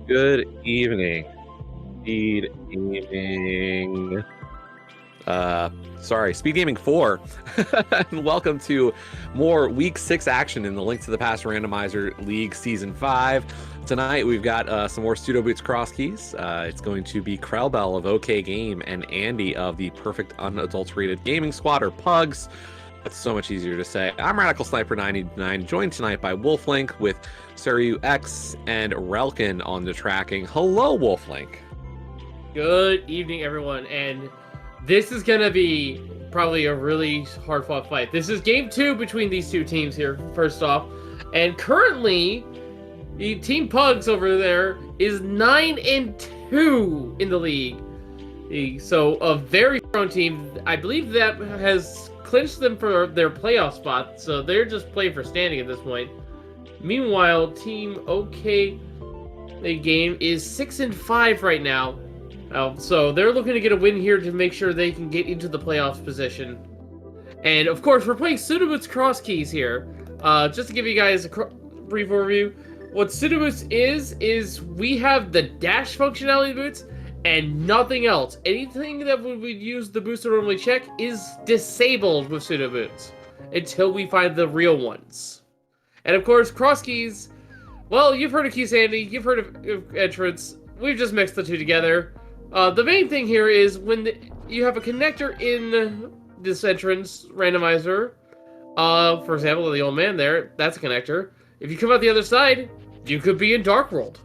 Good evening. Speed Gaming. Speed Gaming 4. And welcome to more Week 6 action in the Link to the Past Randomizer League Season 5. Tonight we've got some more Pseudo Boots CrossKeys. It's going to be Krelbel of OK Game and Andy of the Perfectly Unadulterated Gaming Squad, or PUGS. That's so much easier to say. I'm Radical Sniper 99, joined tonight by Wolflink with Suryu X and Relkin on the tracking. Hello, Wolflink. Good evening, everyone, and this is gonna be probably a really hard-fought fight. This is game 2 between these two teams here, first off, and currently, the Team Pugs over there is 9-2 in the league. So, a very strong team. I believe that has clinched them for their playoff spot, so they're just playing for standing at this point. Meanwhile, Team OK Game is 6-5 right now. So they're looking to get a win here to make sure they can get into the playoffs position. And of course, we're playing Pseudo Boots CrossKeys here. Just to give you guys a brief overview, what Pseudo Boots is we have the dash functionality of boots and nothing else. Anything that we would use the boots to normally check is disabled with Pseudo Boots until we find the real ones. And of course, CrossKeys, well, you've heard of Keysanity, you've heard of Entrance. We've just mixed the two together. The main thing here is when you have a connector in this entrance randomizer, for example, the old man there, that's a connector. If you come out the other side, you could be in Dark World.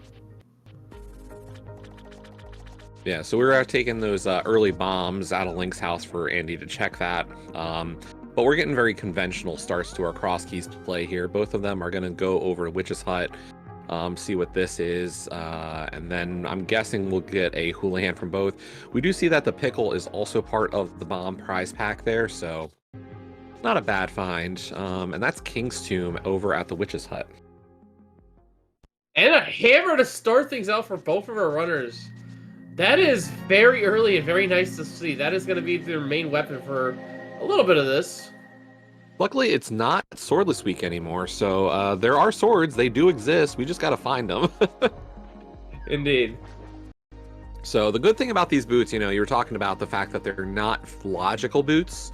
Yeah, so we're taking those early bombs out of Link's house for Andy to check that. But we're getting very conventional starts to our CrossKeys play here. Both of them are going to go over to Witch's Hut, see what this is, and then I'm guessing we'll get a Houlihan from both. We do see that the Pickle is also part of the bomb prize pack there, so not a bad find. And that's King's Tomb over at the Witch's Hut. And a hammer to start things out for both of our runners. That is very early and very nice to see. That is going to be their main weapon for a little bit of this. Luckily, it's not Swordless Week anymore, so there are swords. They do exist. We just got to find them. Indeed. So the good thing about these boots, you know, you were talking about the fact that they're not logical boots,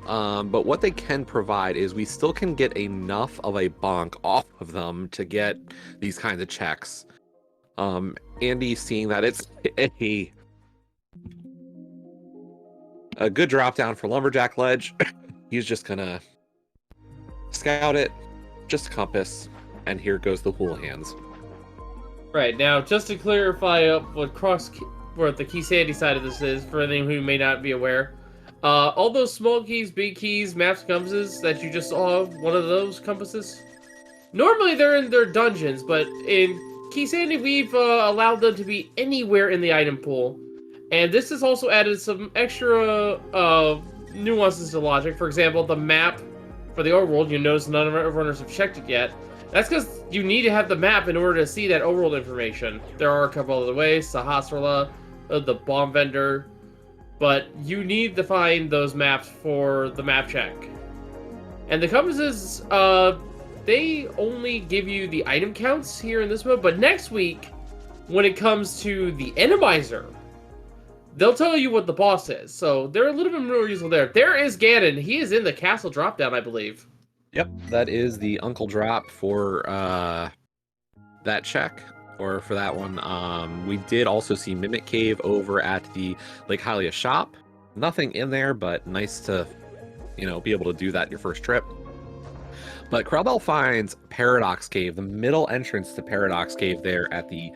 but what they can provide is we still can get enough of a bonk off of them to get these kinds of checks. Andy, seeing that it's a good drop down for Lumberjack Ledge, he's just gonna scout it, just compass, and here goes the Houlihan's. Right, now just to clarify up what the Keysanity side of this is, for anyone who may not be aware, all those small keys, big keys, maps, compasses that you just saw, one of those compasses, normally they're in their dungeons, but in Keysanity we've allowed them to be anywhere in the item pool. And this has also added some extra nuances to logic. For example, the map for the overworld, you notice none of our runners have checked it yet. That's because you need to have the map in order to see that overworld information. There are a couple other ways, Sahasrara, the bomb vendor, but you need to find those maps for the map check. And the compasses, they only give you the item counts here in this mode, but next week, when it comes to the Enemizer, they'll tell you what the boss is, so they're a little bit more useful there. There is Ganon. He is in the castle dropdown, I believe. Yep, that is the Uncle Drop for that check, or for that one. We did also see Mimic Cave over at the Lake Hylia shop. Nothing in there, but nice to, you know, be able to do that your first trip. But Krelbel finds Paradox Cave, the middle entrance to Paradox Cave there at the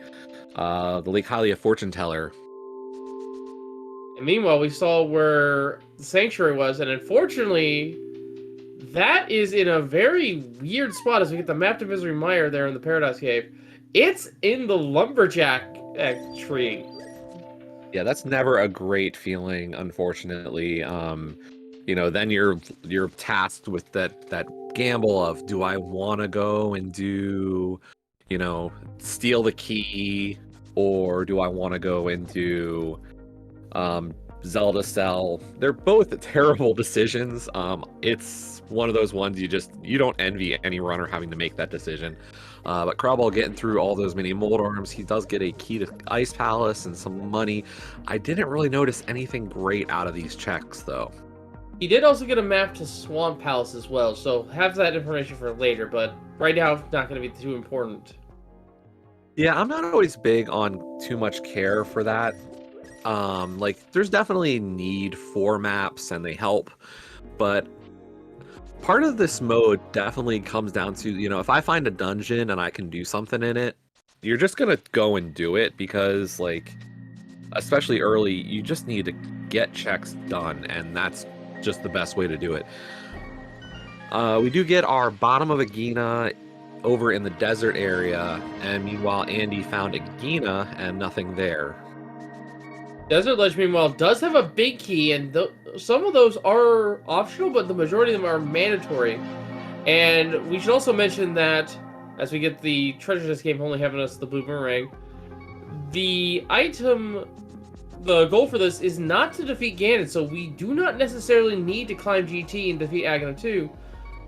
Lake Hylia Fortune Teller. And meanwhile, we saw where the sanctuary was, and unfortunately, that is in a very weird spot as we get the map to Misery Mire there in the Paradise Cave. It's in the Lumberjack tree. Yeah, that's never a great feeling, unfortunately. You know, then you're tasked with that gamble of, do I want to go and do, you know, steal the key, or do I want to go and do Zelda Cell? They're both terrible decisions. It's one of those ones you don't envy any runner having to make that decision. But Krelbel getting through all those mini mold arms, he does get a key to Ice Palace and some money. I didn't really notice anything great out of these checks, though. He did also get a map to Swamp Palace as well, so have that information for later, but right now it's not going to be too important. Yeah, I'm not always big on too much care for that. Like, there's definitely need for maps, and they help, but part of this mode definitely comes down to, if I find a dungeon and I can do something in it, you're just going to go and do it because, like, especially early, you just need to get checks done, and that's just the best way to do it. We do get our bottom of Agina over in the desert area, and meanwhile Andy found Agina and nothing there. Desert Ledge, meanwhile, does have a big key, and some of those are optional, but the majority of them are mandatory. And we should also mention that, as we get the treasure this game only having us the blue boomerang, the goal for this is not to defeat Ganon, so we do not necessarily need to climb GT and defeat Aghanim 2.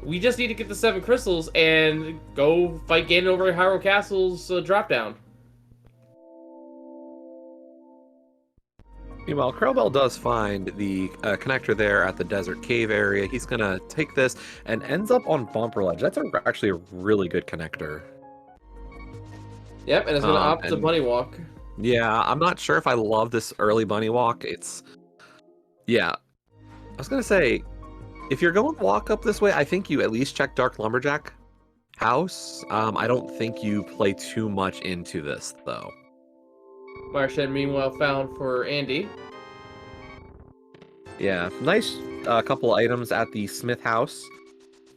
We just need to get the 7 crystals and go fight Ganon over at Hyrule Castle's drop down. Meanwhile, Krelbel does find the connector there at the desert cave area. He's going to take this and ends up on Bumper Ledge. That's actually a really good connector. Yep, and it's going to opt the bunny walk. Yeah, I'm not sure if I love this early bunny walk. Yeah. I was going to say, if you're going to walk up this way, I think you at least check Dark Lumberjack House. I don't think you play too much into this, though. Watershed, meanwhile, found for Andy. Yeah, nice couple items at the Smith house.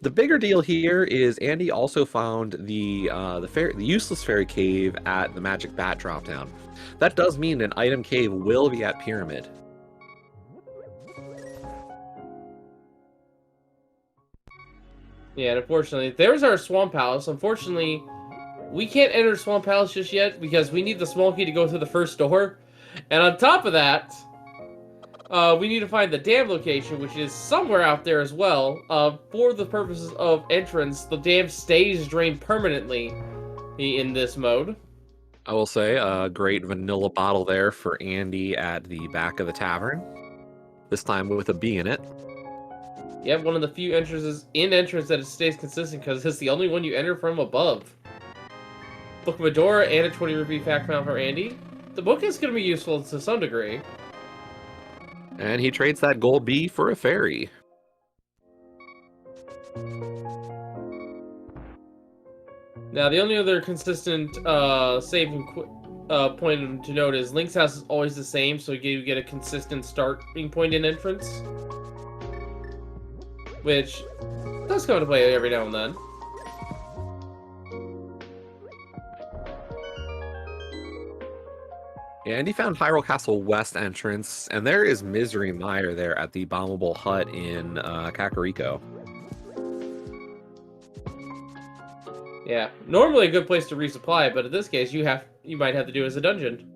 The bigger deal here is Andy also found the useless fairy cave at the Magic Bat dropdown. That does mean an item cave will be at Pyramid. Yeah, and unfortunately, there's our Swamp Palace. Unfortunately, we can't enter Swamp Palace just yet because we need the small key to go through the first door. And on top of that, we need to find the dam location, which is somewhere out there as well. For the purposes of entrance, the dam stays drained permanently in this mode. I will say a great vanilla bottle there for Andy at the back of the tavern. This time with a B in it. Yep, one of the few entrances in entrance that it stays consistent because it's the only one you enter from above. Book of Medora and a 20 rupee fact found for Andy. The book is going to be useful to some degree. And he trades that gold B for a fairy. Now, the only other consistent saving point to note is Link's house is always the same, so you get a consistent starting point in entrance. Which does come into play every now and then. And he found Hyrule Castle West entrance, and there is Misery Mire there at the bombable hut in Kakariko. Yeah, normally a good place to resupply, but in this case, you might have to do it as a dungeon.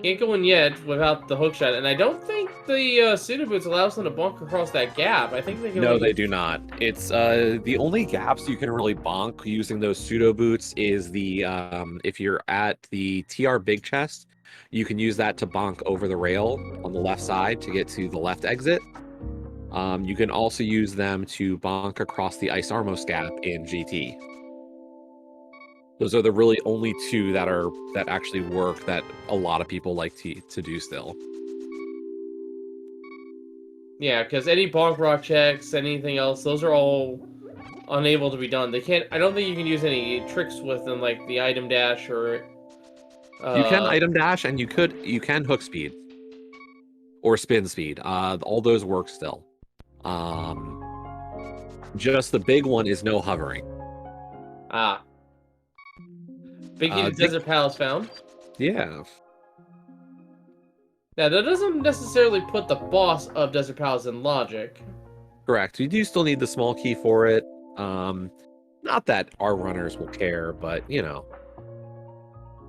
Can't go in yet without the hookshot, and I don't think the Pseudo Boots allows them to bonk across that gap. I think they can. No, they do not. It's the only gaps you can really bonk using those Pseudo Boots is the if you're at the TR Big Chest, you can use that to bonk over the rail on the left side to get to the left exit. You can also use them to bonk across the Ice Armos gap in GT. Those are the really only two that actually work that a lot of people like to do still. Yeah, because any bonk rock checks, anything else, those are all unable to be done. They can't. I don't think you can use any tricks with them, like the item dash or. You can item dash, and you can hook speed or spin speed. All those work still. Just the big one is no hovering. Ah. Big key to Desert Palace found. Yeah. Now, that doesn't necessarily put the boss of Desert Palace in logic. Correct. You do still need the small key for it. Not that our runners will care, but,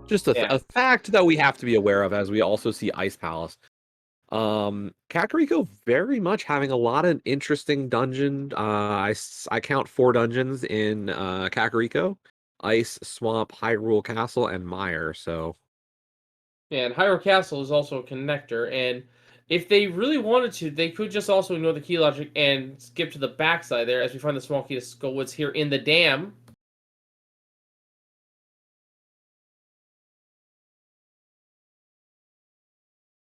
just a fact that we have to be aware of as we also see Ice Palace. Kakariko very much having a lot of interesting dungeon. I count 4 dungeons in Kakariko: Ice, Swamp, Hyrule Castle, and Mire. So And Hyrule Castle is also a connector, and if they really wanted to, they could just also ignore the key logic and skip to the backside there as we find the small key to Skullwoods here in the dam.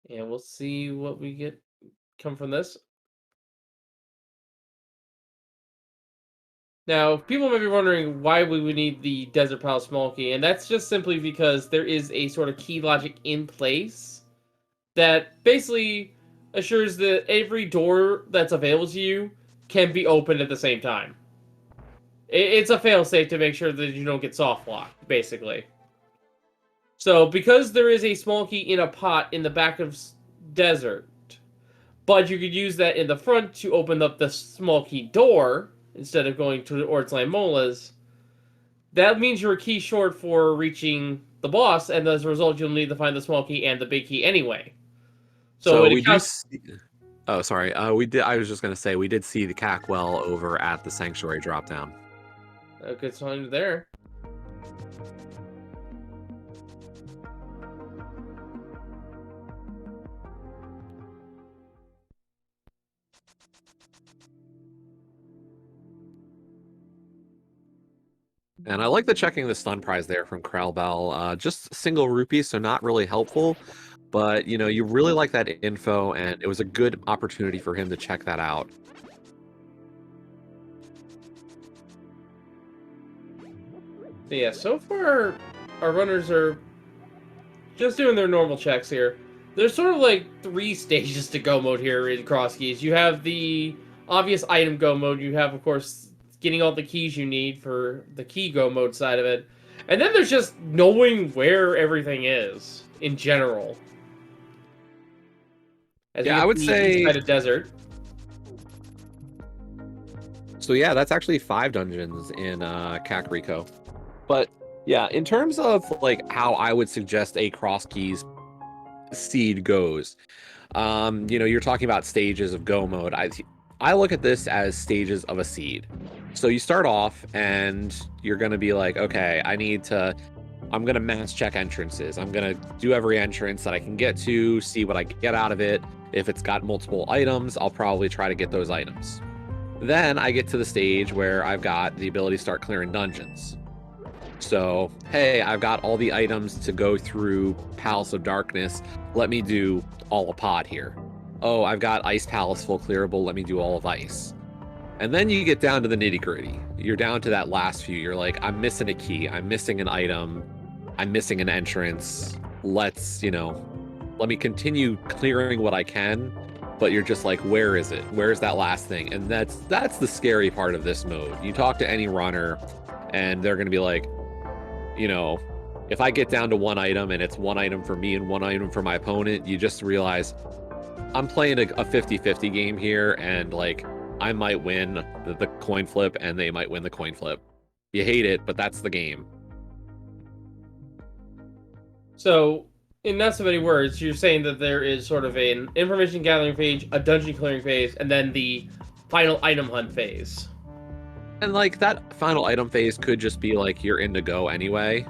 And we'll see what we get come from this. Now, people may be wondering why we would need the Desert Palace small key, and that's just simply because there is a sort of key logic in place that basically assures that every door that's available to you can be opened at the same time. It's a failsafe to make sure that you don't get soft locked, basically. So, because there is a small key in a pot in the back of Desert, but you could use that in the front to open up the small key door instead of going towards Limola's, that means you're a key short for reaching the boss, and as a result, you'll need to find the small key and the big key anyway. So it we do. accounts. Oh, sorry. We did. I was just gonna say we did see the Cackwell over at the Sanctuary dropdown. A good sign there. And I like the checking the stun prize there from Krelbel. Just single rupee, so not really helpful. But, you know, you really like that info, and it was a good opportunity for him to check that out. So yeah, so far, our runners are just doing their normal checks here. There's sort of like 3 stages to go mode here in CrossKeys. You have the obvious item go mode. You have, of course, getting all the keys you need for the key go mode side of it. And then there's just knowing where everything is in general. As Yeah, I would say inside a desert. So yeah, that's actually 5 dungeons in Kakariko. But yeah, in terms of like how I would suggest a CrossKeys seed goes, you know, you're talking about stages of go mode. I look at this as stages of a seed. So you start off and you're gonna be like, okay, I'm gonna mass check entrances. I'm gonna do every entrance that I can get to, see what I get out of it. If it's got multiple items, I'll probably try to get those items. Then I get to the stage where I've got the ability to start clearing dungeons. So, hey, I've got all the items to go through Palace of Darkness. Let me do all of Pod here. Oh, I've got Ice Palace full clearable. Let me do all of Ice. And then you get down to the nitty gritty. You're down to that last few. You're like, I'm missing a key. I'm missing an item. I'm missing an entrance. Let's, you know, let me continue clearing what I can. But you're just like, where is it? Where's that last thing? And that's the scary part of this mode. You talk to any runner and they're going to be like, you know, if I get down to one item and it's one item for me and one item for my opponent, you just realize I'm playing a 50-50 game here, and like I might win the coin flip and they might win the coin flip. You hate it, but that's the game. So, in not so many words, you're saying that there is sort of an information gathering phase, a dungeon clearing phase, and then the final item hunt phase. And like that final item phase could just be like you're in to go anyway.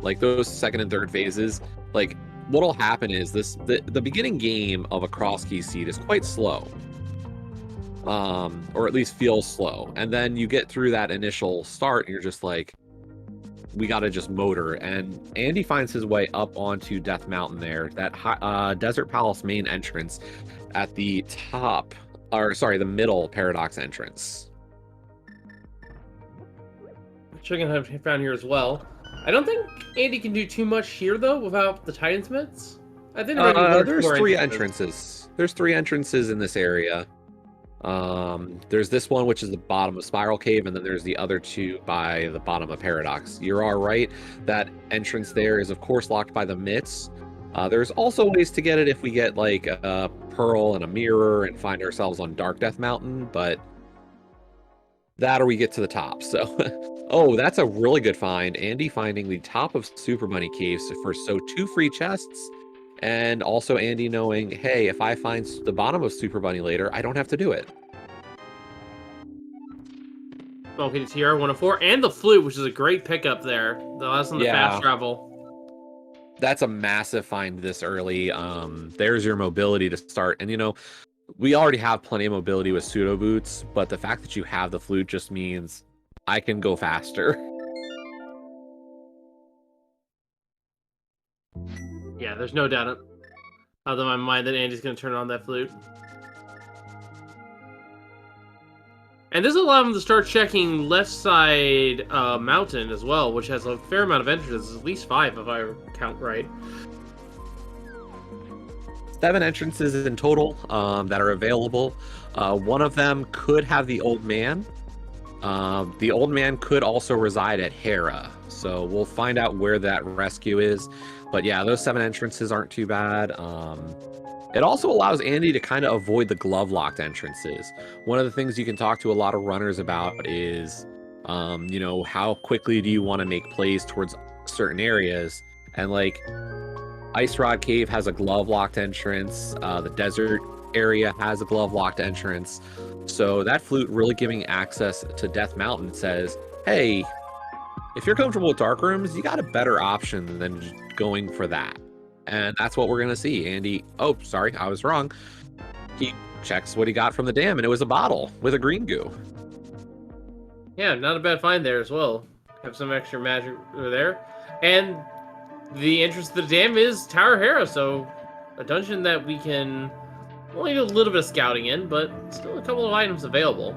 Like those second and third phases, like what'll happen is the beginning game of a CrossKey seed is quite slow. Or at least feels slow. And then you get through that initial start and you're just like, we got to just motor. And Andy finds his way up onto Death Mountain there, that Desert Palace main entrance at the top, or sorry, the middle Paradox entrance. Chicken have found here as well. I don't think Andy can do too much here though without the Titansmiths. I think there's 3 entrances. There's 3 entrances in this area. There's this one, which is the bottom of Spiral Cave, and then there's the other 2 by the bottom of Paradox. You are right. That entrance there is, of course, locked by the mitts. There's also ways to get it if we get, like, a Pearl and a Mirror and find ourselves on Dark Death Mountain, but that or we get to the top, so... Oh, that's a really good find. Andy finding the top of Super Bunny Caves for 2 free chests And also Andy knowing, hey, if I find the bottom of Super Bunny later, I don't have to do it. Okay, the TR-104 and the flute, which is a great pickup there. The allows them to fast travel. That's a massive find this early. There's your mobility to start. And, you know, we already have plenty of mobility with Pseudo Boots, but the fact that you have the flute just means I can go faster. Yeah, there's no doubt out of my mind that Andy's going to turn on that flute. And this will allow him to start checking left side mountain as well, which has a fair amount of entrances, at least 5 if I count right. 7 entrances in total that are available. One of them could have the old man. The old man could also reside at Hera, so we'll find out where that rescue is. But yeah, those 7 entrances aren't too bad. It also allows Andy to kind of avoid the glove-locked entrances. One of the things you can talk to a lot of runners about is, you know, how quickly do you want to make plays towards certain areas? And like, Ice Rod Cave has a glove-locked entrance. The desert area has a glove-locked entrance. So that flute really giving access to Death Mountain says, hey, if you're comfortable with dark rooms, you got a better option than going for that. And that's what we're going to see. Andy, oh, sorry, I was wrong. He checks what he got from the dam, and it was a bottle with a green goo. Yeah, not a bad find there as well. Have some extra magic there. And the entrance to the dam is Tower Hera, so a dungeon that we can only do a little bit of scouting in, but still a couple of items available.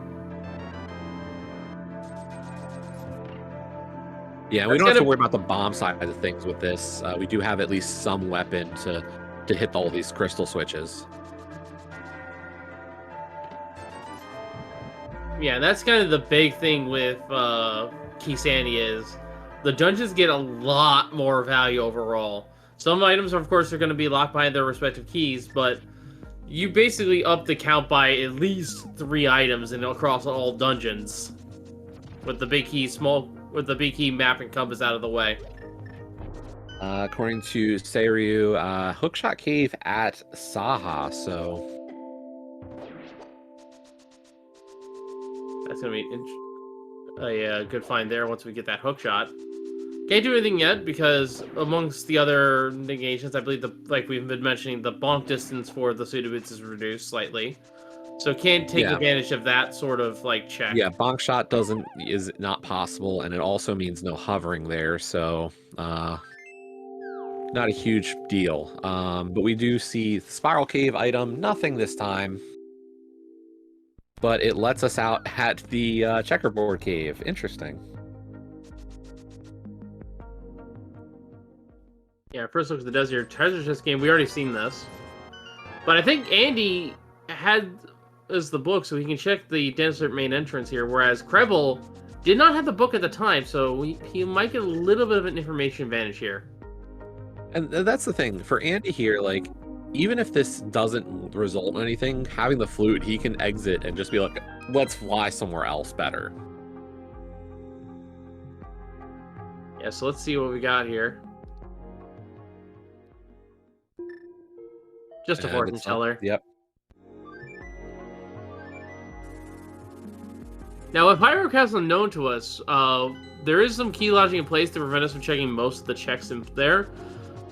Yeah, we don't have to worry about the bomb side of things with this. We do have at least some weapon to hit all these crystal switches. Yeah, that's kind of the big thing with Keysanity is the dungeons get a lot more value overall. Some items, of course, are going to be locked behind their respective keys, but you basically up the count by at least 3 items and across all dungeons with the big key map and compass out of the way. According to Seiryu, Hookshot Cave at Saha, so that's gonna be a good find there once we get that hookshot. Can't do anything yet because amongst the other negations, I believe like we've been mentioning, the bonk distance for the Pseudo Boots is reduced slightly. So can't take advantage of that sort of like check. Yeah, bonk shot is not possible, and it also means no hovering there, so not a huge deal. But we do see the Spiral Cave item, nothing this time. But it lets us out at the Checkerboard Cave. Interesting. Yeah, first look at the Desert Treasure Chest game. We already seen this. But I think Andy had the book, so he can check the desert main entrance here, whereas Krelbel did not have the book at the time, so he might get a little bit of an information advantage here. And that's the thing. For Andy here, like, even if this doesn't result in anything, having the flute, he can exit and just be like, let's fly somewhere else better. Yeah, so let's see what we got here. Just a fortune teller. Yep. Now, with Pyrocast known to us, there is some key logic in place to prevent us from checking most of the checks in there.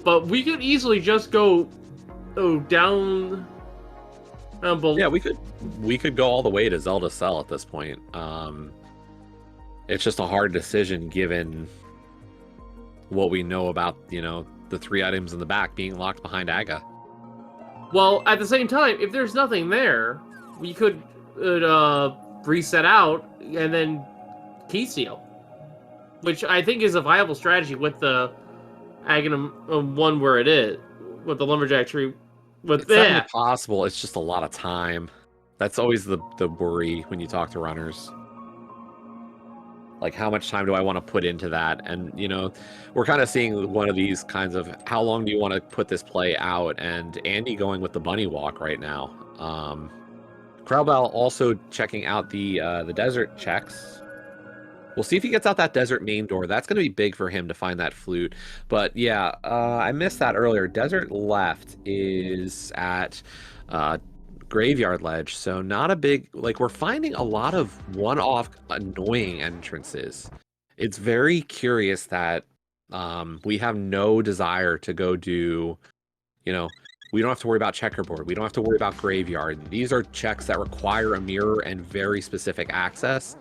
But we could easily just go down below. Yeah, we could go all the way to Zelda Cell at this point. It's just a hard decision given what we know about, you know, the 3 items in the back being locked behind Aga. Well, at the same time, if there's nothing there, we could reset out and then key seal, which I think is a viable strategy with the Aghanim one where it is, with the Lumberjack tree. With it's certainly possible. It's just a lot of time. That's always the worry when you talk to runners. Like, how much time do I want to put into that? And, you know, we're kind of seeing one of these kinds of, how long do you want to put this play out? And Andy going with the bunny walk right now. Krelbel also checking out the desert checks. We'll see if he gets out that desert main door. That's going to be big for him to find that flute. But yeah, I missed that earlier. Desert left is at Graveyard Ledge, so not a big, like, we're finding a lot of one-off annoying entrances. It's very curious that we have no desire to go do, you know, we don't have to worry about checkerboard. We don't have to worry about graveyard. These are checks that require a mirror and very specific access,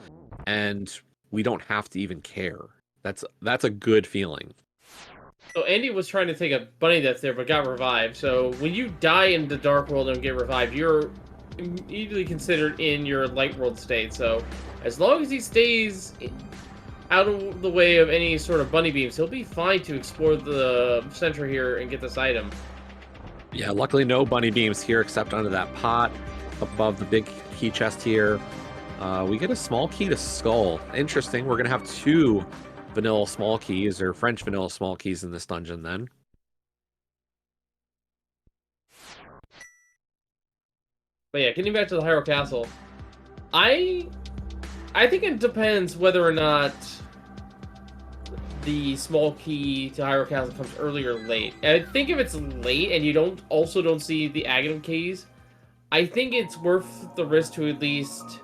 and we don't have to even care. That's a good feeling. So Andy was trying to take a bunny that's there, but got revived. So when you die in the Dark World and get revived, you're immediately considered in your Light World state. So as long as he stays out of the way of any sort of bunny beams, he'll be fine to explore the center here and get this item. Yeah, luckily no bunny beams here except under that pot above the big key chest here. We get a small key to Skull. Interesting. We're going to have 2 vanilla small keys, or French vanilla small keys, in this dungeon then. But yeah, getting back to the Hyrule Castle, I think it depends whether or not the small key to Hyrule Castle comes early or late. And I think if it's late and you don't see the Aghanim keys, I think it's worth the risk to at least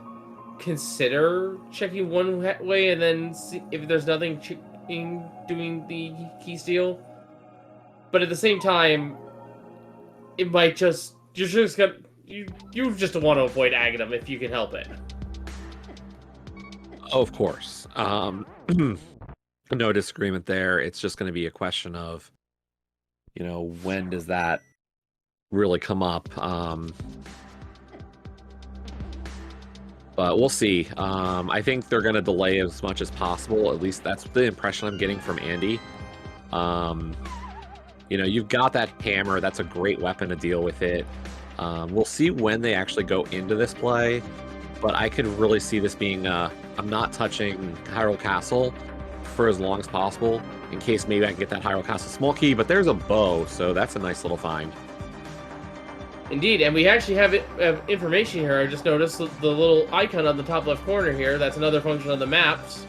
consider checking one way and then see if there's nothing doing the key steal. But at the same time, it might just you just want to avoid Aghanim if you can help it. Oh, of course. No disagreement there. It's just going to be a question of, you know, when does that really come up? But we'll see. I think they're going to delay as much as possible. At least that's the impression I'm getting from Andy. You know, you've got that hammer. That's a great weapon to deal with it. We'll see when they actually go into this play. But I could really see this being, I'm not touching Hyrule Castle for as long as possible, in case maybe I can get that Hyrule Castle small key. But there's a bow, so that's a nice little find. Indeed, and we actually have information here. I just noticed the little icon on the top left corner here. That's another function on the maps.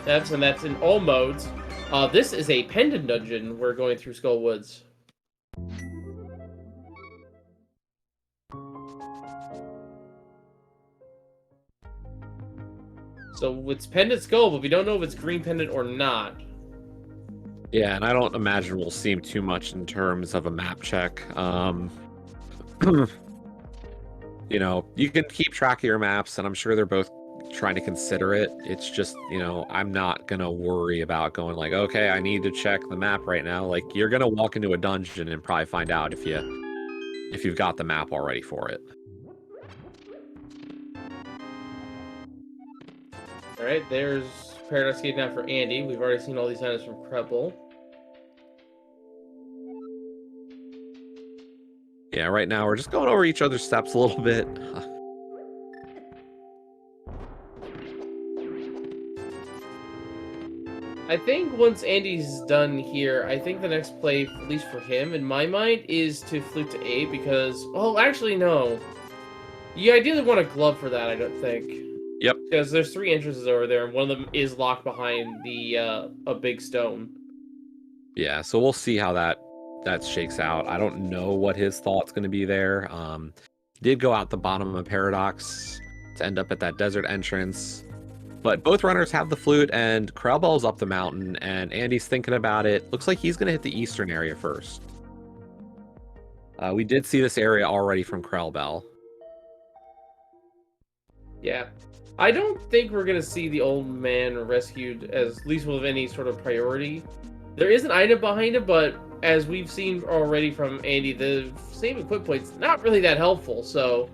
That's in all modes. This is a pendant dungeon we're going through Skull Woods. So it's pendant skull, but we don't know if it's green pendant or not. Yeah, and I don't imagine we'll see him too much in terms of a map check. You know, you can keep track of your maps, and I'm sure they're both trying to consider it. It's just, you know, I'm not gonna worry about going like, okay, I need to check the map right now. Like, you're gonna walk into a dungeon and probably find out if you've got the map already for it. All right, there's Paradise Gate now for Andy. We've already seen all these items from Krelbel. Yeah, right now we're just going over each other's steps a little bit. I think once Andy's done here, I think the next play, at least for him, in my mind, is to flute to 8 because... well, actually, no. You ideally want a glove for that, I don't think. Yep. Because there's 3 entrances over there, and one of them is locked behind the a big stone. Yeah, so we'll see how that shakes out. I don't know what his thought's going to be there. Did go out the bottom of Paradox to end up at that desert entrance. But both runners have the flute, and Krelbel's up the mountain, and Andy's thinking about it. Looks like he's going to hit the eastern area first. We did see this area already from Krelbel. Yeah. I don't think we're going to see the old man rescued as least with any sort of priority. There is an item behind it, but as we've seen already from Andy, the same equip point's not really that helpful, so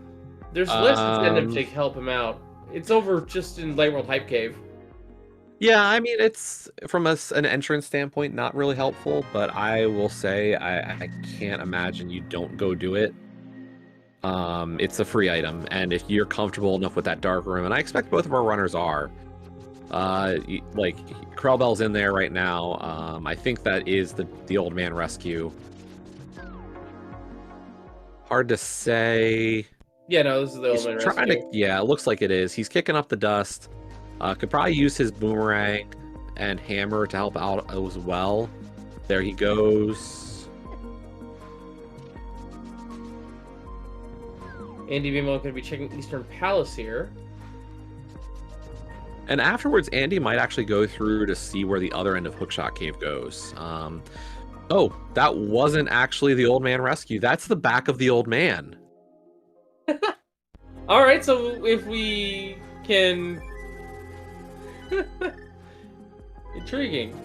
there's less incentive to help him out. It's over just in Light World Hype Cave. Yeah, I mean, it's from an entrance standpoint not really helpful, but I will say I can't imagine you don't go do it. It's a free item, and if you're comfortable enough with that dark room, and I expect both of our runners are, like Krelbel's in there right now. I think that is the old man rescue. Hard to say. Yeah, no, this is the old man rescue. Yeah, it looks like it is. He's kicking up the dust. Could probably use his boomerang and hammer to help out as well. There he goes. Andy Beamo going to be checking Eastern Palace here. And afterwards, Andy might actually go through to see where the other end of Hookshot Cave goes. Oh, that wasn't actually the Old Man Rescue. That's the back of the Old Man. All right, so if we can... Intriguing.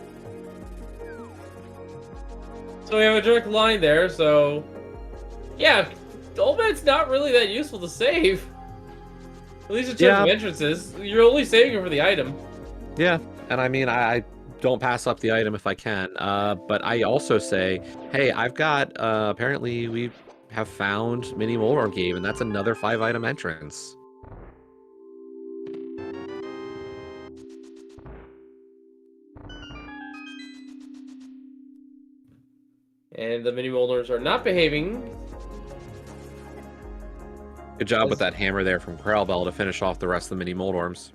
So we have a direct line there, so... Yeah, the Old Man's not really that useful to save. At least in terms of entrances. You're only saving him for the item. Yeah, and I mean, I don't pass up the item if I can. But I also say, hey, I've got, apparently we have found Mini Moldorm Cave, and that's another 5-item entrance. And the Mini Moldorms are not behaving. Good job with that hammer there from Krelbel to finish off the rest of the Mini Moldorms.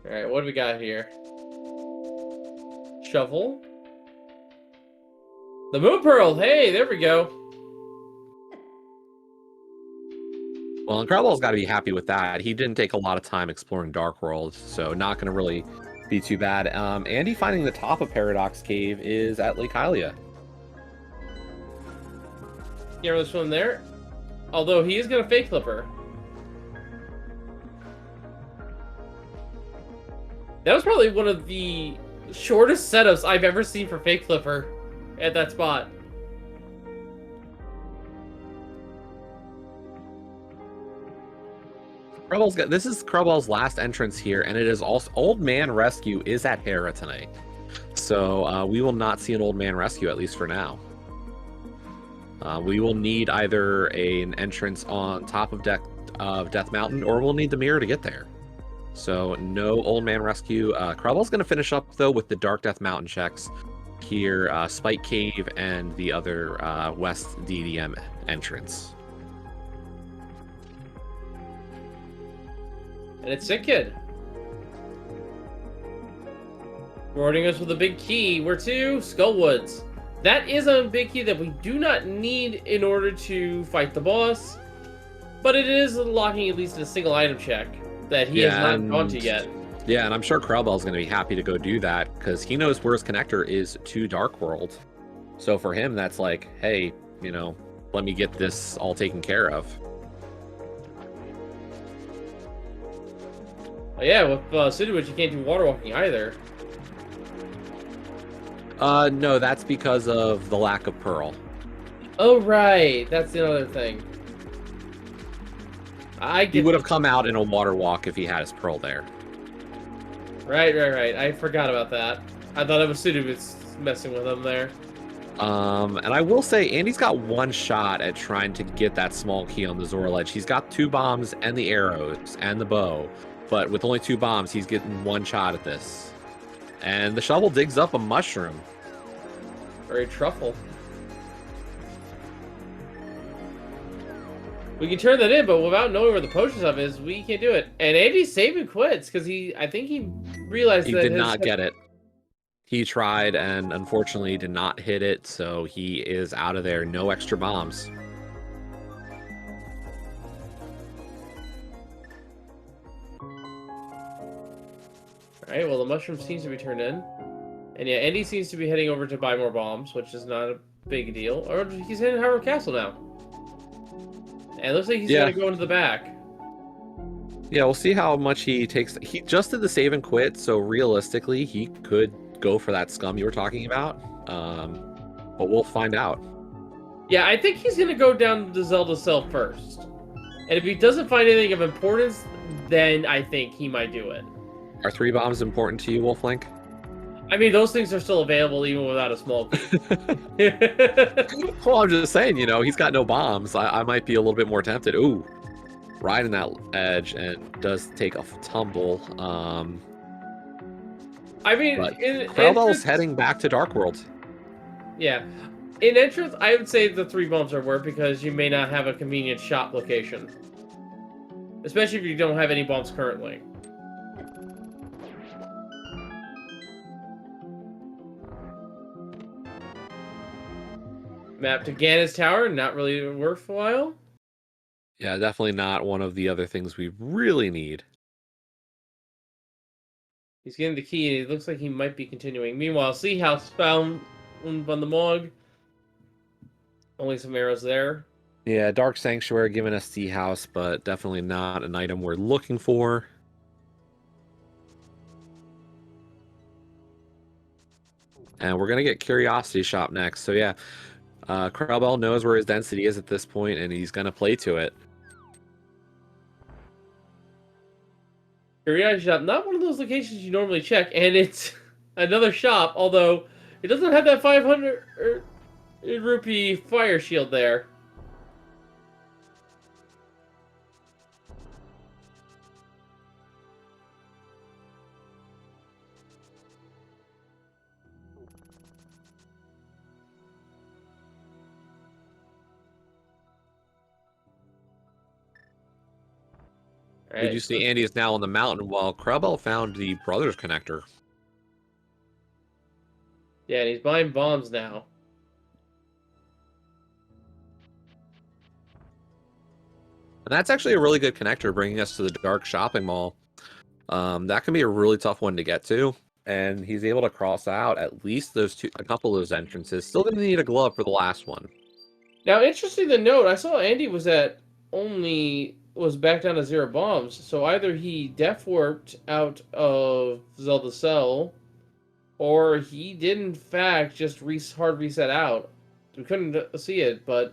Alright, what do we got here? Shovel. The Moon Pearl! Hey, there we go. Well, and Krelbel's got to be happy with that. He didn't take a lot of time exploring Dark World, so not going to really be too bad. Andy finding the top of Paradox Cave is at Lake Hylia. Can't really swim there. Although he is going to fake flipper. That was probably one of the shortest setups I've ever seen for fake flipper at that spot. This is Krelbel's last entrance here, and it is also Old Man Rescue is at Hera tonight. So we will not see an Old Man Rescue, at least for now. We will need either an entrance on top of Death Mountain, or we'll need the mirror to get there. So no Old Man Rescue. Krelbel's going to finish up, though, with the Dark Death Mountain checks here, Spike Cave, and the other West DDM entrance. And it's Sick Kid. Rewarding us with a big key. Where to? Skullwoods. That is a big key that we do not need in order to fight the boss, but it is unlocking at least a single item check that he has not gone to yet. Yeah, and I'm sure Krelbel's going to be happy to go do that, because he knows where his connector is to Dark World. So for him, that's like, hey, you know, let me get this all taken care of. Oh, yeah, with Pseudo Boots, you can't do water walking either. No, that's because of the lack of Pearl. Oh, right. That's the other thing. He would have come out in a water walk if he had his Pearl there. Right. I forgot about that. I thought it was Pseudo Boots messing with him there. And I will say, Andy's got one shot at trying to get that small key on the Zora ledge. He's got 2 bombs and the arrows and the bow, but with only 2 bombs, he's getting one shot at this. And the shovel digs up a mushroom. Or a truffle. We can turn that in, but without knowing where the potion stuff is, we can't do it. And Andy's saving quits, because I think he realized he that did not get it. He tried and unfortunately did not hit it, so he is out of there. No extra bombs. Alright, well, the mushroom seems to be turned in. And yeah, Andy seems to be heading over to buy more bombs, which is not a big deal. Or he's heading to Hyrule Castle now. And it looks like he's going to go into the back. Yeah, we'll see how much he takes. He just did the save and quit, so realistically, he could go for that scum you were talking about. But we'll find out. Yeah, I think he's going to go down to Zelda's cell first. And if he doesn't find anything of importance, then I think he might do it. Are 3 bombs important to you, Wolflink? I mean, those things are still available even without a small key. Well, I'm just saying, you know, he's got no bombs. I might be a little bit more tempted. Ooh, right in that edge, and does take a tumble. I mean, Krelbel's heading back to Dark World. Yeah. In entrance, I would say the 3 bombs are worth, because you may not have a convenient shop location. Especially if you don't have any bombs currently. Map to Gannis Tower, not really worthwhile. Yeah, definitely not one of the other things we really need. He's getting the key, and it looks like he might be continuing. Meanwhile, Sea House found on the Mog. Only some arrows there. Yeah, Dark Sanctuary giving us Sea House, but definitely not an item we're looking for. And we're going to get Curiosity Shop next. So yeah, Krelbel knows where his density is at this point, and he's going to play to it. Curiosity Shop, not one of those locations you normally check, and it's another shop, although it doesn't have that 500 rupee fire shield there. Did you see Andy is now on the mountain while Krelbel found the Brothers Connector? Yeah, and he's buying bombs now. And that's actually a really good connector bringing us to the Dark Shopping Mall. That can be a really tough one to get to. And he's able to cross out at least a couple of those entrances. Still going to need a glove for the last one. Now, interesting to note, I saw Andy was back down to 0 bombs. So either he def warped out of Zelda Cell, or he did in fact just hard reset out. We couldn't see it, but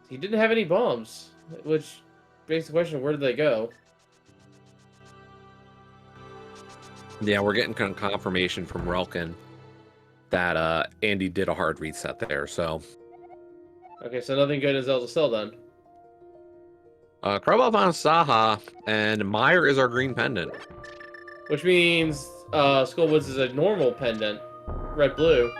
he didn't have any bombs, which begs the question: where did they go? Yeah, we're getting confirmation from Relkin that Andy did a hard reset there. So okay, so nothing good in Zelda Cell then. Krelbel found Saha, and Meyer is our green pendant. Which means Skullwoods is a normal pendant, red-blue.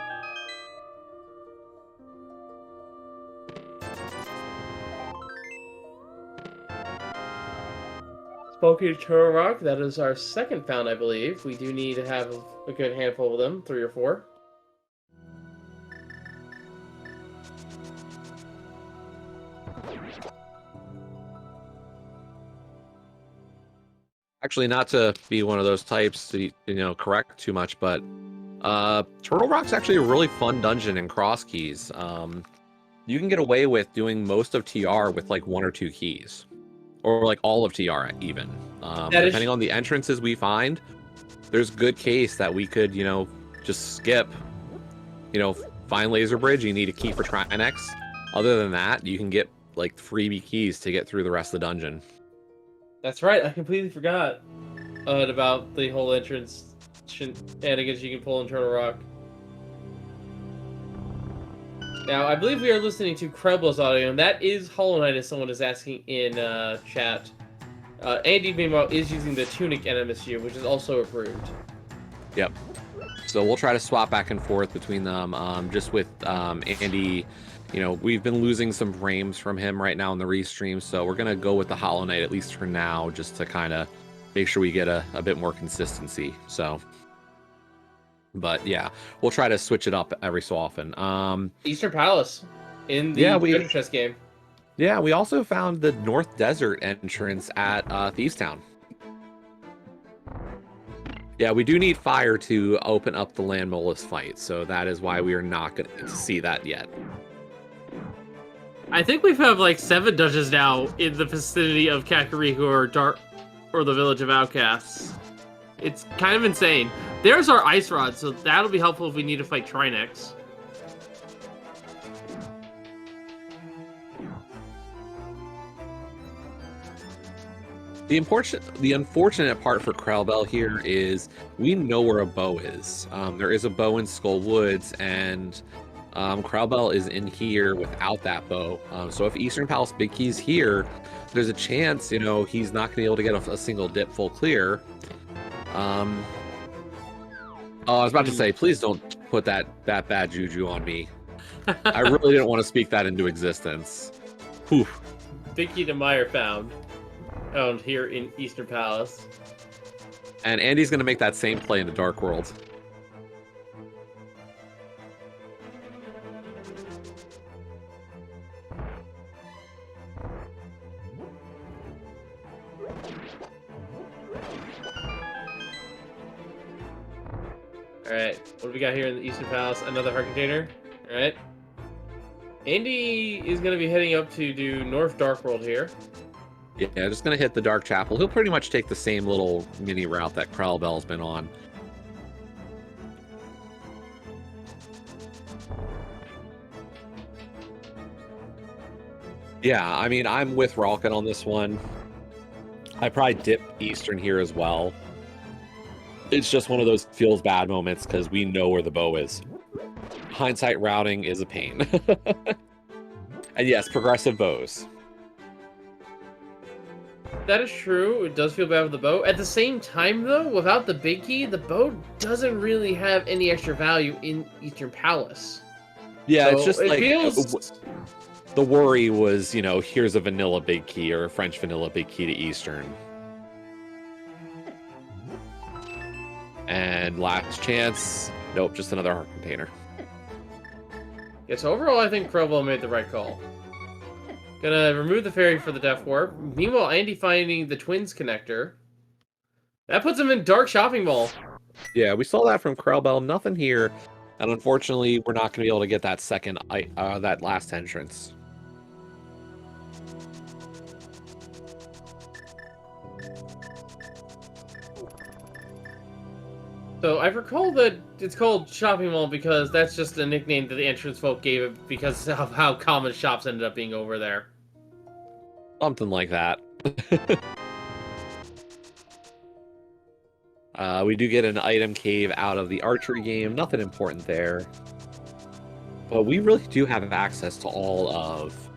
Spoken Turtle Rock, that is our second found, I believe. We do need to have a good handful of them, 3 or 4. Actually, not to be one of those types to correct too much, but Turtle Rock's actually a really fun dungeon in CrossKeys. You can get away with doing most of TR with like 1 or 2 keys, or like all of TR even. Depending on the entrances we find, there's good case that we could just skip. Find Laser Bridge, you need a key for Trinex. Other than that, you can get like freebie keys to get through the rest of the dungeon. That's right, I completely forgot about the whole entrance shenanigans you can pull in Turtle Rock. Now, I believe we are listening to Krelbel's audio, and that is Hollow Knight, as someone is asking in chat. Andy, meanwhile, is using the Tunic NMSU, which is also approved. Yep. So we'll try to swap back and forth between them. Just with Andy, we've been losing some frames from him right now in the restream, so we're gonna go with the Hollow Knight at least for now, just to kind of make sure we get a bit more consistency. So, but yeah, we'll try to switch it up every so often. Eastern Palace in the treasure chest game. Yeah, we also found the North Desert entrance at Thieves Town. Yeah, we do need fire to open up the Land Molus fight, so that is why we are not going to see that yet. I think we've had like 7 dungeons now in the vicinity of Kakariko or the Village of Outcasts. It's kind of insane. There's our Ice Rod, so that'll be helpful if we need to fight Trinex. The unfortunate part for Krelbel here is we know where a bow is. There is a bow in Skull Woods, and Krelbel is in here without that bow. So if Eastern Palace Big Key's here, there's a chance, he's not going to be able to get a single dip full clear. I was about to say, please don't put that bad juju on me. I really didn't want to speak that into existence. Whew. Big Key to Meyer found here in Eastern Palace. And Andy's going to make that same play into Dark World. Alright, what do we got here in the Eastern Palace? Another heart container. Alright. Andy is going to be heading up to do North Dark World here. Yeah, just going to hit the Dark Chapel. He'll pretty much take the same little mini route that Krelbel's been on. Yeah, I mean, I'm with Ralkin on this one. I probably dip Eastern here as well. It's just one of those feels bad moments because we know where the bow is. Hindsight routing is a pain. And yes, progressive bows. That is true. It does feel bad with the bow. At the same time, though, without the big key, the bow doesn't really have any extra value in Eastern Palace. Yeah, so it's just it like feels... the worry was, you know, here's a vanilla big key or a French vanilla big key to Eastern. And last chance, nope, just another heart container. Yeah, so overall, I think Krelbel made the right call. Gonna remove the fairy for the Death Warp. Meanwhile, Andy finding the Twins connector. That puts him in Dark Shopping Mall. Yeah, we saw that from Krelbel. Nothing here. And unfortunately, we're not going to be able to get that that last entrance. So I recall that it's called Shopping Mall because that's just a nickname that the entrance folk gave it because of how common shops ended up being over there. Something like that. We do get an item cave out of the archery game. Nothing important there. But we really do have access to all of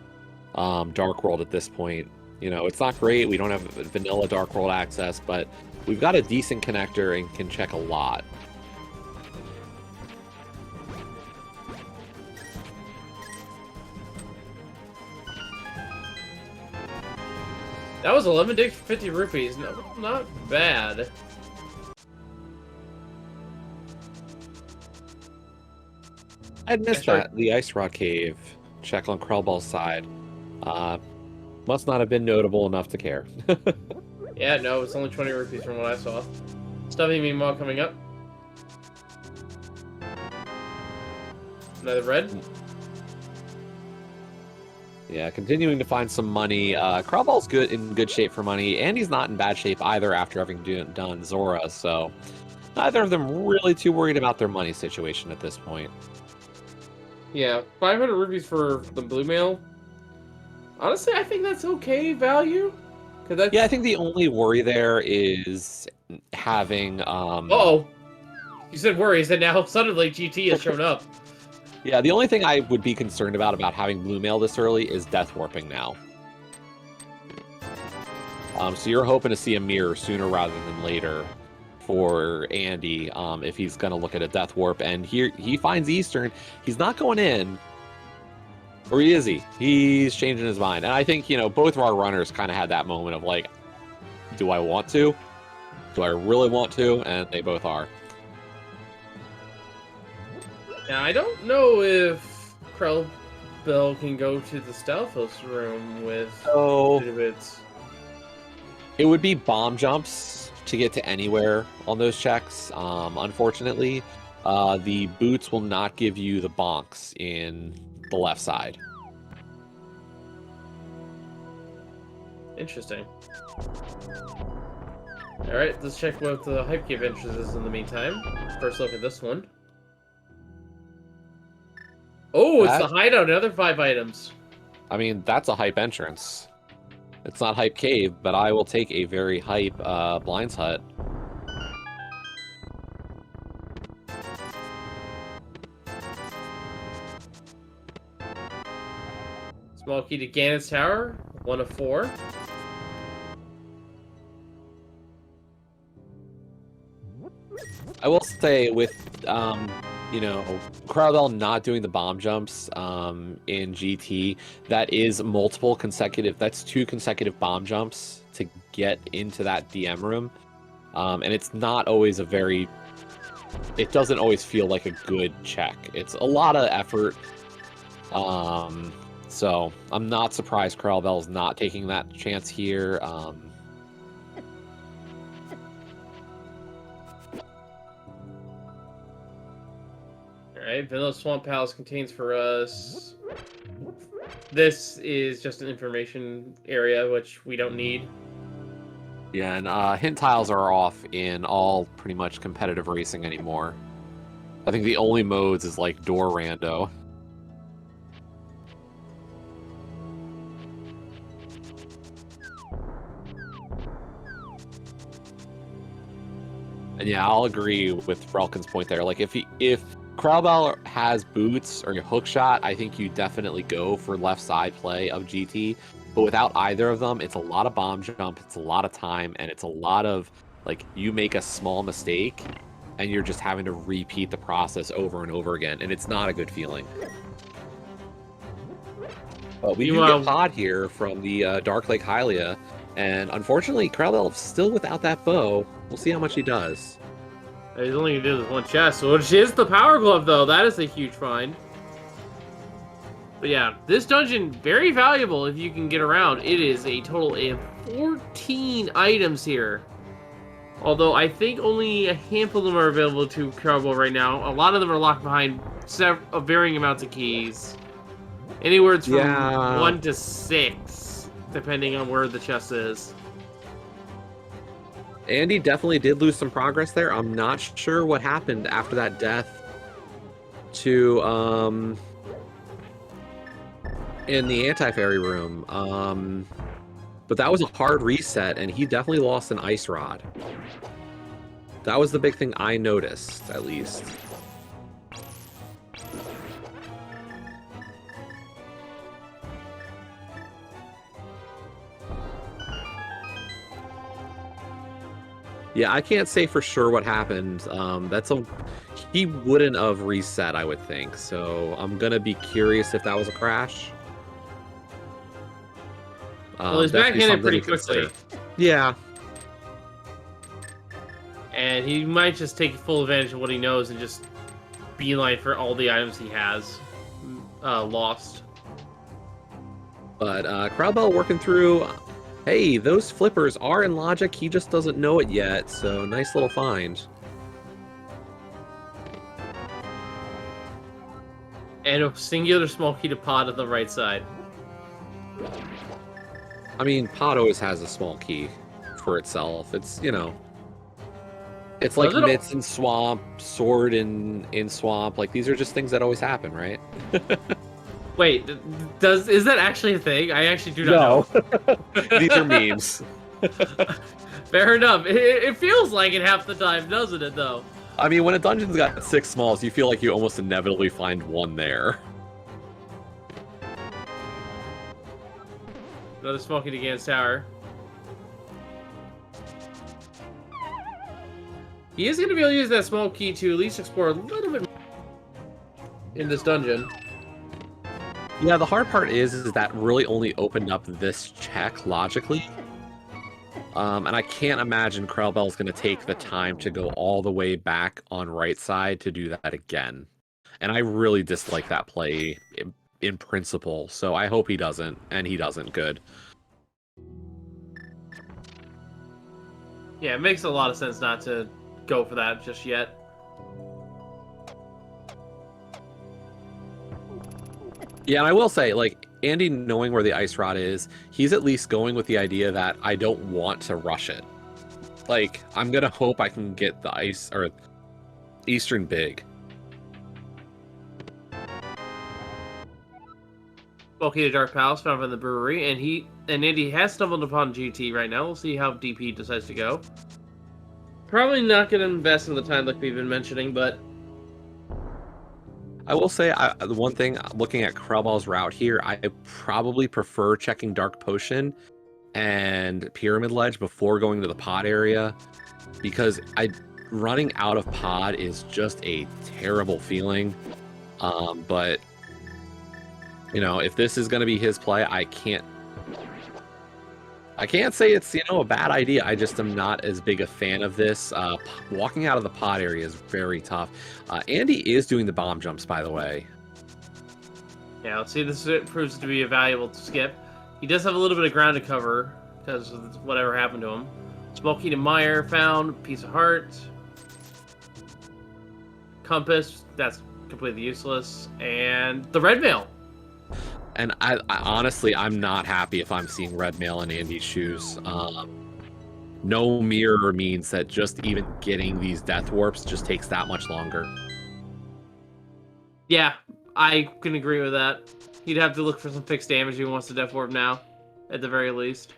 Dark World at this point. You know, it's not great. We don't have vanilla Dark World access, but we've got a decent connector and can check a lot. That was 11 dicks for 50 rupees. No, not bad. I'd missed that. The Ice Rock Cave. Check on Krelbel's side. Must not have been notable enough to care. Yeah, no, it's only 20 rupees from what I saw. Stubby meanwhile coming up. Another red. Yeah, continuing to find some money. Krelbel's in good shape for money. Andy's not in bad shape either after having done Zora, so neither of them really too worried about their money situation at this point. Yeah, 500 rupees for the blue mail. Honestly, I think that's okay value. Yeah, I think the only worry there is having... Uh-oh! You said worry, you said now suddenly GT has shown up. Yeah, the only thing I would be concerned about having blue mail this early is death warping now. So you're hoping to see a mirror sooner rather than later for Andy if he's going to look at a death warp. And here he finds Eastern. He's not going in. Or is he? He's changing his mind. And I think, you know, both of our runners kind of had that moment of like, do I want to? Do I really want to? And they both are. Now, I don't know if Krelbel can go to the Stalfos room with PseudoBoots. It would be bomb jumps to get to anywhere on those checks. Unfortunately, the boots will not give you the bonks in the left side. Interesting. Alright, let's check what the hype cave entrance is in the meantime. First look at this one. Oh, it's the hideout, another 5 items. I mean, that's a hype entrance. It's not hype cave, but I will take a very hype blinds hut. Small key to Ganon's Tower, 1 of 4. I will say with, you know, Krelbel not doing the bomb jumps in GT, that is multiple consecutive, that's 2 consecutive bomb jumps to get into that DM room. And it's not always a very, it doesn't always feel like a good check. It's a lot of effort. So I'm not surprised Krelbel's not taking that chance here. Alright, Vanilla Swamp Palace contains for us... This is just an information area, which we don't need. Yeah, and hint tiles are off in all pretty much competitive racing anymore. I think the only modes is like door rando. And yeah, I'll agree with Relkin's point there. Like if Krelbel has boots or your hook shot, I think you definitely go for left side play of GT. But without either of them, it's a lot of bomb jump, it's a lot of time, and it's a lot of like you make a small mistake and you're just having to repeat the process over and over again, and it's not a good feeling. But we do get Pod here from the Dark Lake Hylia, and unfortunately, Krelbel's still without that bow. We'll see how much he does. He's only going to do this one chest, which is the Power Glove, though. That is a huge find. But yeah, this dungeon, very valuable if you can get around. It is a total of 14 items here. Although I think only a handful of them are available to Krelbel right now. A lot of them are locked behind varying amounts of keys. Anywhere from 1 to 6, depending on where the chest is. Andy definitely did lose some progress there. I'm not sure what happened after that death to in the anti-fairy room. But that was a hard reset, and he definitely lost an ice rod. That was the big thing I noticed, at least. Yeah, I can't say for sure what happened. He wouldn't have reset, I would think. So I'm gonna be curious if that was a crash. Well, he's backhanded pretty quickly. Yeah. And he might just take full advantage of what he knows and just beeline for all the items he has lost. But Krelbel working through. Hey, those flippers are in logic. He just doesn't know it yet. So nice little find. And a singular small key to Pod on the right side. I mean, Pod always has a small key for itself. It's, you know, it's like mitts in swamp, sword in swamp. Like, these are just things that always happen, right? Wait, is that actually a thing? I actually do not know. These are memes. Fair enough. It feels like it half the time, doesn't it, though? I mean, when a dungeon's got 6 smalls, you feel like you almost inevitably find one there. Another smoking against tower. He is going to be able to use that small key to at least explore a little bit in this dungeon. Yeah, the hard part is that really only opened up this check logically. And I can't imagine Krelbel's going to take the time to go all the way back on right side to do that again. And I really dislike that play in principle, so I hope he doesn't, and he doesn't. Good. Yeah, it makes a lot of sense not to go for that just yet. Yeah, and I will say, like, Andy knowing where the ice rod is, he's at least going with the idea that I don't want to rush it. Like, I'm gonna hope I can get the ice, or Eastern Big. Bulky to Dark Palace found from the brewery, and Andy has stumbled upon GT right now. We'll see how DP decides to go. Probably not going to invest in the time like we've been mentioning, but I will say, the one thing, looking at Krelbel's route here, I probably prefer checking Dark Potion and Pyramid Ledge before going to the pod area, because running out of pod is just a terrible feeling. But, you know, if this is going to be his play, I can't say it's, you know, a bad idea. I just am not as big a fan of this. Walking out of the pod area is very tough. Andy is doing the bomb jumps, by the way. Yeah, let's see if this proves to be a valuable skip. He does have a little bit of ground to cover because of whatever happened to him. Smoky to Meyer found. Piece of heart. Compass. That's completely useless. And the red mail. And I honestly, I'm not happy if I'm seeing red mail in Andy's shoes. No mirror means that just even getting these death warps just takes that much longer. Yeah, I can agree with that. He'd have to look for some fixed damage if he wants to death warp now, at the very least.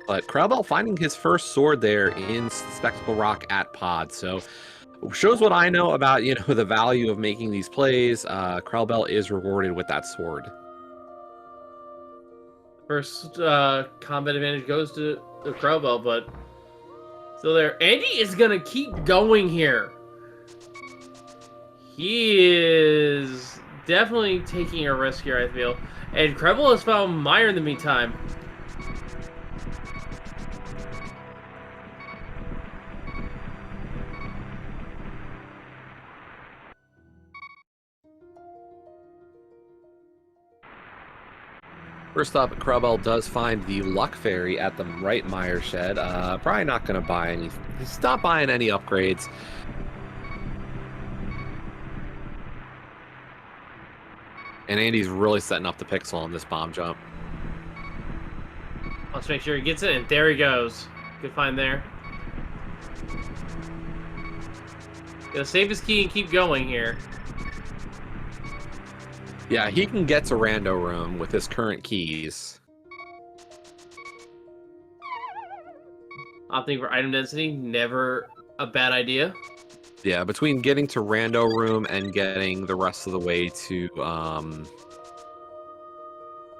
But Krelbel finding his first sword there in Spectacle Rock at Pod, so shows what I know about, the value of making these plays. Krelbel is rewarded with that sword. First combat advantage goes to the Krelbel, but still there. Andy is gonna keep going here. He is definitely taking a risk here, I feel. And Krelbel has found Meyer in the meantime. First up, Krelbel does find the Luck Fairy at the right Meyer shed. Probably not going to buy any. He's not buying any upgrades. And Andy's really setting up the pixel on this bomb jump. Let's make sure he gets it, and there he goes. Good find there. Gonna save his key and keep going here. Yeah, he can get to Rando Room with his current keys. Opting for item density, never a bad idea. Yeah, between getting to Rando Room and getting the rest of the way to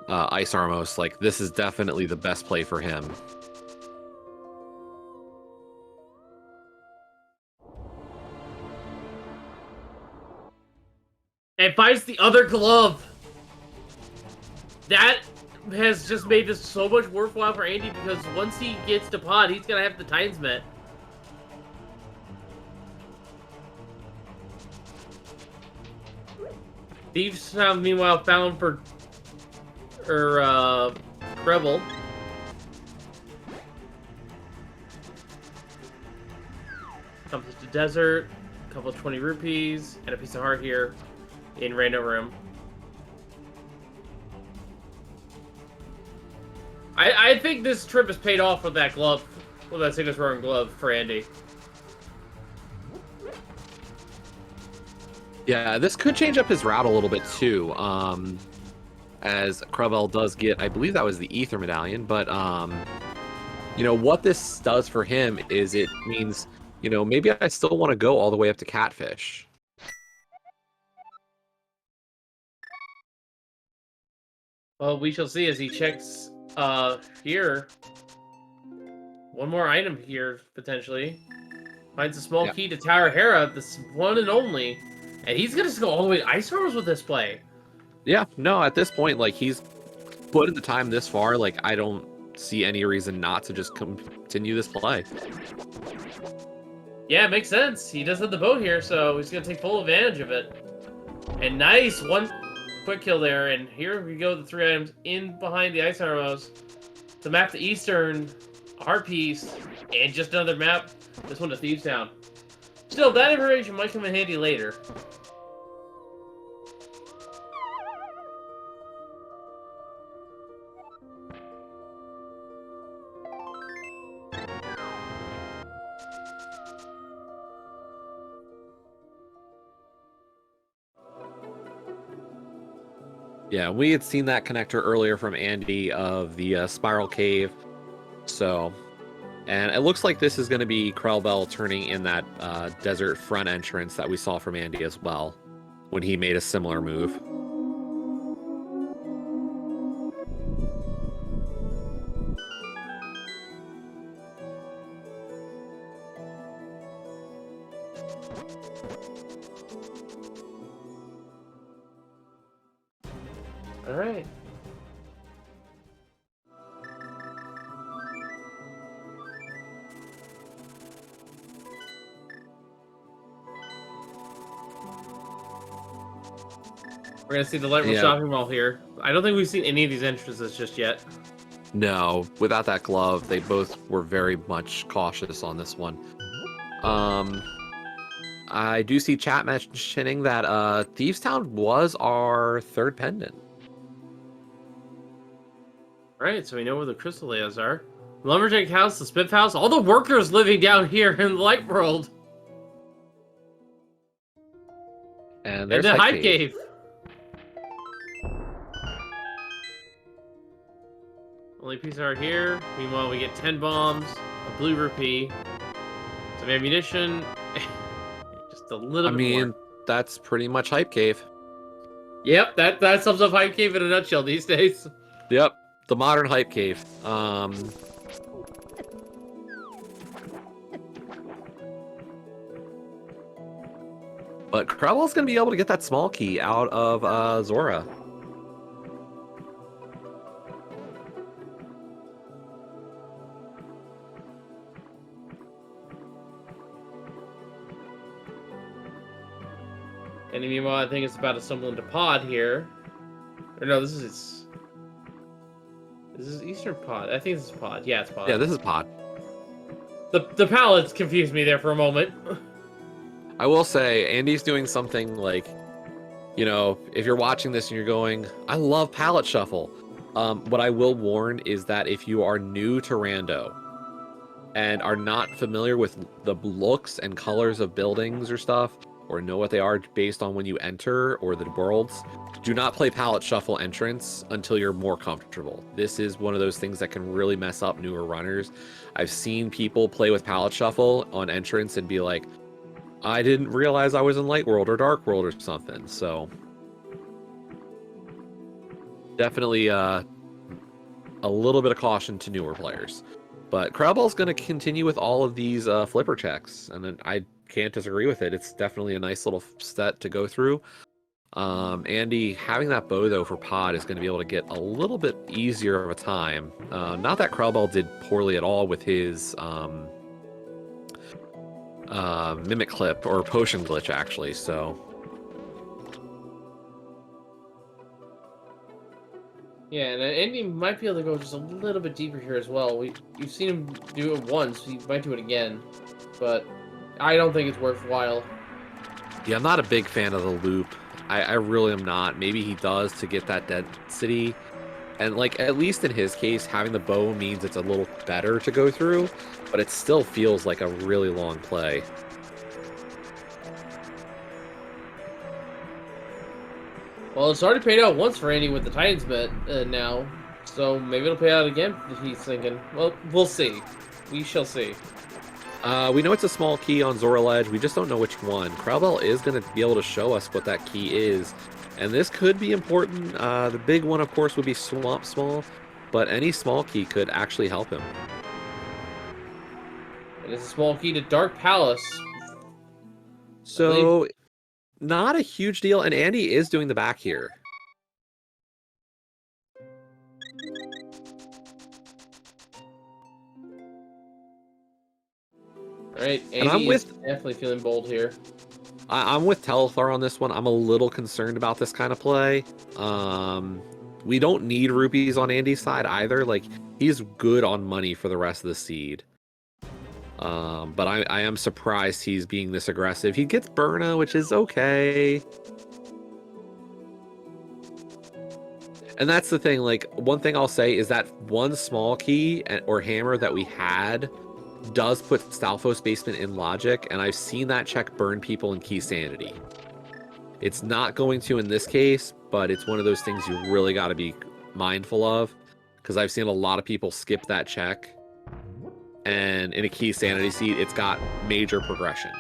Ice Armos, like, this is definitely the best play for him. And finds the other glove. That has just made this so much worthwhile for Andy, because once he gets to Pod, he's gonna have the Titans met. Thieves meanwhile found for Krelbel. Comes to desert, a couple of 20 rupees, and a piece of heart here in Rando Room. I think this trip is paid off with that glove, with that Cygnus Roaring glove for Andy. Yeah, this could change up his route a little bit too. As Krelbel does get, I believe that was the Ether Medallion, but what this does for him is it means, maybe I still want to go all the way up to Catfish. Well, we shall see as he checks here. One more item here, potentially. Finds a small key to Tower Hera, this one and only. And he's going to go all the way to Ice Armors with this play. Yeah, no, at this point, like, he's put in the time this far, like, I don't see any reason not to just continue this play. Yeah, it makes sense. He does have the boat here, so he's going to take full advantage of it. And nice, one quick kill there, and here we go, the 3 items in behind the Ice Armors to map the Eastern, Heart Piece, and just another map, this one to Thieves Town. Still, that information might come in handy later. Yeah, we had seen that connector earlier from Andy of the Spiral Cave. So, and it looks like this is going to be Krelbel turning in that desert front entrance that we saw from Andy as well, when he made a similar move. All right. We're gonna see the Light Rail shopping mall here. I don't think we've seen any of these entrances just yet. No, without that glove, they both were very much cautious on this one. I do see chat mentioning that Thieves Town was our third pendant. Right, so we know where the crystal layers are. Lumberjack House, the Smith House, all the workers living down here in the Light World. And there's the Hype Hype Cave. Cave. Only piece are here. Meanwhile, we get 10 bombs, a blue rupee, some ammunition, just a little bit more. That's pretty much Hype Cave. Yep, that sums up Hype Cave in a nutshell these days. Yep, the modern Hype Cave. But Krelbel's going to be able to get that small key out of Zora. And meanwhile, I think it's about to stumble into Pod here. Or no, this is Eastern Pod. I think this is Pod. Yeah, it's Pod. Yeah, this is Pod. The palettes confused me there for a moment. I will say, Andy's doing something like, you know, if you're watching this and you're going, I love palette shuffle. What I will warn is that if you are new to Rando and are not familiar with the looks and colors of buildings or stuff, or know what they are based on when you enter or the worlds, do not play palette shuffle entrance until you're more comfortable. This is one of those things that can really mess up newer runners. I've seen people play with palette shuffle on entrance and be like, I didn't realize I was in Light World or Dark World or something. So definitely a little bit of caution to newer players. But Krelbel's going to continue with all of these flipper checks, and I can't disagree with it. It's definitely a nice little set to go through. Andy, having that bow, though, for Pod is going to be able to get a little bit easier of a time. Not that Krelbel did poorly at all with his mimic clip or potion glitch, actually, so... Yeah, and Andy might be able to go just a little bit deeper here as well. You've seen him do it once, he might do it again, but I don't think it's worthwhile. Yeah, I'm not a big fan of the loop. I really am not. Maybe he does to get that density. And, like, at least in his case, having the bow means it's a little better to go through, but it still feels like a really long play. Well, it's already paid out once for Andy with the Titans bet now, so maybe it'll pay out again, he's thinking. Well, we'll see. We shall see. We know it's a small key on Zora Ledge. We just don't know which one. Krelbel is going to be able to show us what that key is, and this could be important. The big one, of course, would be Swamp Small, but any small key could actually help him. And it's a small key to Dark Palace. So, not a huge deal, and Andy is doing the back here. Alright, Andy is definitely feeling bold here. I'm with Telethar on this one. I'm a little concerned about this kind of play. We don't need rupees on Andy's side either. Like, he's good on money for the rest of the seed. But I am surprised he's being this aggressive. He gets Burna, which is okay. And that's the thing, like, one thing I'll say is that one small key or hammer that we had does put Stalfos Basement in logic, and I've seen that check burn people in Keysanity. It's not going to in this case, but it's one of those things you really got to be mindful of, because I've seen a lot of people skip that check, and in a Keysanity seed, it's got major progression.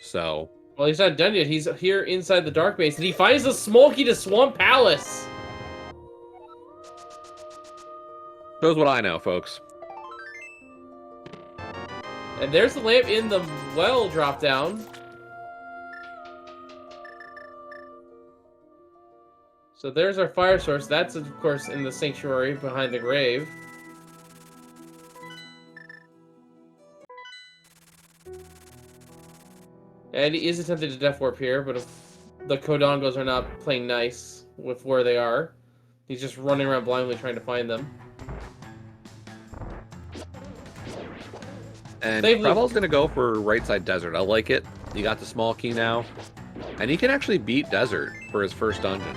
So... Well, he's not done yet. He's here inside the Dark Base, and he finds the small key to Swamp Palace! Shows what I know, folks. And there's the lamp in the well drop down. So there's our fire source. That's, of course, in the sanctuary behind the grave. And he is attempting to death warp here, but if the Kodongos are not playing nice with where they are, he's just running around blindly trying to find them. And Krelbel's going to go for right side desert. I like it. You got the small key now. And he can actually beat desert for his first dungeon.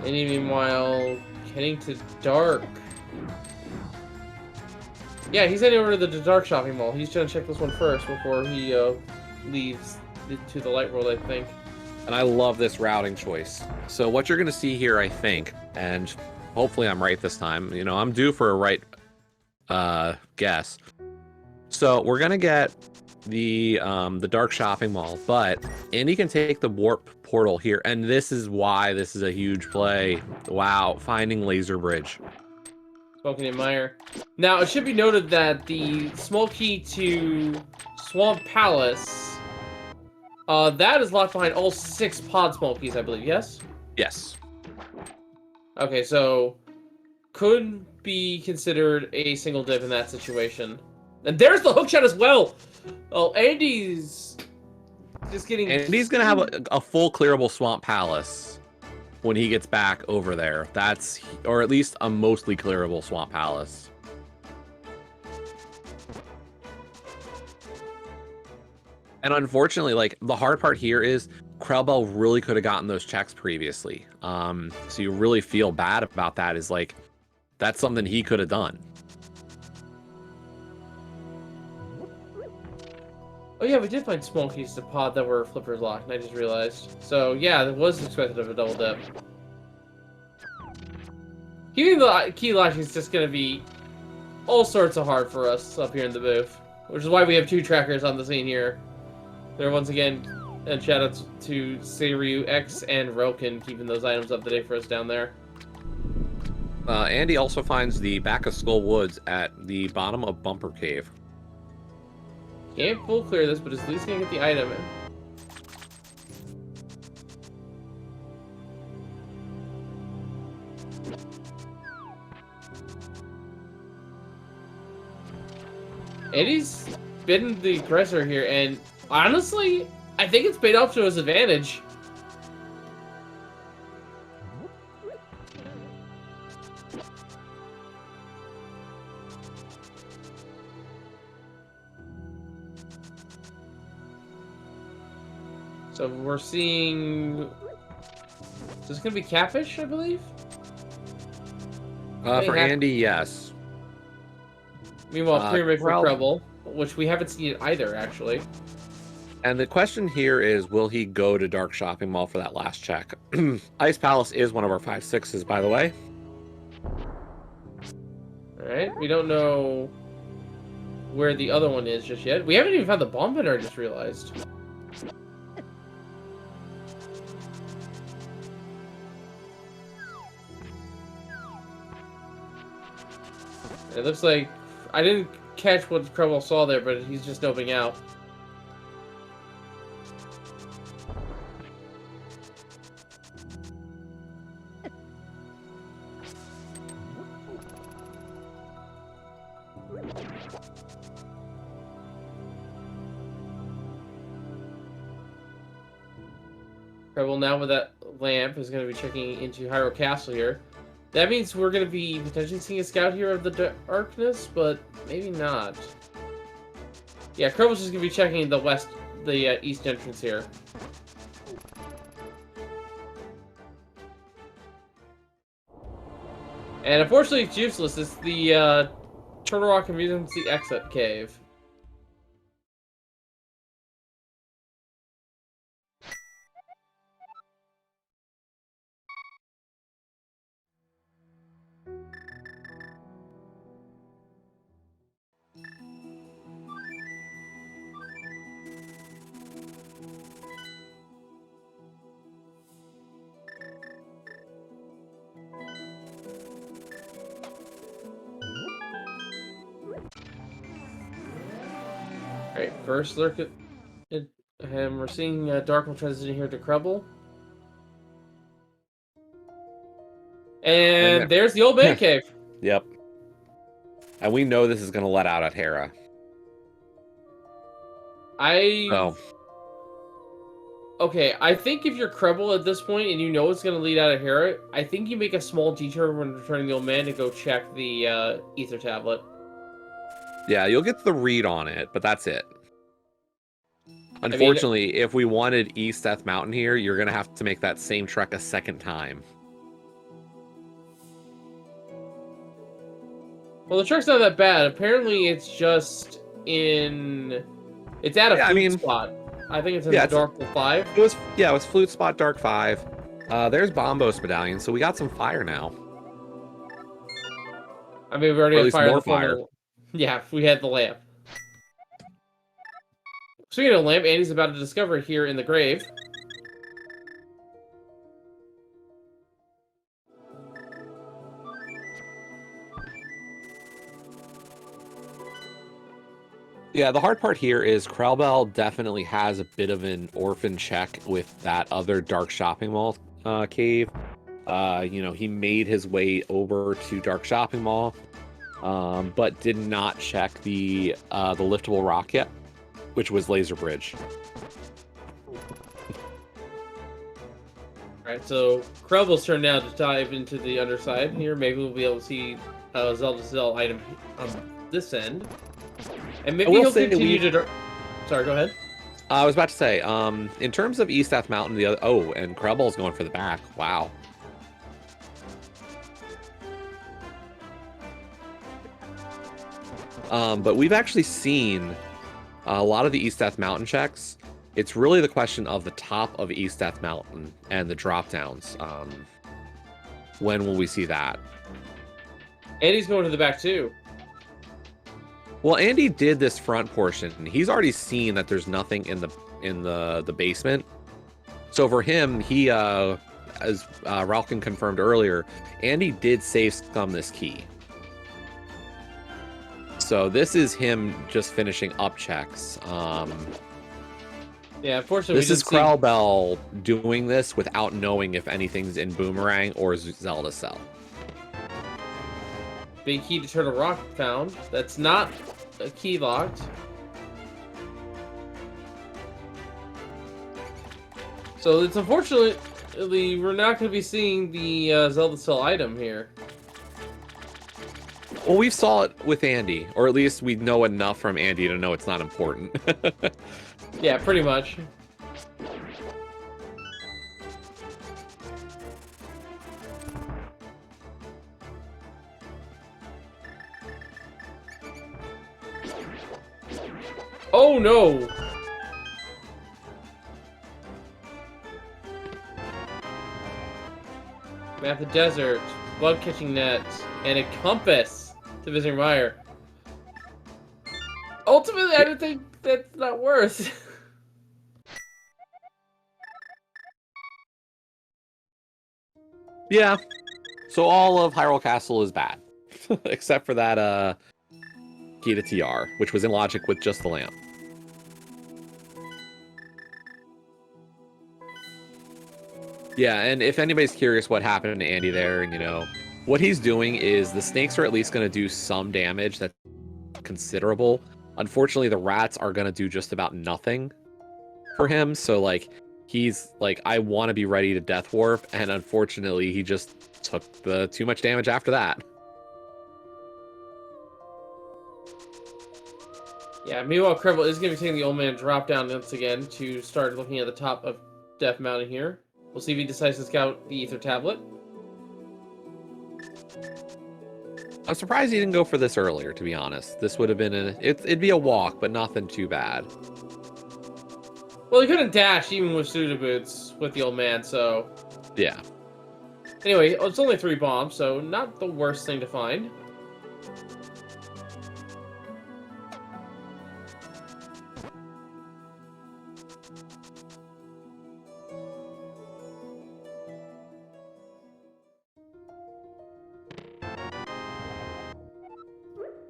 And meanwhile, heading to dark. Yeah, he's heading over to the dark shopping mall. He's trying to check this one first before he leaves to the light world, I think. And I love this routing choice. So what you're going to see here, I think, and hopefully I'm right this time. You know, I'm due for a right guess. So we're going to get the dark shopping mall, but Andy can take the warp portal here, and this is why this is a huge play. Wow, finding laser bridge. Spoken in Meyer. Now, it should be noted that the small key to Swamp Palace, that is locked behind all 6 pod small keys, I believe, yes? Yes. Okay, so could be considered a single dip in that situation. And there's the hookshot as well! Oh, Andy's just getting... Andy's going to have a full clearable Swamp Palace when he gets back over there. That's, or at least a mostly clearable Swamp Palace. And unfortunately, like, the hard part here is Krelbel really could have gotten those checks previously. So you really feel bad about that, is like, that's something he could have done. Oh yeah, we did find small keys to pod that were flippers locked, and I just realized. So yeah, that was expected of a double dip. Keeping the key locking is just going to be all sorts of hard for us up here in the booth. Which is why we have 2 trackers on the scene here. There once again, and shout out to Seiryu X and Roken keeping those items up to date for us down there. Andy also finds the back of Skull Woods at the bottom of Bumper Cave. Can't full clear this, but at least gonna get the item in. Eddie's been the aggressor here, and honestly, I think it's paid off to his advantage. So we're seeing... Is this going to be Catfish, I believe? For Andy, yes. Meanwhile, Pyramid for Krelbel, which we haven't seen either, actually. And the question here is, will he go to Dark Shopping Mall for that last check? Ice Palace is one of our 5/6s, by the way. Alright, we don't know where the other one is just yet. We haven't even found the bomb bender, I just realized. It looks like... I didn't catch what Krelbel saw there, but he's just noping out. Krelbel now with that lamp is going to be checking into Hyrule Castle here. That means we're going to be potentially seeing a scout here of the darkness, but maybe not. Yeah, Krelbel's just going to be checking the east entrance here. And unfortunately, it's useless. It's the Turtle Rock Emergency Exit Cave. Alright, first look at it, and we're seeing Darkle transition here to Krelbel. And there's the old man cave. Yep. And we know this is going to let out at Hera. I Okay, I think if you're Krelbel at this point and you know it's going to lead out of here, I think you make a small detour when returning the old man to go check the ether tablet. Yeah, you'll get the read on it, but that's it. I mean, Unfortunately, if we wanted East Death Mountain here, you're going to have to make that same trek a second time. well, the trek's not that bad. Apparently, it's just in... It's at a food spot. I think it's in the Dark 5. It was Flute Spot Dark 5. There's Bombos Medallion, so we got some fire now. I mean, we already had fire. More fire. Yeah, we had the lamp. Speaking of lamp, Andy's about to discover it here in the grave. Yeah, the hard part here is Krelbel definitely has a bit of an orphan check with that other Dark Shopping Mall cave. You know, he made his way over to Dark Shopping Mall, but did not check the liftable rock yet, which was Laser Bridge. Alright, so Krelbel's turn now to dive into the underside here. Maybe we'll be able to see Zelda Cell item on this end. And maybe he'll continue to... Sorry, go ahead. I was about to say, in terms of East Death Mountain, the other... Oh, and Krelbel's going for the back. Wow. But we've actually seen a lot of the East Death Mountain checks. It's really the question of the top of East Death Mountain and the drop downs. When will we see that? And he's going to the back too. Well, Andy did this front portion. He's already seen that there's nothing in the basement. So for him, he as Ralkin confirmed earlier, Andy did save scum this key. So this is him just finishing up checks. Yeah, unfortunately, this is Krelbel doing this without knowing if anything's in Boomerang or Zelda Cell. Big key to turn a rock found. That's not a key locked. So it's unfortunately we're not going to be seeing the Zelda Cell item here. Well, we saw it with Andy, or at least we know enough from Andy to know it's not important. Yeah, pretty much. Oh no! Map the desert, bug catching nets, and a compass to Visiting Mire. Ultimately, I don't think that's not worse. Yeah. So all of Hyrule Castle is bad. Except for that key to TR, which was in logic with just the lamp. Yeah, and if anybody's curious what happened to Andy there, and you know, what he's doing is the snakes are at least going to do some damage that's considerable. Unfortunately, the rats are going to do just about nothing for him. So, like, he's like, I want to be ready to Death Warp, and unfortunately, he just took the too much damage after that. Yeah, meanwhile, Krelbel is going to be taking the old man drop down once again to start looking at the top of Death Mountain here. We'll see if he decides to scout the Ether Tablet. I'm surprised he didn't go for this earlier, to be honest. This would have been it'd be a walk, but nothing too bad. Well, he couldn't dash even with Pseudo Boots with the old man, so... Yeah. Anyway, it's only 3 bombs, so not the worst thing to find.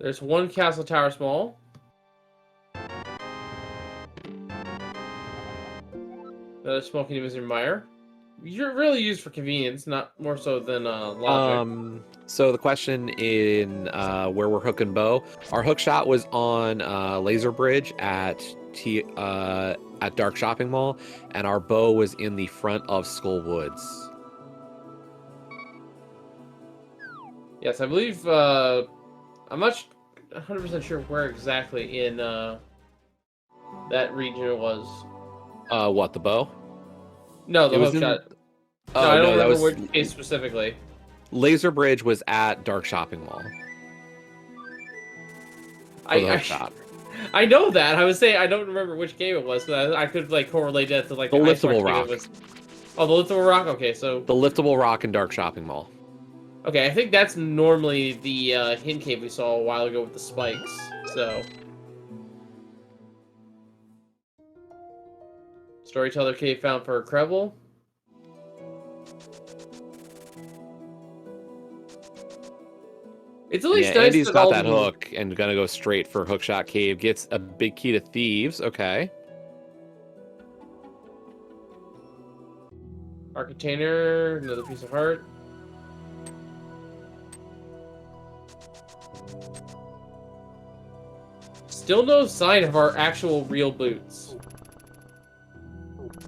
There's 1 Castle Tower Small. Another Smoking Visiting Mire. You're really used for convenience, not more so than logic. So the question in where we're hook and bow, our hook shot was on Laser Bridge at Dark Shopping Mall, and our bow was in the front of Skull Woods. Yes, I believe. I'm not 100% sure where exactly in that region it was. What, the bow? No, the It was hook shot. Oh, No, I don't no, that remember was which case specifically. Laser Bridge was at Dark Shopping Mall. For the hook shot. I know that. I was saying I don't remember which game it was. So I could like correlate that to like The liftable game rock. it was. Oh, the liftable rock. Okay, so the liftable rock in Dark Shopping Mall. okay, I think that's normally the hint cave we saw a while ago with the spikes. So Storyteller cave found for Krelbel. It's at least nice Andy's that got all that hook and gonna go straight for Hookshot Cave. Gets a big key to Thieves. Okay. Our container, another piece of heart. Still no sign of our actual real boots.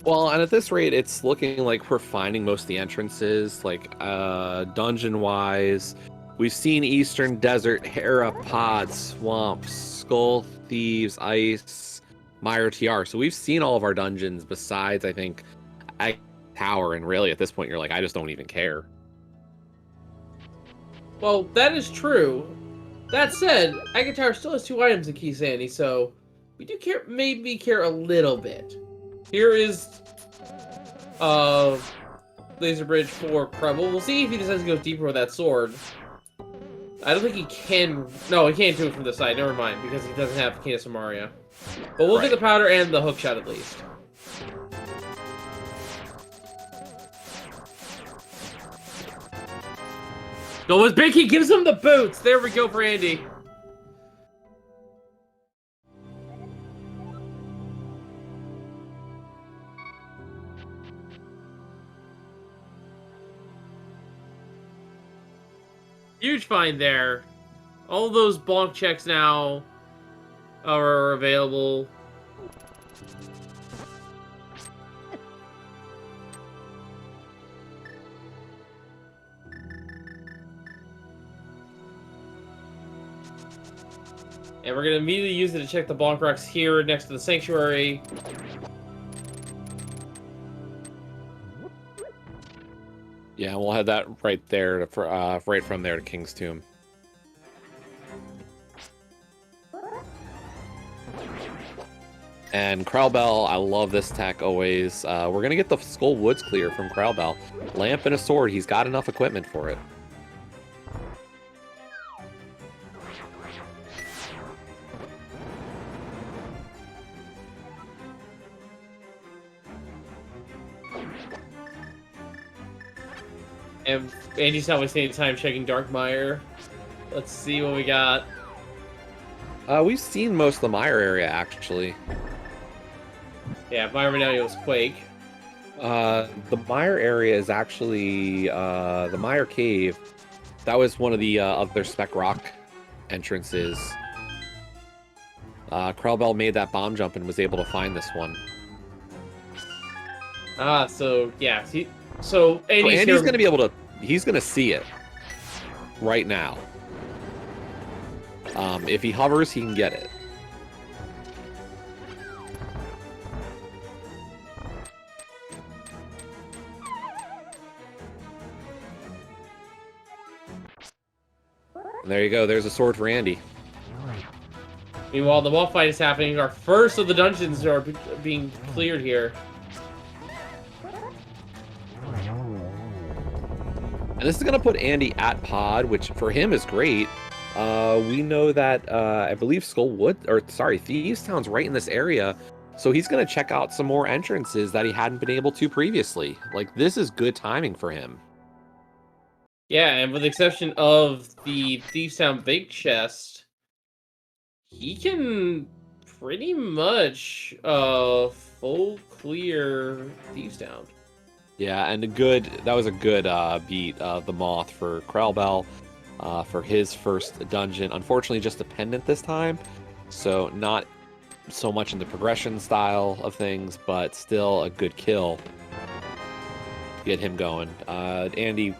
Well, and at this rate, it's looking like we're finding most of the entrances, like dungeon-wise. We've seen Eastern Desert, Hera, Pod, Swamps, Skull, Thieves, Ice, Mire TR. So we've seen all of our dungeons besides, I think, Tower. And really, at this point, you're like, I just don't even care. Well, that is true. That said, Agate Tower still has 2 items in Keysanity, so we do care, maybe care a little bit. Here is Laser Bridge for Krelbel. We'll see if he decides to go deeper with that sword. I don't think he can. No, he can't do it from the side. Never mind, because he doesn't have Cadence of Mario. But we'll get the powder and the hook shot at least. No, it's big. He gives him the boots. There we go for Andy. Huge find there. All those bonk checks now are available. And we're going to immediately use it to check the bonk rocks here next to the sanctuary. Yeah, we'll have that right there, right from there to King's Tomb. And Krelbel, I love this tech always. We're going to get the Skull Woods clear from Krelbel. Lamp and a sword, he's got enough equipment for it. And Andy's not wasting any time checking Dark Mire. Let's see what we got. We've seen most of the Mire area, actually. Yeah, Mire Medallion was Quake. The Mire area is actually the Mire Cave. That was one of the other Spec Rock entrances. Krelbel made that bomb jump and was able to find this one. Ah, so yeah. So Andy's going to be able to... He's going to see it right now. If he hovers, he can get it. And there you go. There's a sword for Andy. Meanwhile, the wall fight is happening. Our first of the dungeons are being cleared here. And this is going to put Andy at Pod, which for him is great. We know that, I believe Thieves Town's right in this area. So he's going to check out some more entrances that he hadn't been able to previously. Like, this is good timing for him. Yeah, and with the exception of the Thieves Town big chest, he can pretty much full clear Thieves Town. Yeah, and that was a good beat of the Moth for Krelbel for his first dungeon. Unfortunately, just a pendant this time, so not so much in the progression style of things, but still a good kill. Get him going. Andy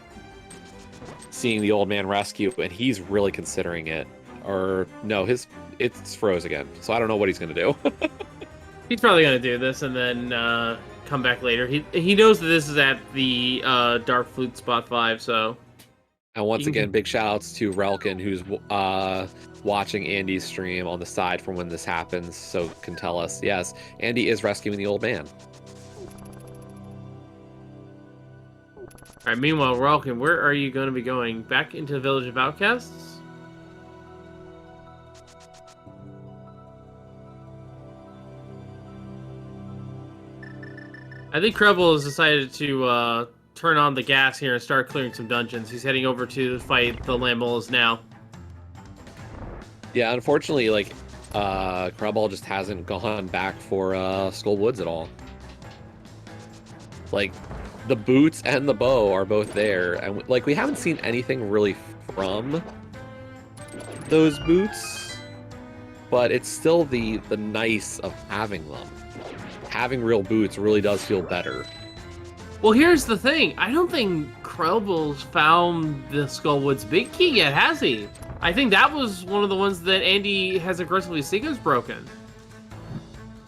seeing the old man rescue, and he's really considering it. Or no, it's froze again, so I don't know what he's gonna do. He's probably gonna do this and then come back later. He knows that this is at the Dark Flute spot 5, so. And once again, big shout outs to Relkin, who's watching Andy's stream on the side from when this happens, so can tell us, yes, Andy is rescuing the old man. All right. Meanwhile, Relkin, where are you going to be going? Back into the Village of Outcasts? I think Krelbel has decided to turn on the gas here and start clearing some dungeons. He's heading over to fight the Lambolas now. Yeah, unfortunately, like, Krelbel just hasn't gone back for Skull Woods at all. Like, the boots and the bow are both there, and like we haven't seen anything really from those boots, but it's still the nice of having them. Having real boots really does feel better. Well, here's the thing. I don't think Krelbel's found the Skullwoods big key yet, has he? I think that was one of the ones that Andy has aggressively seen as broken.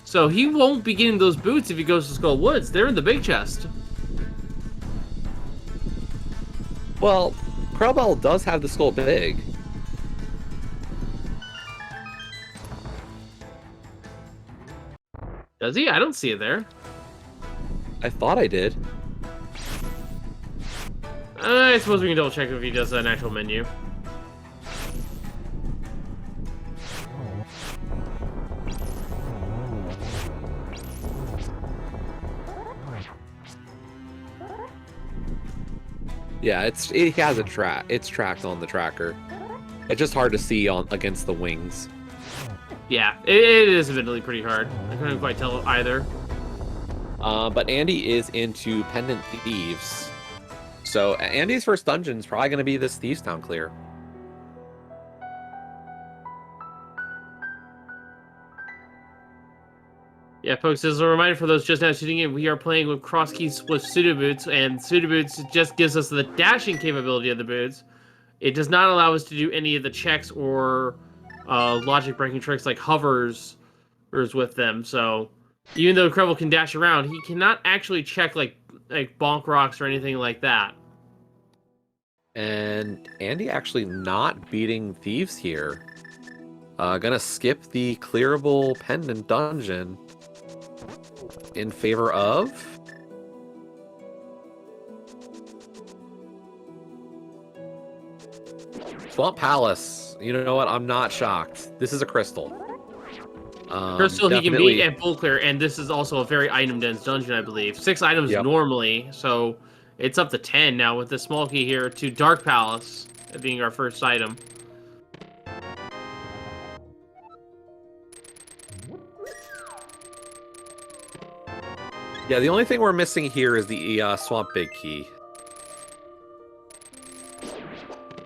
So he won't be getting those boots if he goes to Skull Woods. They're in the big chest. Well, Krelbel does have the skull big. Does he? I don't see it there. I thought I did. I suppose we can double check if he does an actual menu. Yeah, it has a track. It's tracked on the tracker. It's just hard to see against the wings. Yeah, it is admittedly pretty hard. I couldn't quite tell either. But Andy is into Pendant Thieves. So Andy's first dungeon is probably going to be this Thieves Town clear. Yeah, folks, as a reminder for those just now tuning in, we are playing with CrossKeys with Pseudo Boots, and Pseudo Boots just gives us the dashing capability of the boots. It does not allow us to do any of the checks or logic breaking tricks like hovers with them. So even though Krelbel can dash around, he cannot actually check like bonk rocks or anything like that. And Andy actually not beating Thieves here. Gonna skip the clearable pendant dungeon in favor of Swamp Palace. You know what? I'm not shocked. This is a crystal. Crystal he can beat and full clear, and this is also a very item dense dungeon, I believe. 6 items normally, so it's up to 10 now with the small key here to Dark Palace being our first item. Yeah, the only thing we're missing here is the Swamp Big Key.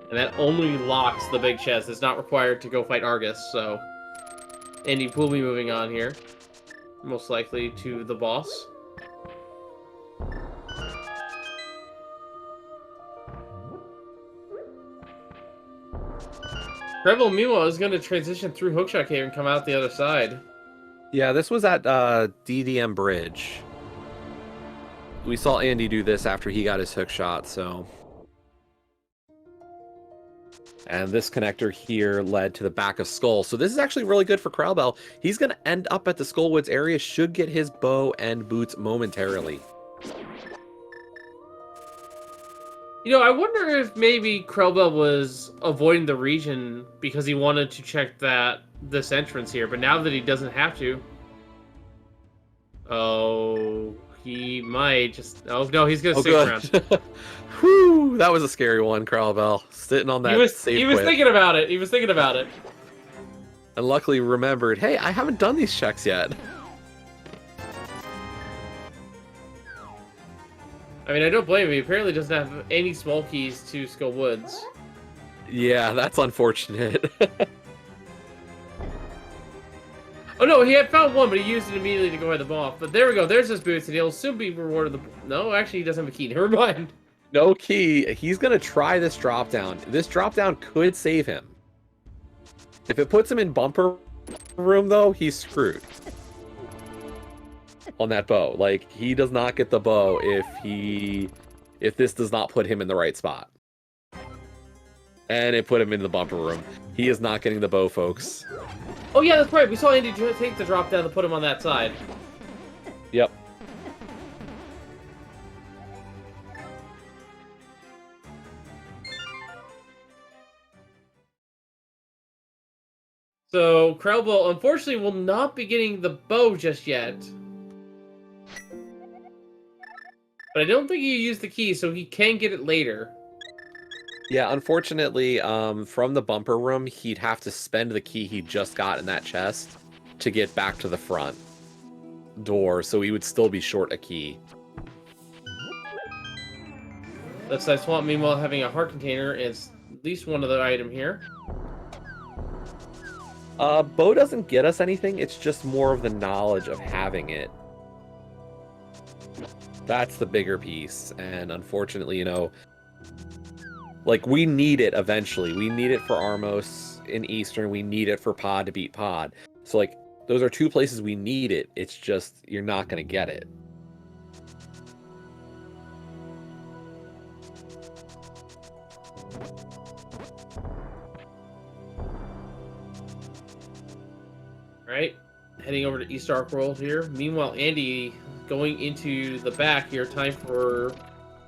And that only locks the big chest. It's not required to go fight Argus, so Andy will be moving on here. Most likely to the boss. Krelbel, meanwhile, is going to transition through Hookshot Cave and come out the other side. Yeah, this was at DDM Bridge. We saw Andy do this after he got his hook shot, so... And this connector here led to the back of Skull. So this is actually really good for Krelbel. He's going to end up at the Skullwoods area, should get his bow and boots momentarily. You know, I wonder if maybe Krelbel was avoiding the region because he wanted to check this entrance here, but now that he doesn't have to... Oh, he might just... Oh, no, he's going to stick around. Whew, that was a scary one, Krelbel. Sitting on that He was thinking about it. He was thinking about it. And luckily remembered, hey, I haven't done these checks yet. I mean, I don't blame him. He apparently doesn't have any small keys to Skull Woods. Yeah, that's unfortunate. Oh no, he had found one, but he used it immediately to go ahead them off. But there we go. There's his boots, and he'll soon be rewarded. No, actually, he doesn't have a key. Never mind. No key. He's gonna try this drop down. This drop down could save him. If it puts him in bumper room, though, he's screwed. On that bow, like he does not get the bow if this does not put him in the right spot. And it put him in the bumper room. He is not getting the bow, folks. Oh yeah, that's right. We saw Andy take the drop down to put him on that side. Yep. So Krelbel, unfortunately, will not be getting the bow just yet. But I don't think he used the key, so he can get it later. Yeah, unfortunately, from the bumper room, he'd have to spend the key he just got in that chest to get back to the front door, so he would still be short a key. Looks like Swamp, meanwhile, having a heart container is at least one other item here. Bow doesn't get us anything, it's just more of the knowledge of having it. That's the bigger piece, and unfortunately, you know, like, we need it eventually. We need it for Armos in Eastern, we need it for Pod to beat Pod. So, like, those are two places we need it, it's just, you're not going to get it. Right, heading over to East Ark World here. Meanwhile, Andy going into the back here. Time for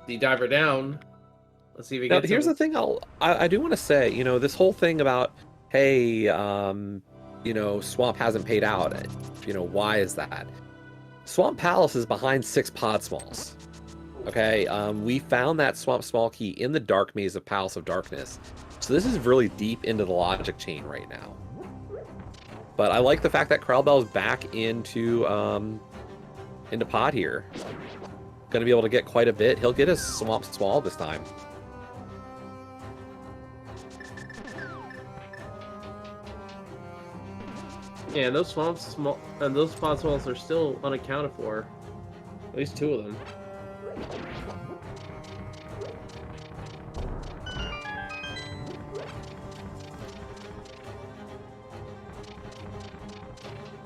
the diver down. Let's see if he gets. Here's the thing. I do want to say, you know, this whole thing about, hey, you know, Swamp hasn't paid out. You know, why is that? Swamp Palace is behind 6 pod smalls. Okay, we found that Swamp Small key in the dark maze of Palace of Darkness. So this is really deep into the logic chain right now. But I like the fact that Krelbel's back into pod here. Gonna be able to get quite a bit. He'll get his Swamp Small this time. Yeah, those pod smalls are still unaccounted for. At least 2 of them.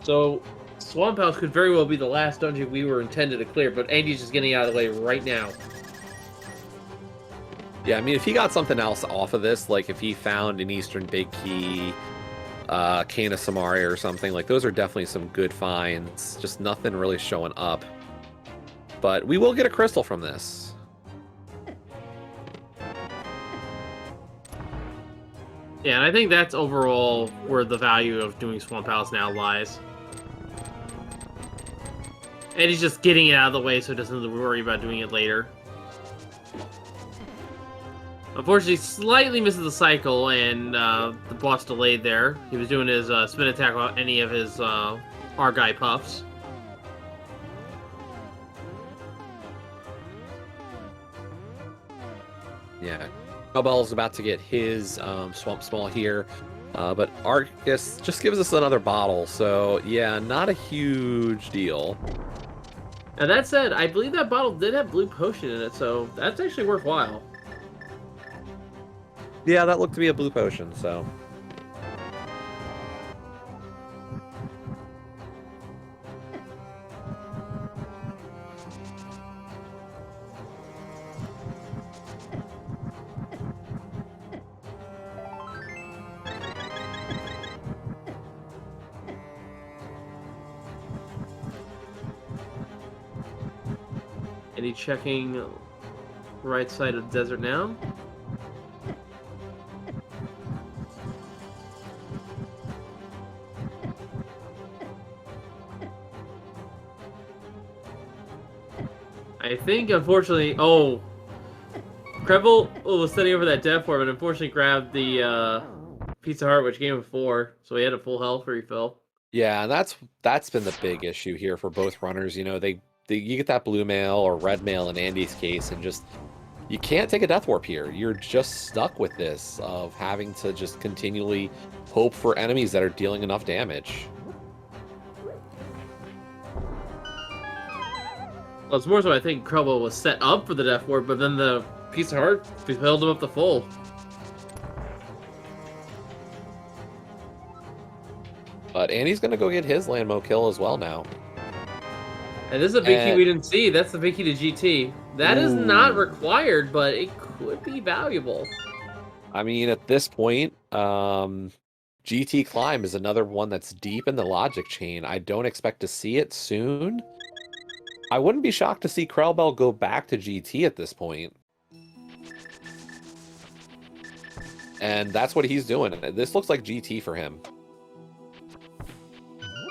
So, Swamp House could very well be the last dungeon we were intended to clear, but Andy's just getting out of the way right now. Yeah, I mean, if he got something else off of this, like if he found an Eastern Big Key, Cane of Samaria or something, like those are definitely some good finds. Just nothing really showing up. But we will get a crystal from this. Yeah, and I think that's overall where the value of doing Swamp House now lies. And he's just getting it out of the way so he doesn't have to worry about doing it later. Unfortunately, slightly misses the cycle, and the boss delayed there. He was doing his spin attack without any of his Argai puffs. Yeah, Krelbel's about to get his Swamp Small here, but Arcus just gives us another bottle, so yeah, not a huge deal. Now that said, I believe that bottle did have blue potion in it, so that's actually worthwhile. Yeah, that looked to be a blue potion, so... And he's checking right side of the desert now. I think, unfortunately, Krelbel was sitting over that death orb and unfortunately grabbed the Pizza Heart, which gave him 4, so he had a full health refill. Yeah, and that's been the big issue here for both runners. You know, they you get that blue mail or red mail in Andy's case, and just you can't take a death warp here. You're just stuck with this of having to just continually hope for enemies that are dealing enough damage. Well, it's more so I think Krelbel was set up for the death warp, but then the piece of heart held him up to full. But Andy's going to go get his Landmo kill as well now. And this is a big key we didn't see. That's the big key to GT. That is not required, but it could be valuable. I mean, at this point, GT Climb is another one that's deep in the logic chain. I don't expect to see it soon. I wouldn't be shocked to see Krelbel go back to GT at this point. And that's what he's doing. This looks like GT for him.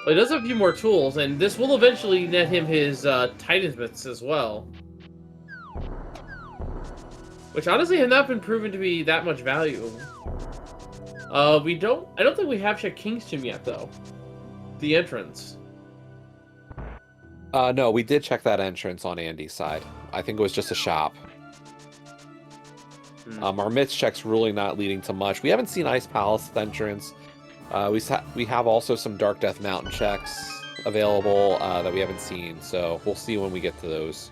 Well, he does have a few more tools, and this will eventually net him his Titan Smiths as well. Which honestly have not been proven to be that much value. I don't think we have checked King's Tomb yet, though. The entrance. No, we did check that entrance on Andy's side. I think it was just a shop. Our myths check's really not leading to much. We haven't seen Ice Palace entrance. We have also some Dark Death Mountain checks available that we haven't seen, so we'll see when we get to those.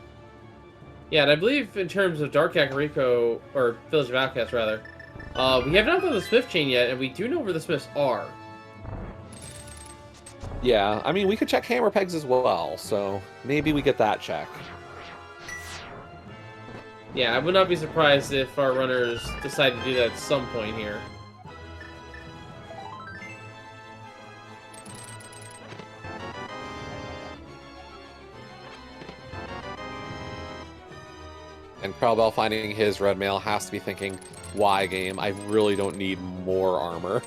Yeah, and I believe in terms of Dark Kakariko, or Village of Outcasts rather, we have not done the Smith chain yet, and we do know where the Smiths are. Yeah, I mean, we could check Hammer Pegs as well, so maybe we get that check. Yeah, I would not be surprised if our runners decide to do that at some point here. And Krelbel finding his red mail has to be thinking, why game? I really don't need more armor.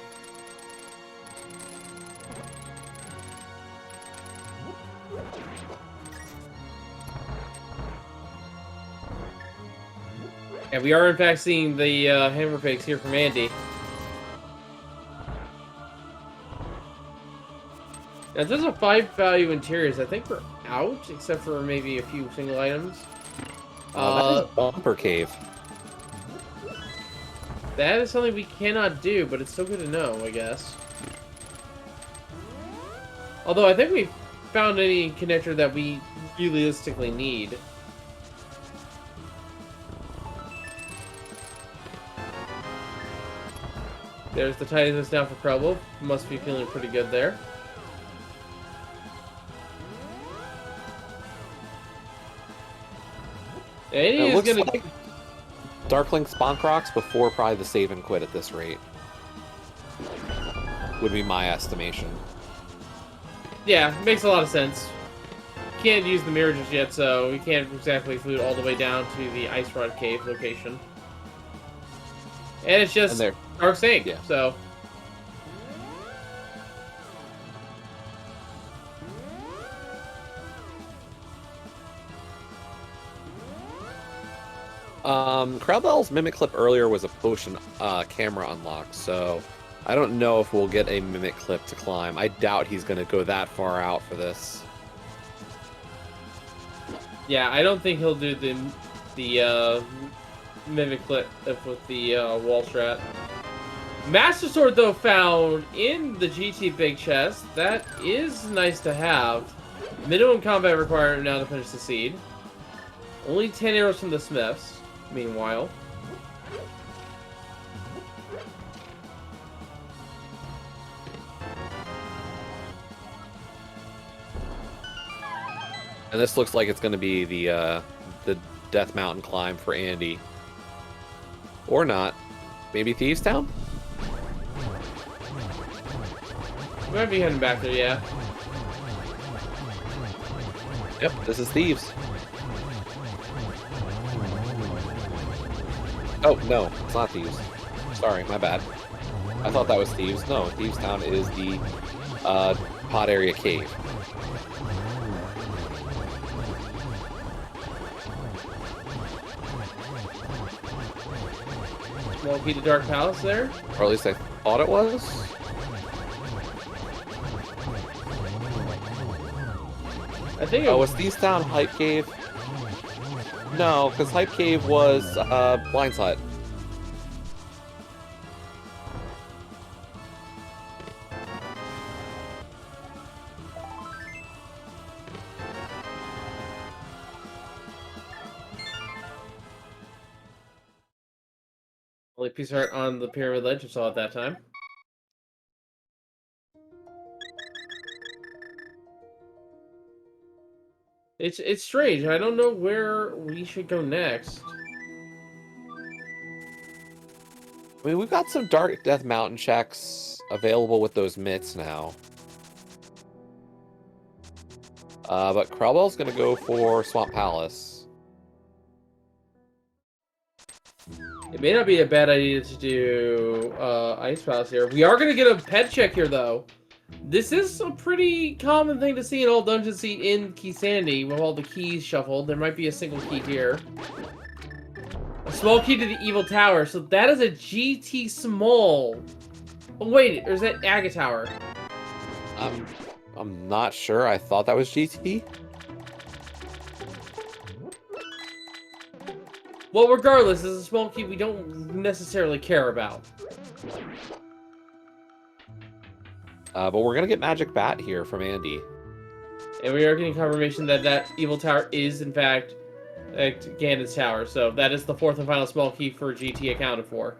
And we are in fact seeing the hammer pigs here from Andy. Now, there's a 5 value interiors. I think we're out, except for maybe a few single items. That is Bumper Cave. That is something we cannot do, but it's still good to know, I guess. Although I think we found any connector that we realistically need. There's the Titans down for Krelbel. Must be feeling pretty good there. And It looks gonna... like Darkling Sponkrox before probably the save and quit at this rate. Would be my estimation. Yeah, makes a lot of sense. Can't use the mirror just yet, so we can't exactly flute all the way down to the Ice Rod Cave location. And it's just Dark Snake, yeah. So... Krelbel's Mimic Clip earlier was a potion camera unlock, so I don't know if we'll get a Mimic Clip to climb. I doubt he's going to go that far out for this. Yeah, I don't think he'll do the Mimic Clip with the wall strat. Master Sword, though, found in the GT Big Chest. That is nice to have. Minimum combat requirement now to finish the seed. Only 10 arrows from the Smiths, meanwhile. And this looks like it's going to be the Death Mountain climb for Andy. Or not. Maybe Thieves Town? We might be heading back there, yeah. Yep, this is Thieves. Oh, no, it's not Thieves. Sorry, my bad. I thought that was Thieves. No, Thieves Town is the Pod Area Cave. Won't be the Dark Palace there? Or at least I thought it was. I think Oh, was Thieves Town Hype Cave? No, because Hype Cave was Blind Hut. only piece of art on the Pyramid Ledge I saw at that time. It's strange. I don't know where we should go next. I mean, we've got some Dark Death Mountain checks available with those mitts now. But Krelbel's going to go for Swamp Palace. It may not be a bad idea to do Ice Palace here. We are going to get a pet check here, though. This is a pretty common thing to see in all dungeons in Keysanity with all the keys shuffled. There might be a single key here. A small key to the Evil Tower. So that is a GT small. Oh, wait, or is that Aga Tower? I'm not sure. I thought that was GT. Well, regardless, it's a small key we don't necessarily care about. But we're going to get Magic Bat here from Andy. And we are getting confirmation that that Evil Tower is, in fact, Ganon's Tower. So that is the fourth and final small key for GT accounted for.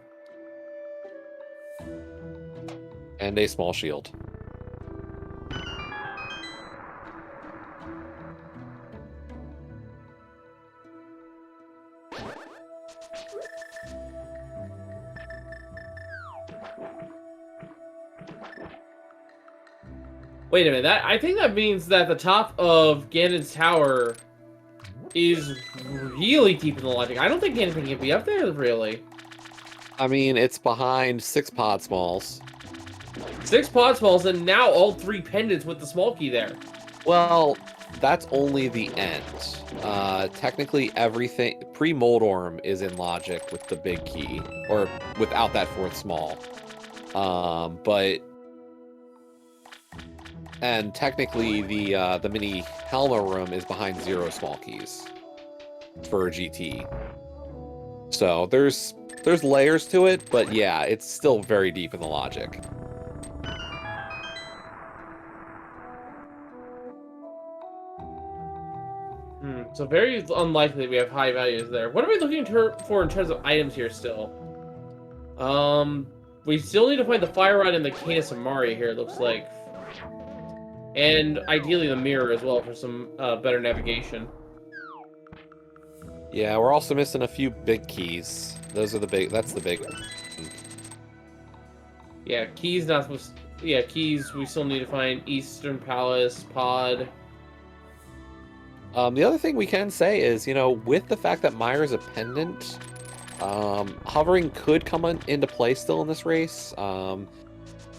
And a small shield. Wait a minute, I think that means that the top of Ganon's Tower is really deep in the logic. I don't think anything can be up there, really. I mean, it's behind 6 pod smalls. 6 pod smalls, and now all 3 pendants with the small key there. Well, that's only the end. Technically, everything pre-Moldorm is in logic with the big key, or without that 4th small. And technically, the mini Helma room is behind 0 small keys for GT. So there's layers to it, but yeah, it's still very deep in the logic. So very unlikely we have high values there. What are we looking for in terms of items here still? We still need to find the fire rod and the Cane of Samaria here, it looks like. And ideally the mirror as well for some better navigation. Yeah, we're also missing a few big keys. Those are the big. That's the big one. Yeah, keys not supposed. Yeah, keys. We still need to find Eastern Palace pod. The other thing we can say is, you know, with the fact that Myra's a pendant, hovering could come into play still in this race.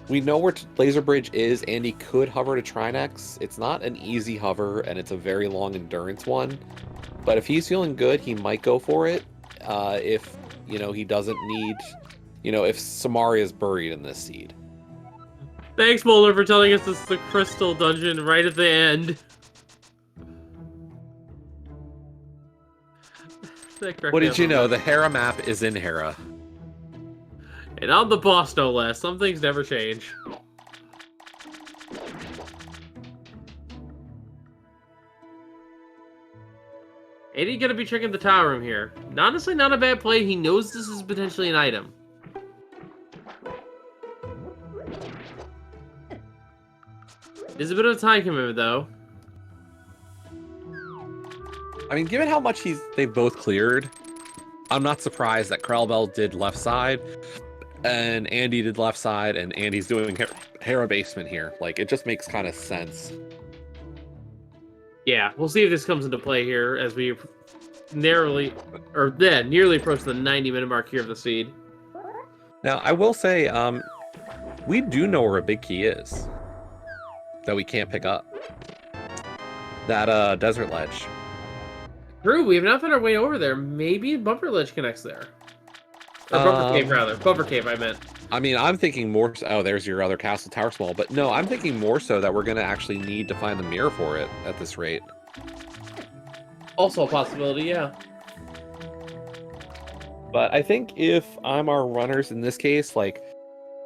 We know where Laser Bridge is. Andy could hover to Trinex. It's not an easy hover, and it's a very long endurance one. But if he's feeling good, he might go for it. If, you know, he doesn't need, you know, if Samaria is buried in this seed. Thanks, Boulder, for telling us it's the Crystal Dungeon right at the end. What did you know? The Hera map is in Hera. And I'm the boss, no less. Some things never change. Eddie gonna be checking the tower room here. Honestly, not a bad play. He knows this is potentially an item. It's a bit of a time commitment, though. I mean, given how much they've both cleared, I'm not surprised that Krelbel did left side, and Andy did left side, and Andy's doing Hera basement here. Like, it just makes kind of sense. Yeah, we'll see if this comes into play here as we nearly approach the 90-minute mark here of the seed. Now, I will say, we do know where a big key is that we can't pick up. That desert ledge. True, we have not found our way over there. Maybe Bumper Ledge connects there. Or Bumper Cave, rather. Bumper Cave, I meant. I mean, I'm thinking more. Oh, there's your other castle tower small. But no, I'm thinking more so that we're going to actually need to find the mirror for it at this rate. Also a possibility, yeah. But I think if I'm our runners in this case, like,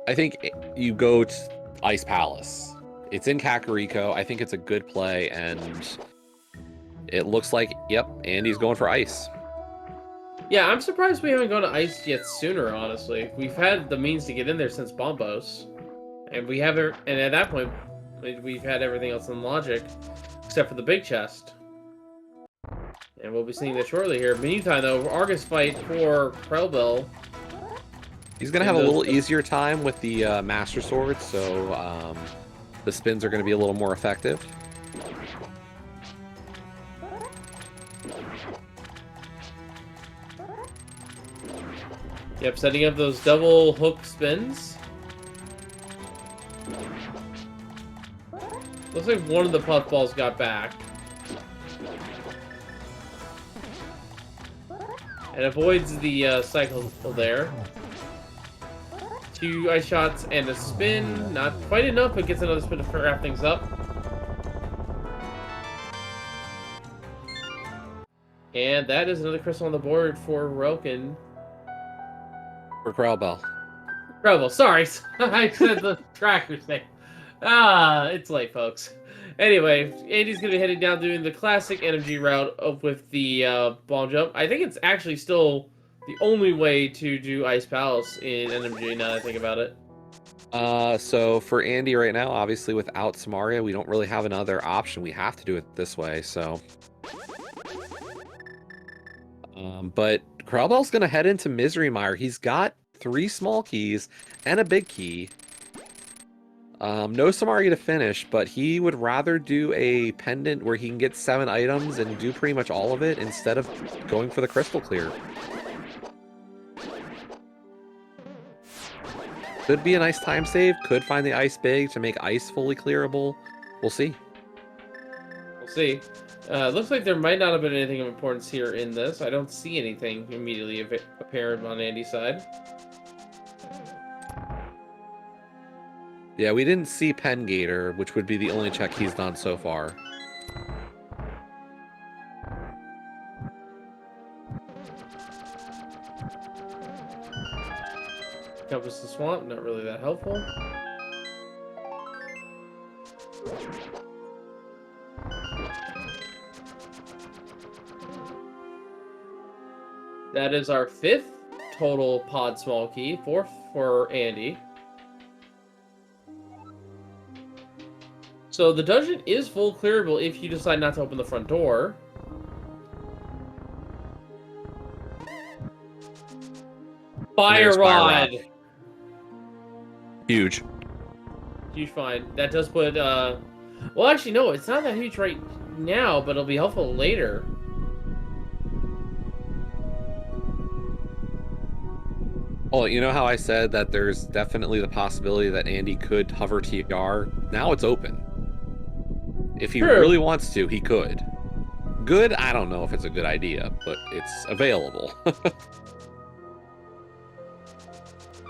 I think you go to Ice Palace. It's in Kakariko. I think it's a good play, and it looks like, yep, Andy's going for ice. Yeah, I'm surprised we haven't gone to ice yet sooner, honestly. We've had the means to get in there since Bombos. And we haven't, and at that point, we've had everything else in logic, except for the big chest. And we'll be seeing that shortly here. Meantime, though, Argus fight for Krelbel. He's going to have a little easier time with the Master Sword, so the spins are going to be a little more effective. Yep, setting up those double hook spins. Looks like one of the puffballs got back. And avoids the cycle there. 2 ice shots and a spin. Not quite enough, but gets another spin to wrap things up. And that is another crystal on the board for Roken. For Krelbel. Krelbel, sorry. I said the tracker's name. It's late, folks. Anyway, Andy's going to be heading down doing the classic energy route with the ball jump. I think it's actually still the only way to do Ice Palace in NMG, now that I think about it. So for Andy right now, obviously without Samaria, we don't really have another option. We have to do it this way, so... but Krelbel's going to head into Misery Mire. He's got 3 small keys and a big key. No Samaria to finish, but he would rather do a pendant where he can get 7 items and do pretty much all of it instead of going for the crystal clear. Could be a nice time save. Could find the ice big to make ice fully clearable. We'll see. We'll see. Looks like there might not have been anything of importance here in this. I don't see anything immediately apparent on Andy's side. Yeah, we didn't see Pen Gator, which would be the only check he's done so far. Compass the Swamp, not really that helpful. That is our 5th total pod small key, 4th for Andy. So the dungeon is full clearable if you decide not to open the front door. Fire Rod! Huge. Huge find. That does put, well, actually, no, it's not that huge right now, but it'll be helpful later. Well, you know how I said that there's definitely the possibility that Andy could hover TR? Now it's open. If he really wants to, he could. Good? I don't know if it's a good idea, but it's available.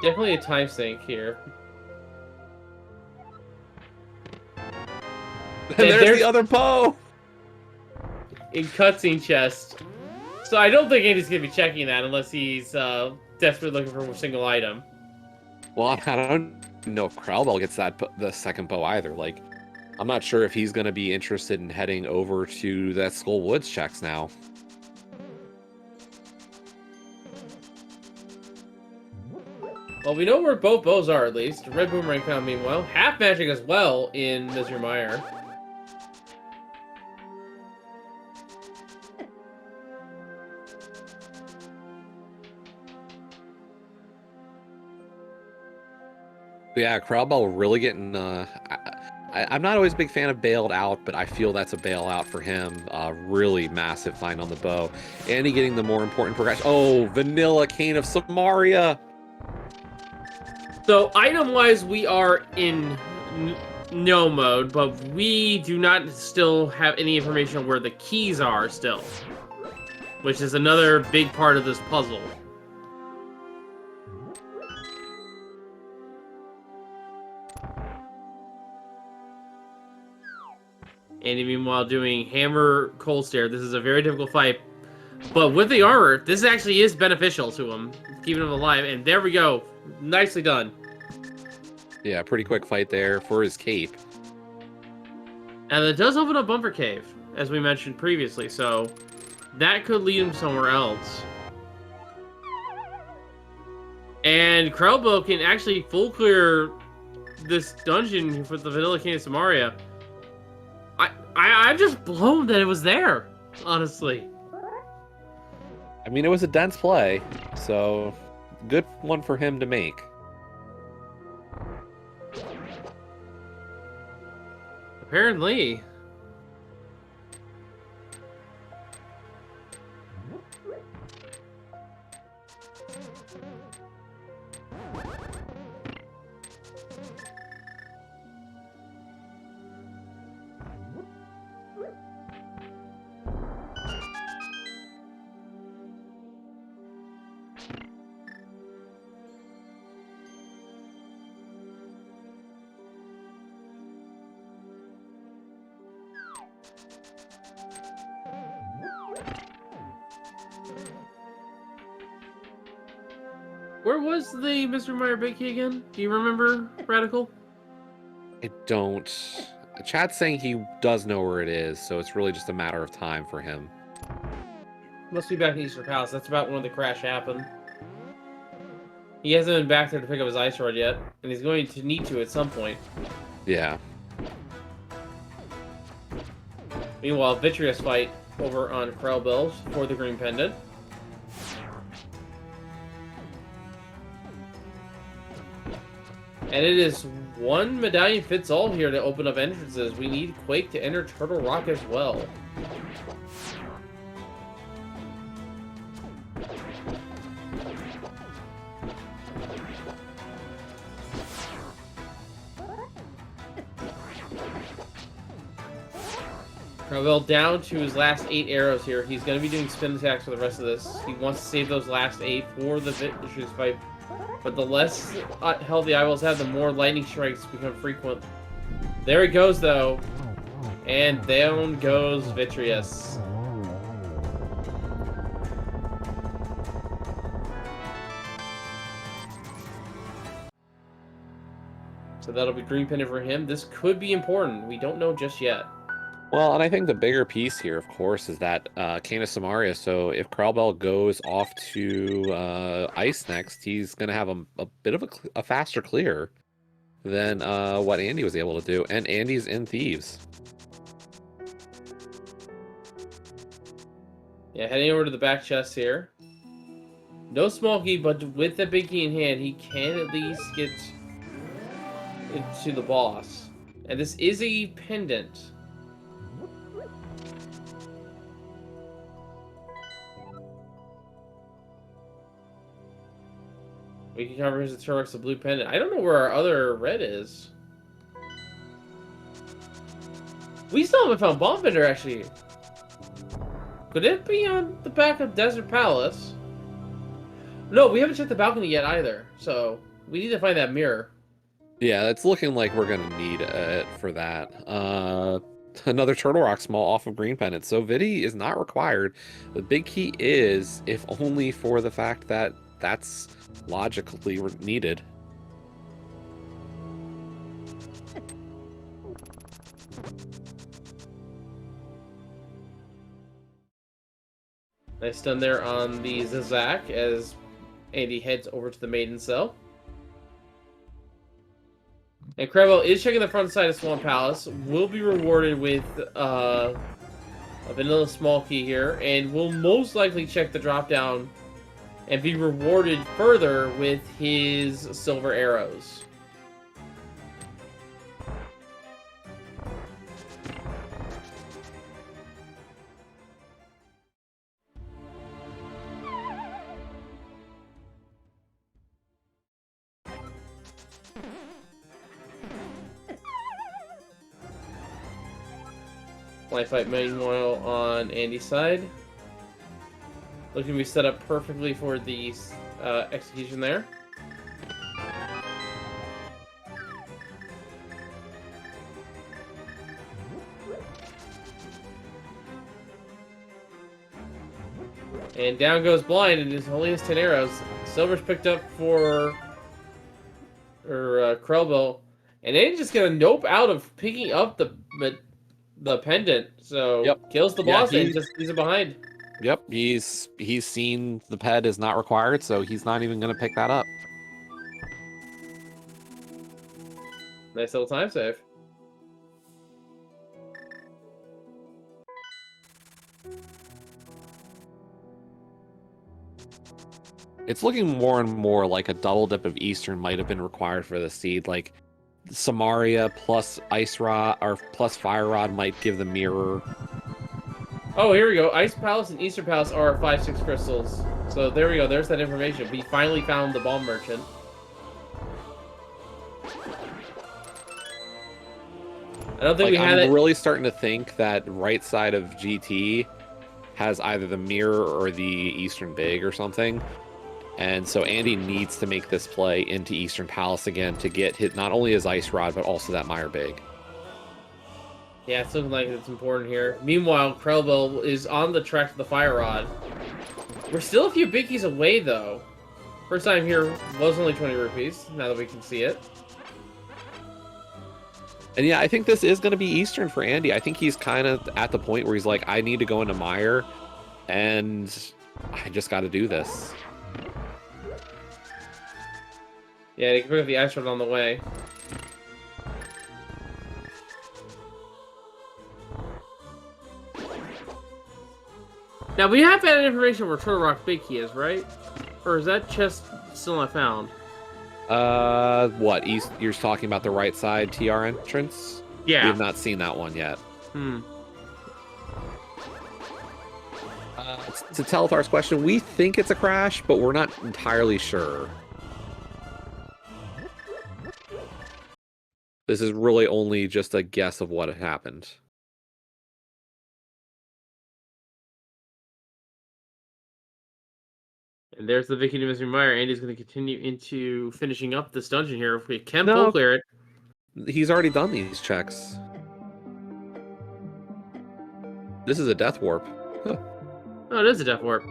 Definitely a time sink here. And there's the other Poe! In cutscene chest. So I don't think Andy's going to be checking that unless he's desperately looking for a single item. Well, I don't know if Krelbel gets the second Poe either. Like, I'm not sure if he's going to be interested in heading over to that Skull Woods checks now. Well, we know where both bows are, at least. Red Boomerang found, meanwhile. Half magic as well in Misery Mire. Yeah, Krelbel really getting... I'm not always a big fan of bailed out, but I feel that's a bailout for him. Really massive find on the bow. And he getting the more important progression. Oh, Vanilla Cane of Samaria! So, item-wise, we are in no mode, but we do not still have any information on where the keys are still. Which is another big part of this puzzle. Andy, meanwhile, doing hammer cold stare. This is a very difficult fight. But with the armor, this actually is beneficial to him, keeping him alive. And there we go. Nicely done. Yeah, pretty quick fight there for his cape. And it does open up Bumper Cave, as we mentioned previously. So that could lead him somewhere else. And Krelbel can actually full clear this dungeon with the Vanilla King of Samaria. I'm just blown that it was there, honestly. I mean, it was a dense play, so good one for him to make. Apparently. Where was the Mr. Meyer Big Key again? Do you remember, Radical? I don't. Chad's saying he does know where it is, so it's really just a matter of time for him. Must be back in Easter Palace. That's about when the crash happened. He hasn't been back there to pick up his ice rod yet, and he's going to need to at some point. Yeah. Meanwhile, Vitreous fight over on Krelbel for the green pendant. And it is one medallion fits all here to open up entrances. We need Quake to enter Turtle Rock as well. Krelbel down to his last 8 arrows here. He's going to be doing spin attacks for the rest of this. He wants to save those last 8 for the Vitreous fight. But the less health the eyeballs have, the more lightning strikes become frequent. There it goes, though. And down goes Vitreous. So that'll be green pendant for him. This could be important. We don't know just yet. Well, and I think the bigger piece here, of course, is that King of Samaria. So if Krelbel goes off to Ice next, he's going to have a bit of a faster clear than what Andy was able to do. And Andy's in Thieves. Yeah, heading over to the back chest here. No small key, but with the big key in hand, he can at least get into the boss. And this is a pendant. We can cover his Turks the blue pendant. I don't know where our other red is. We still haven't found Bomb Bender, actually. Could it be on the back of Desert Palace? No, we haven't checked the balcony yet either. So, we need to find that mirror. Yeah, it's looking like we're going to need it for that. Another Turtle Rock small off of green pendant. So Vidi is not required. The big key is, if only for the fact that that's logically needed. Nice stun there on the Zazak as Andy heads over to the Maiden Cell. And Krelbel is checking the front side of Swan Palace. Will be rewarded with a vanilla small key here, and will most likely check the drop down and be rewarded further with his silver arrows. Life fight meanwhile on Andy's side. Looking to be set up perfectly for the execution there. And down goes Blind, and it only has 10 arrows. Silver's picked up for Krelbel, and Andy's just gonna nope out of picking up the pendant. So kills the boss and just leaves it behind. Yep, he's seen the ped is not required, so he's not even gonna pick that up. Nice little time save. It's looking more and more like a double dip of Eastern might have been required for the seed. Like Samaria plus Ice Rod or plus Fire Rod might give the mirror. Oh, here we go. Ice Palace and Eastern Palace are 5/6 crystals. So there we go. There's that information. We finally found the bomb merchant. I don't think we had it. I'm really starting to think that right side of GT has either the mirror or the Eastern Big or something. And so Andy needs to make this play into Eastern Palace again to get hit not only his Ice Rod, but also that Mire Big. Yeah, it's looking like it's important here. Meanwhile, Krelbel is on the track to the Fire Rod. We're still a few biggies away, though. First time here was only 20 rupees, now that we can see it. And yeah, I think this is going to be Eastern for Andy. I think he's kind of at the point where he's like, I need to go into Mire, and I just got to do this. Yeah, they can pick up the Ice Rod on the way. Now, we have had information where Turtle Rock Big Key is, right? Or is that chest still not found? What? East? You're talking about the right side TR entrance? Yeah. We have not seen that one yet. To Telethar's question, we think it's a crash, but we're not entirely sure. This is really only just a guess of what had happened. And there's the Vicky Mystery Mire. Andy's going to continue into finishing up this dungeon here. If we can full clear it. He's already done these checks. This is a death warp. Huh. Oh, it is a death warp.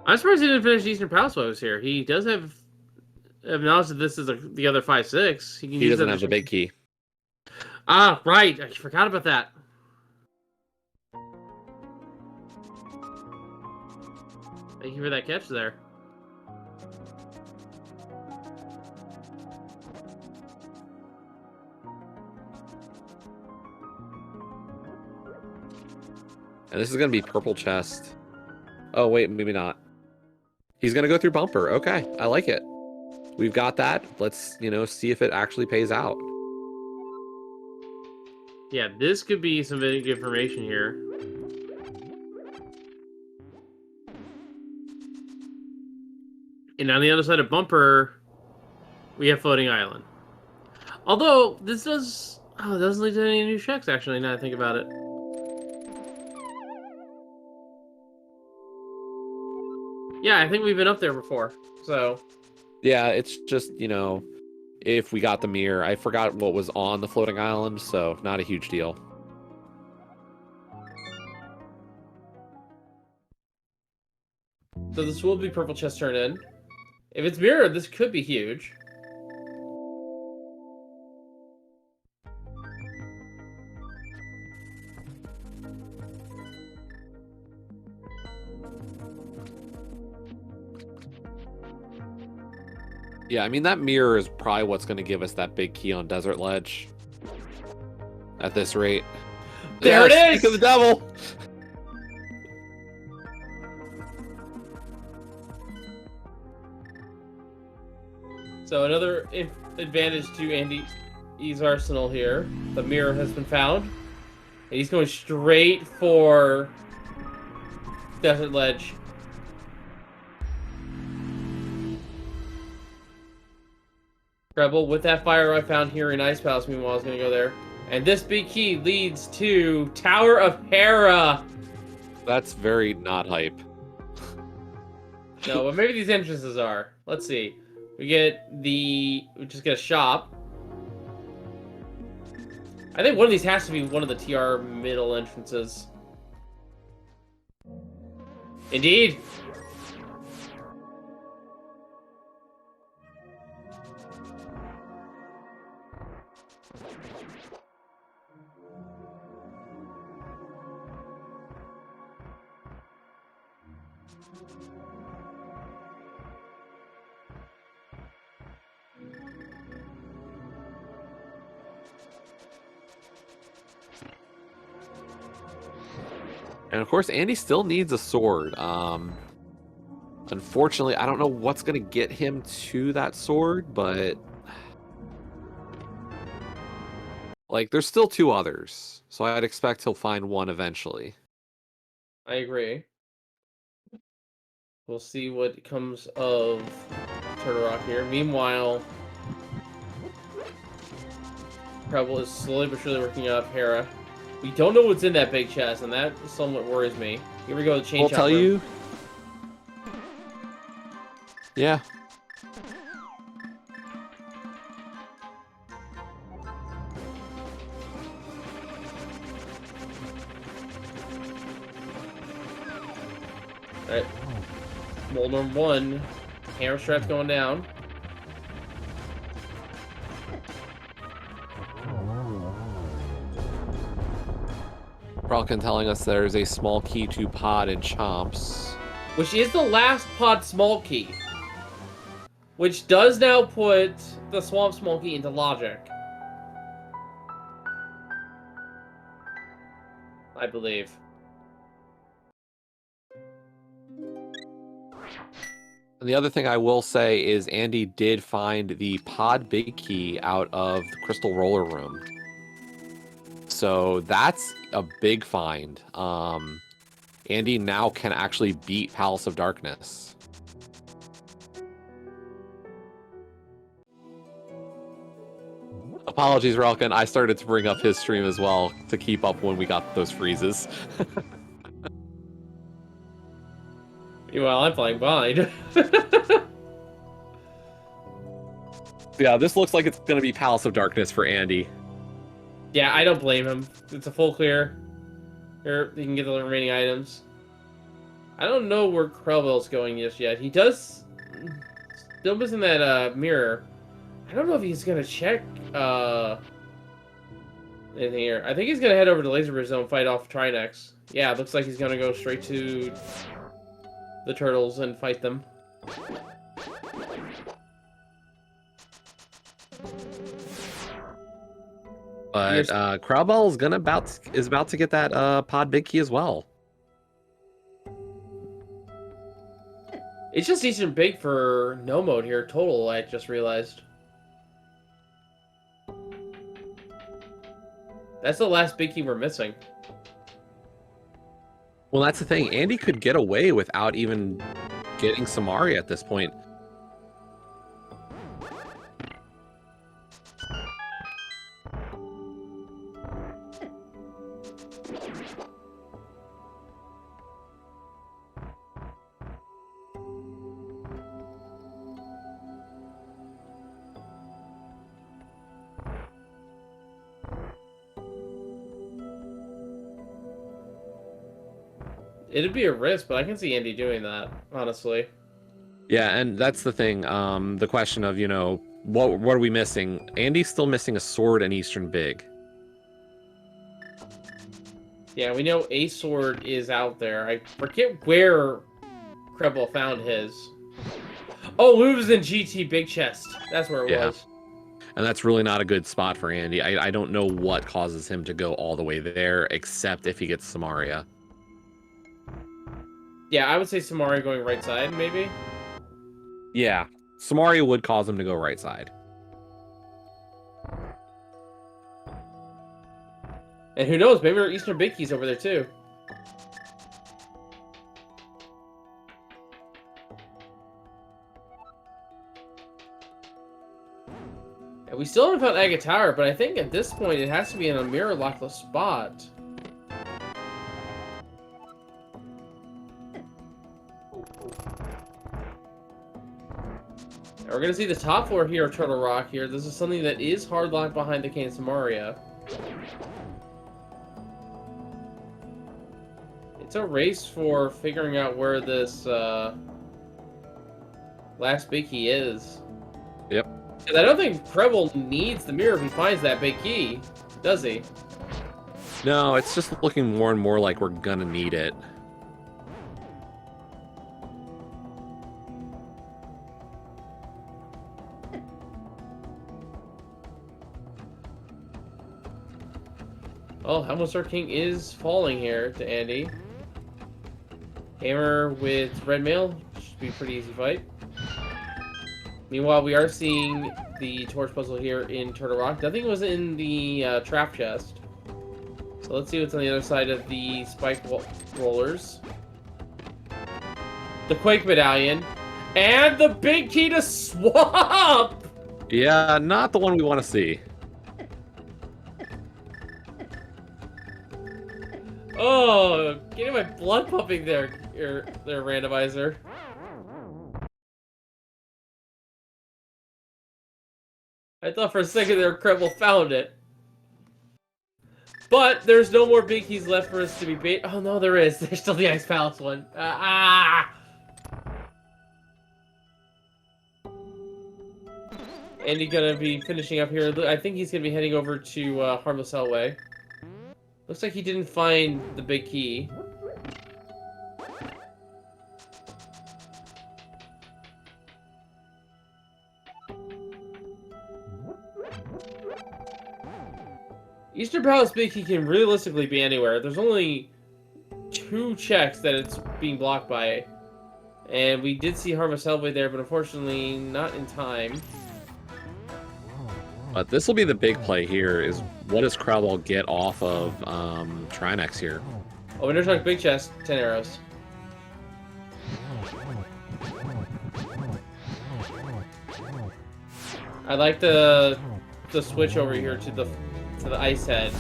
I'm surprised he didn't finish Eastern Palace while he was here. He does have knowledge that this is the other 5/6. He doesn't have the big key. Ah, right. I forgot about that. Thank you for that catch there. And this is going to be purple chest. Oh, wait, maybe not. He's going to go through bumper. Okay, I like it. We've got that. Let's, see if it actually pays out. Yeah, this could be some big information here. And on the other side of bumper, we have Floating Island. Although, this does... Oh, it doesn't lead to any new checks, actually, now I think about it. Yeah, I think we've been up there before, so... Yeah, it's just, if we got the mirror. I forgot what was on the Floating Island, so not a huge deal. So this will be purple chest turn in. If it's mirrored, this could be huge. Yeah, I mean, that mirror is probably what's going to give us that big key on Desert Ledge. At this rate. There it is! Speak of the devil! So another advantage to Andy's arsenal here. The mirror has been found. And he's going straight for Desert Ledge. Krelbel with that fire I found here in Ice Palace, meanwhile, is going to go there. And this big key leads to Tower of Hera. That's very not hype. No, but maybe these entrances are. Let's see. We just get a shop. I think one of these has to be one of the TR middle entrances. Indeed. And of course, Andy still needs a sword. Unfortunately, I don't know what's going to get him to that sword, but like, there's still 2 others, so I'd expect he'll find one eventually. I agree. We'll see what comes of Turtle Rock here. Meanwhile, Krelbel is slowly but surely working up Hera. We don't know what's in that big chest, and that somewhat worries me. Here we go, the change. We'll tell you. Yeah. Alright. Mold number 1. Hammer strap's going down. Krelkin telling us there's a small key to pod and chomps. Which is the last pod small key. Which does now put the swamp small key into logic. I believe. And the other thing I will say is Andy did find the pod big key out of the crystal roller room. So that's a big find. Andy now can actually beat Palace of Darkness. Apologies, Relkin. I started to bring up his stream as well to keep up when we got those freezes. Meanwhile, I'm playing blind. Yeah, this looks like it's going to be Palace of Darkness for Andy. Yeah, I don't blame him. It's a full clear. Here, you can get the remaining items. I don't know where Krelbel's going just yet. He does... Still missing that mirror. I don't know if he's going to check anything here. I think he's going to head over to Laser Zone and fight off Trinex. Yeah, it looks like he's going to go straight to the turtles and fight them. But Krelbel is about to get that pod big key as well. It's just decent big for no mode here, total, I just realized. That's the last big key we're missing. Well, that's the thing. Andy could get away without even getting Samari at this point. It'd be a risk, but I can see Andy doing that, honestly. Yeah, and that's the thing. The question of, you know, what are we missing? Andy's still missing a sword and Eastern Big. Yeah, we know a sword is out there. I forget where Krelbel found his. Oh, it was in GT Big Chest. That's where it was. And that's really not a good spot for Andy. I don't know what causes him to go all the way there, except if he gets Samaria. Yeah, I would say Samari going right side, maybe. Yeah, Samaria would cause him to go right side. And who knows, maybe our Eastern Big Key's over there too. And we still haven't found Agate Tower, but I think at this point it has to be in a mirror lockless spot. We're going to see the top floor here of Turtle Rock here. This is something that is hard locked behind the Cane Samaria. It's a race for figuring out where this last big key is. Yep. Because I don't think Krelbel needs the mirror if he finds that big key, does he? No, it's just looking more and more like we're gonna need it. Oh, Hammer King is falling here to Andy. Hammer with red mail should be a pretty easy fight. Meanwhile, we are seeing the torch puzzle here in Turtle Rock. Nothing was in the trap chest. So let's see what's on the other side of the spike rollers. The Quake Medallion. And the big key to swap! Yeah, not the one we want to see. Oh, getting my blood pumping there, randomizer. I thought for a second there Krelbel found it. But there's no more big keys left for us to be bait. Oh no, there is. There's still the Ice Palace one. Andy gonna be finishing up here. I think he's gonna be heading over to Harmless Hellway. Looks like he didn't find the big key. Eastern Palace big key can realistically be anywhere. There's only 2 checks that it's being blocked by. And we did see Harvest Hellway there, but unfortunately not in time. But this will be the big play here, is what does Krelbel get off of Trinex here? Oh, Winter's Rock big chest, 10 arrows. I like the switch over here to the Ice Head.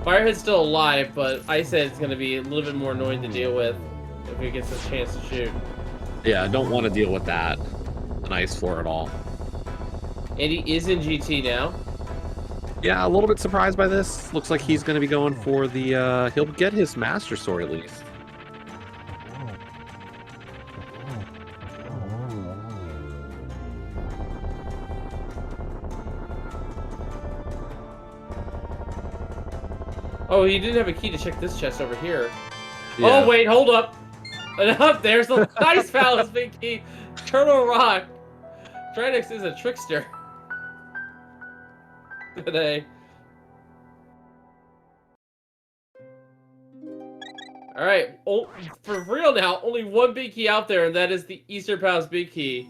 Firehead's still alive, but Ice Head's going to be a little bit more annoying to deal with if he gets a chance to shoot. Yeah, I don't want to deal with that on ice floor at all. And he is in GT now. Yeah, a little bit surprised by this. Looks like he's going to be going for the, he'll get his Master Sword at least. Oh, he didn't have a key to check this chest over here. Yeah. Oh, wait, hold up. Up there's the Ice Palace big key. Turtle Rock. Trinex is a trickster. Today. Alright, oh, for real now, only one big key out there, and that is the Eastern Palace big key.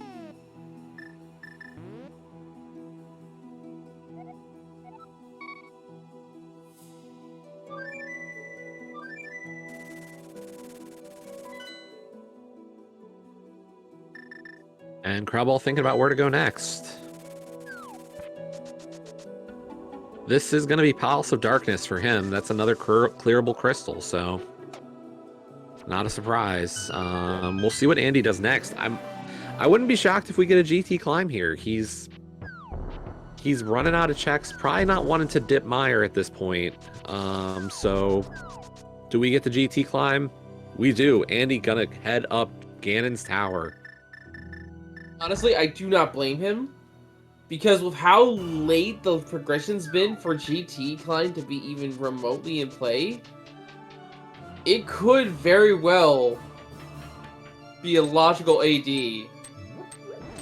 And Krelbel thinking about where to go next. This is going to be Palace of Darkness for him. That's another clearable crystal, so not a surprise. We'll see what Andy does next. I wouldn't be shocked if we get a GT climb here. He's running out of checks, probably not wanting to dip Meyer at this point. So do we get the GT climb? We do. Andy gonna head up Ganon's Tower. Honestly, I do not blame him. Because with how late the progression's been for GT climb to be even remotely in play, it could very well be a logical AD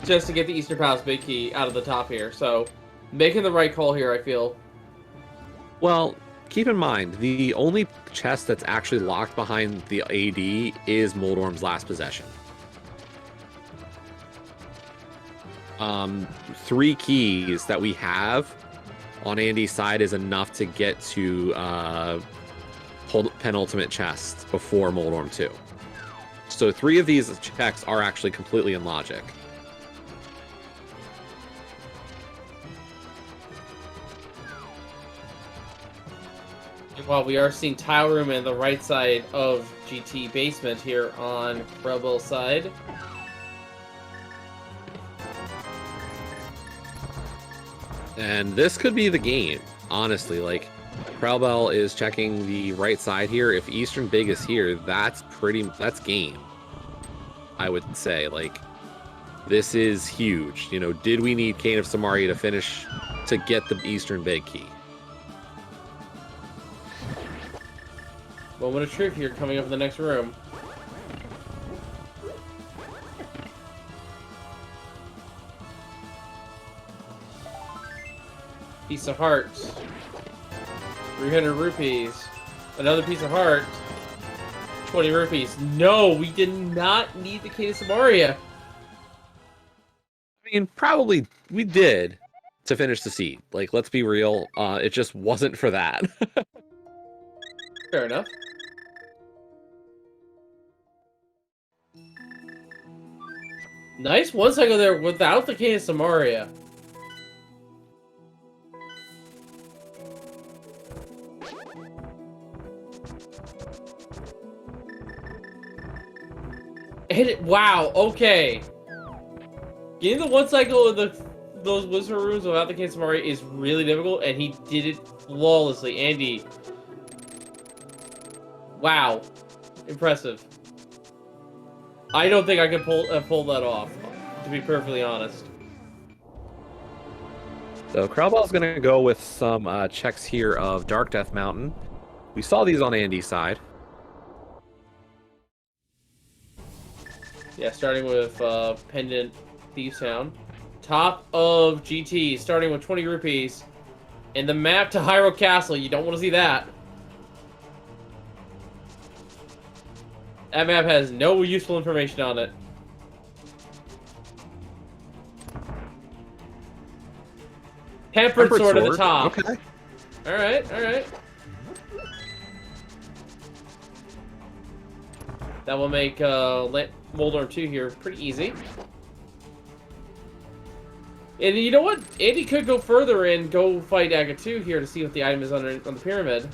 just to get the Eastern Palace big key out of the top here. So, making the right call here, I feel. Well, keep in mind, the only chest that's actually locked behind the AD is Moldorm's Last Possession. 3 keys that we have on Andy's side is enough to get to penultimate chest before Moldorm 2. So 3 of these checks are actually completely in logic. While we are seeing tile room in the right side of GT basement here on Krelbel's side. And this could be the game, honestly. Like, Krelbel is checking the right side here. If Eastern Big is here, that's game. I would say, like, this is huge. You know, did we need Kane of Samaria to finish to get the Eastern Big key? Moment of truth here coming up in the next room. Piece of heart. 300 rupees. Another piece of heart. 20 rupees. No, we did not need the Kane of Samaria. I mean, probably we did to finish the seed. Like, let's be real. It just wasn't for that. Fair enough. Nice one cycle there without the Kane of Samaria. Wow, okay. Getting the one cycle of those wizard rooms without the Kane of Samaria is really difficult, and he did it flawlessly. Andy. Wow. Impressive. I don't think I can pull that off, to be perfectly honest. So Krelbel's going to go with some checks here of Dark Death Mountain. We saw these on Andy's side. Yeah, starting with Pendant Thief Sound. Top of GT, starting with 20 rupees. And the map to Hyrule Castle, you don't want to see that. That map has no useful information on it. Tempered Sword at the top. Okay. Alright, alright. That will make Moldorm 2 here pretty easy. And you know what? Andy could go further and go fight Aga 2 here to see what the item is on the pyramid.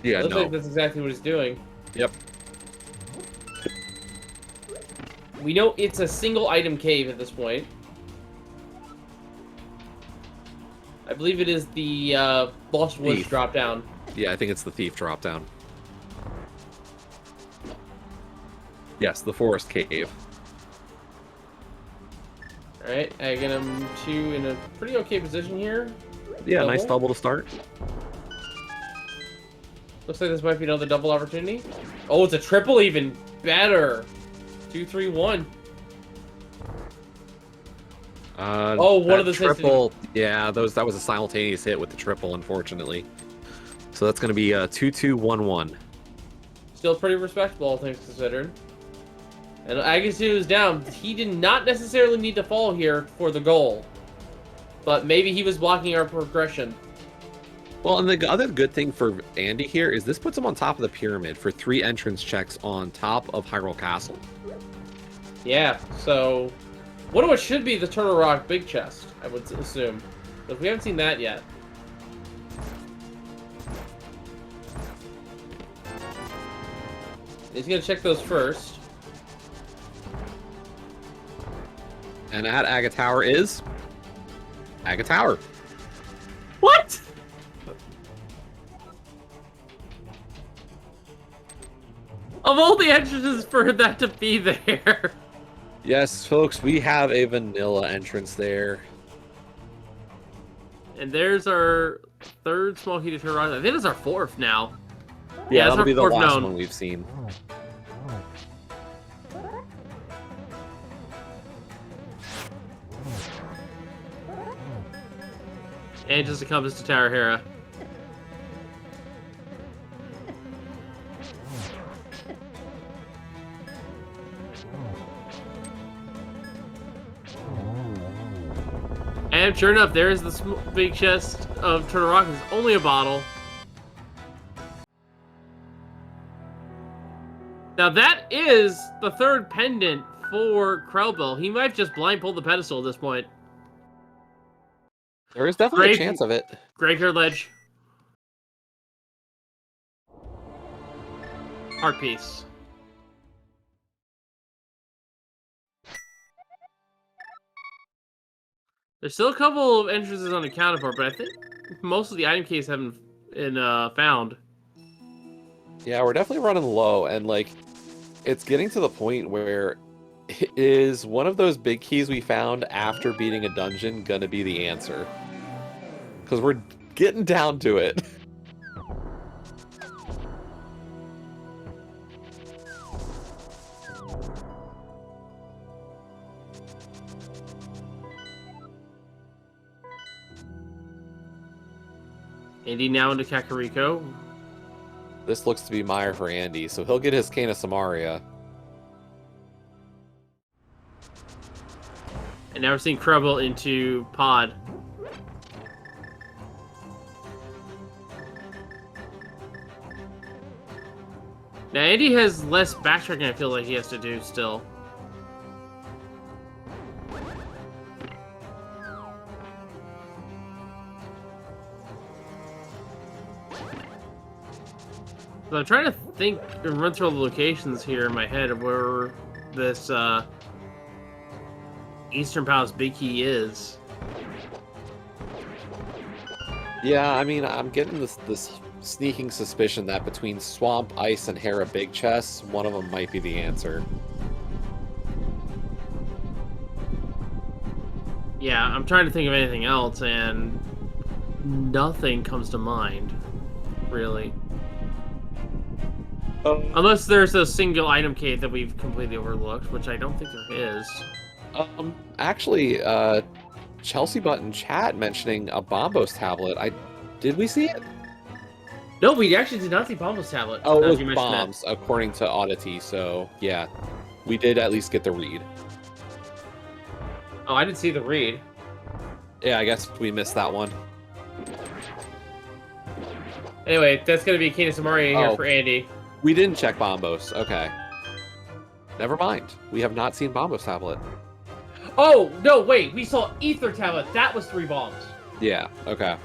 Yeah, looks like that's exactly what he's doing. Yep. We know it's a single item cave at this point. I believe it is the Lost Woods drop down. Yeah, I think it's the Thief drop down. Yes, the Forest Cave. Alright, I get him 2 in a pretty okay position here. Yeah, double. Nice double to start. Looks like this might be another double opportunity. Oh, it's a triple, even better. 2, 3, 1. Oh, one of the triple. Yeah, that was a simultaneous hit with the triple, unfortunately. So that's going to be 2-2-1-1. Still pretty respectable, all things considered. And Agasu is down. He did not necessarily need to fall here for the goal, but maybe he was blocking our progression. Well, and the other good thing for Andy here is this puts him on top of the pyramid for 3 entrance checks on top of Hyrule Castle. Yeah, so one of what should be the Turtle Rock big chest, I would assume. But we haven't seen that yet. He's gonna check those first. And at Aga Tower is Aga Tower. What? Of all the entrances for that to be there. Yes, folks, we have a vanilla entrance there. And there's our 3rd small heated horizon. I think it's our 4th now. Yeah, that'll be the last one we've seen. And just comes to Tower Hera. And sure enough, there is the big chest of Turtle Rock. It's only a bottle. Now that is the 3rd pendant for Krelbel. He might just blind pull the pedestal at this point. There is definitely a chance of it. Graveyard Ledge. Heart piece. There's still a couple of entrances unaccounted for, but I think most of the item keys haven't been found. Yeah, we're definitely running low, and like, it's getting to the point where is one of those big keys we found after beating a dungeon gonna be the answer? Because we're getting down to it. Andy now into Kakariko. This looks to be Meyer for Andy, so he'll get his Cane of Samaria. And now we're seeing Krelbel into Pod. Now Andy has less backtracking I feel like he has to do still. So I'm trying to think and run through all the locations here in my head of where this Eastern Palace Big Key is. Yeah, I mean, I'm getting this sneaking suspicion that between Swamp, Ice, and Hera Big Chests, one of them might be the answer. Yeah, I'm trying to think of anything else, and nothing comes to mind, really. Unless there's a single item cave that we've completely overlooked, which I don't think there is. Actually, Chelsea Button chat mentioning a Bombos tablet. Did we see it? No, we actually did not see Bombos tablet. Oh, it was bombs, according to Oddity. So yeah, we did at least get the read. Oh, I didn't see the read. Yeah, I guess we missed that one. Anyway, that's gonna be Cane of Samaria here for Andy. We didn't check Bombos. Okay. Never mind. We have not seen Bombos tablet. Oh, no, wait. We saw Ether tablet. That was 3 bombs. Yeah, okay.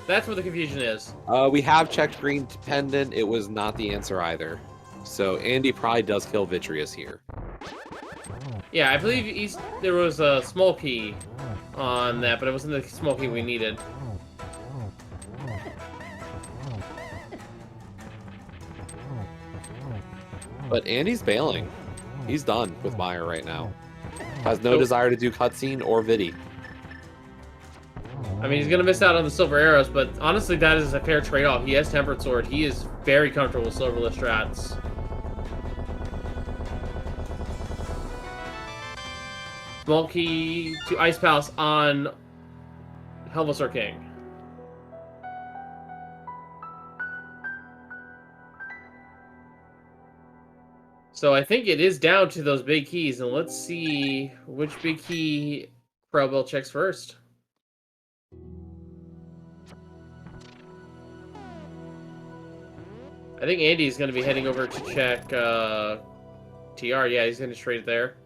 That's where the confusion is. We have checked Green Pendant. It was not the answer either. So Andy probably does kill Vitreous here. Yeah, I believe there was a small key on that, but it wasn't the small key we needed. But Andy's bailing. He's done with Meyer right now. Has no desire to do cutscene or Vidi. I mean, he's going to miss out on the silver arrows, but honestly, that is a fair trade-off. He has Tempered Sword. He is very comfortable with silverless strats. Small key to Ice Palace on Helvosaur King. So I think it is down to those big keys, and let's see which big key Krelbel checks first. I think Andy's going to be heading over to check TR. Yeah, he's going to trade it there.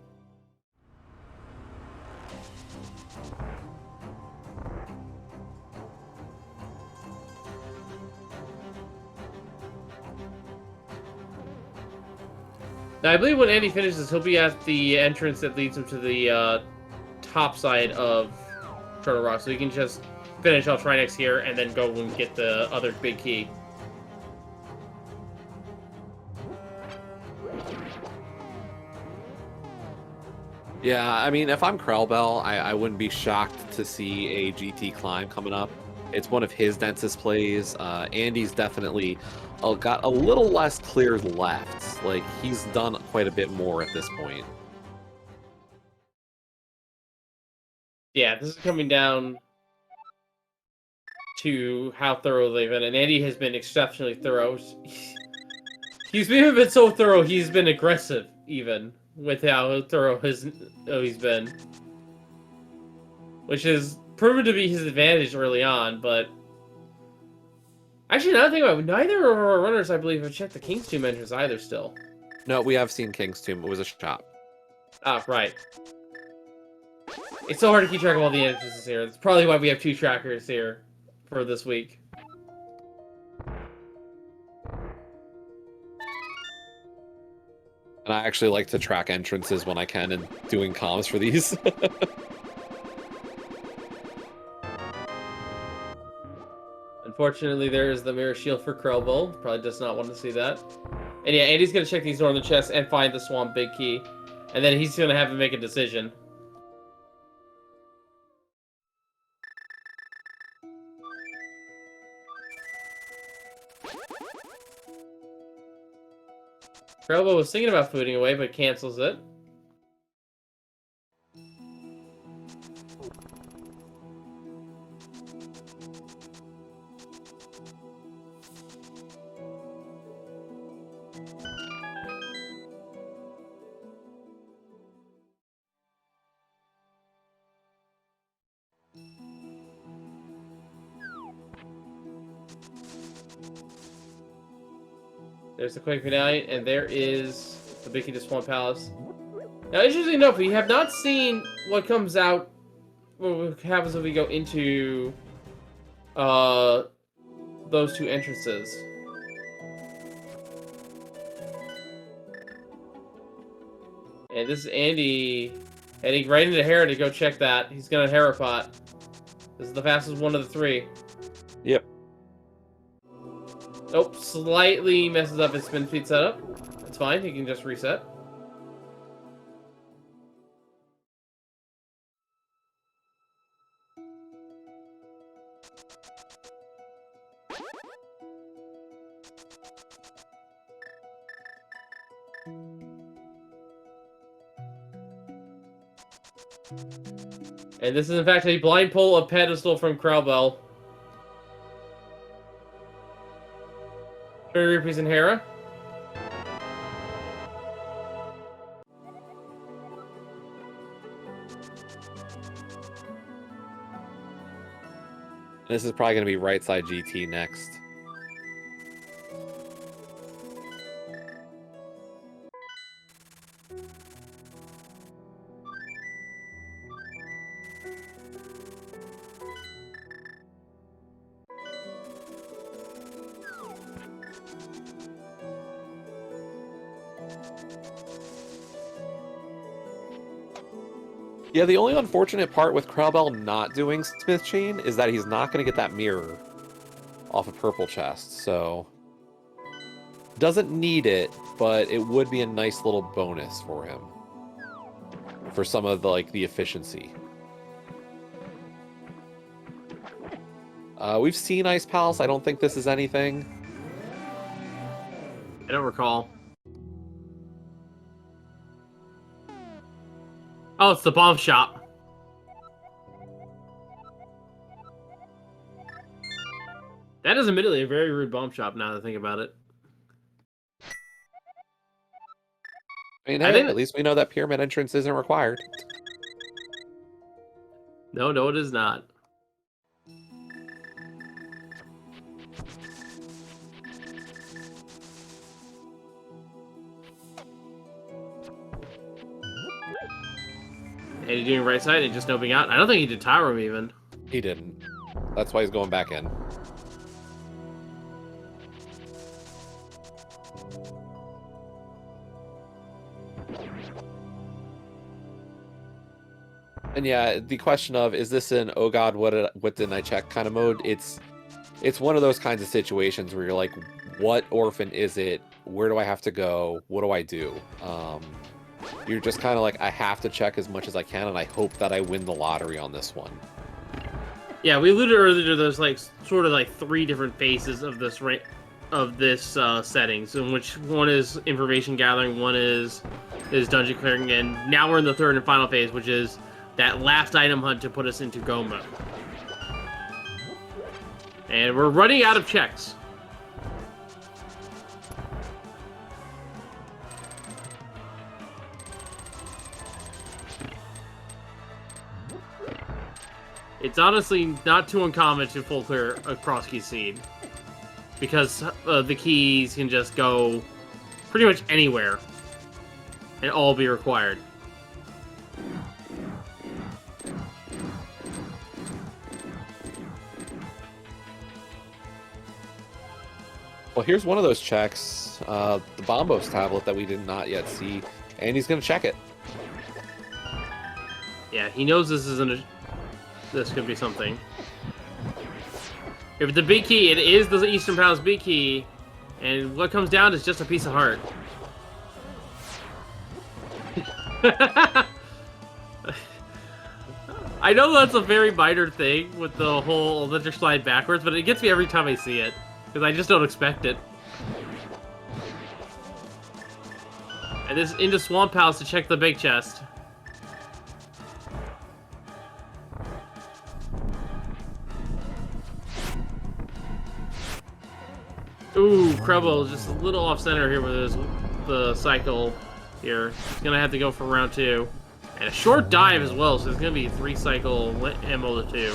Now, I believe when Andy finishes, he'll be at the entrance that leads him to the top side of Turtle Rock, so he can just finish off Trinex here and then go and get the other big key. Yeah, I mean, if I'm Krelbel, I wouldn't be shocked to see a GT climb coming up. It's one of his densest plays. Andy's definitely got a little less clear left. Like, he's done quite a bit more at this point. Yeah, this is coming down to how thorough they've been, and Andy has been exceptionally thorough. He's been so thorough, he's been aggressive, even, with how thorough he's been. Which has proven to be his advantage early on, but... Actually, now that I think about it, neither of our runners, I believe, have checked the King's Tomb entrance either still. No, we have seen King's Tomb. It was a shop. Ah, right. It's so hard to keep track of all the entrances here. That's probably why we have 2 trackers here for this week. And I actually like to track entrances when I can and doing comms for these. Unfortunately, there is the mirror shield for Krelbel. Probably does not want to see that. And yeah, Andy's going to check these northern chests and find the Swamp Big Key. And then he's going to have to make a decision. Krelbel was thinking about footing away, but cancels it. There's the Quake Medallion, and there is the Big Key to Swamp Palace. Now, interestingly enough, we have not seen what comes out, what happens when we go into those two entrances. And this is Andy heading right into Hera to go check that. He's gonna Hera pot. This is the fastest one of the three. Yep. Nope, slightly messes up his spin speed setup. That's fine, he can just reset. And this is in fact a blind pull of pedestal from Krelbel. 30 rupees in Hera. This is probably going to be right side GT next. Yeah, the only unfortunate part with Krelbel not doing Smith Chain is that he's not going to get that mirror off a purple chest, so... Doesn't need it, but it would be a nice little bonus for him. For some of the, like, the efficiency. We've seen Ice Palace. I don't think this is anything. I don't recall. Oh, it's the bomb shop. That is admittedly a very rude bomb shop now that I think about it. I mean, hey, at least we know that pyramid entrance isn't required. No, it is not. And he's doing right side and just noping out. I don't think he did Tyrum even. He didn't. That's why he's going back in. And yeah, the question of, is this an, oh god, what didn't I check kind of mode? It's one of those kinds of situations where you're like, what orphan is it? Where do I have to go? What do I do? You're just kind of like, I have to check as much as I can, and I hope that I win the lottery on this one. Yeah, we alluded earlier to those like sort of like three different phases of this settings, in which one is information gathering, one is dungeon clearing, and now we're in the third and final phase, which is that last item hunt to put us into go mode. And we're running out of checks. It's honestly not too uncommon to full clear a CrossKeys seed, because the keys can just go pretty much anywhere and all be required. Well, here's one of those checks, the Bombos tablet that we did not yet see, and he's going to check it. Yeah, he knows this isn't a... This could be something. If it's a big key, it is the Eastern Palace big key, and what comes down is just a piece of heart. I know that's a very minor thing with the whole electric slide backwards, but it gets me every time I see it, because I just don't expect it. And this into Swamp House to check the big chest. Ooh, Krelbel is just a little off center here with the cycle here. He's gonna have to go for round 2. And a short dive as well, so it's gonna be 3 cycle ammo to 2.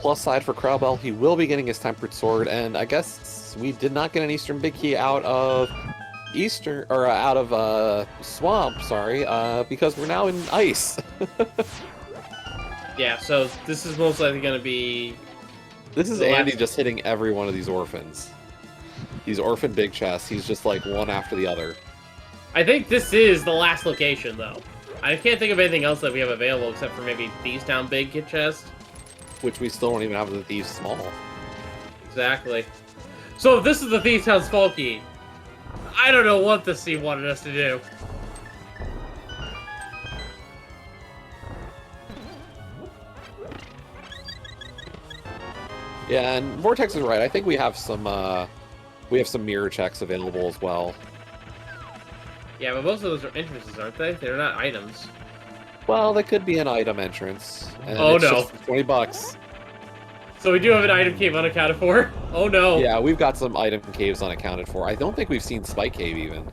Plus side for Krelbel, he will be getting his Tempered Sword, and I guess we did not get an Eastern Big Key out of Swamp, sorry, because we're now in Ice. Yeah, so this is most likely going to be... This is Andy just hitting every one of these orphans. These orphan big chests, he's just like one after the other. I think this is the last location, though. I can't think of anything else that we have available except for maybe Thieves Town big chest. Which we still don't even have the Thieves Small. Exactly. So if this is the Thieves Town Small key, I don't know what the C wanted us to do. Yeah, and Vortex is right. I think we have some mirror checks available as well. Yeah, but most of those are entrances, aren't they? They're not items. Well, that could be an item entrance. And oh it's no. Just $20. So we do have an item cave unaccounted for? Oh no. Yeah, we've got some item caves unaccounted for. I don't think we've seen Spike Cave even.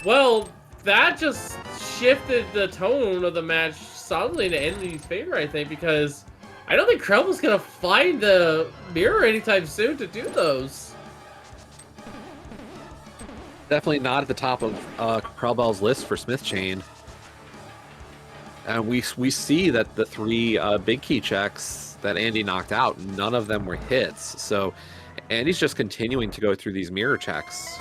Well, that just shifted the tone of the match solidly in Andy's favor, I think, because I don't think Krelbel's gonna find the mirror anytime soon to do those. Definitely not at the top of Krelbel's list for Smith Chain. And we see that the 3 big key checks that Andy knocked out, none of them were hits. So Andy's just continuing to go through these mirror checks.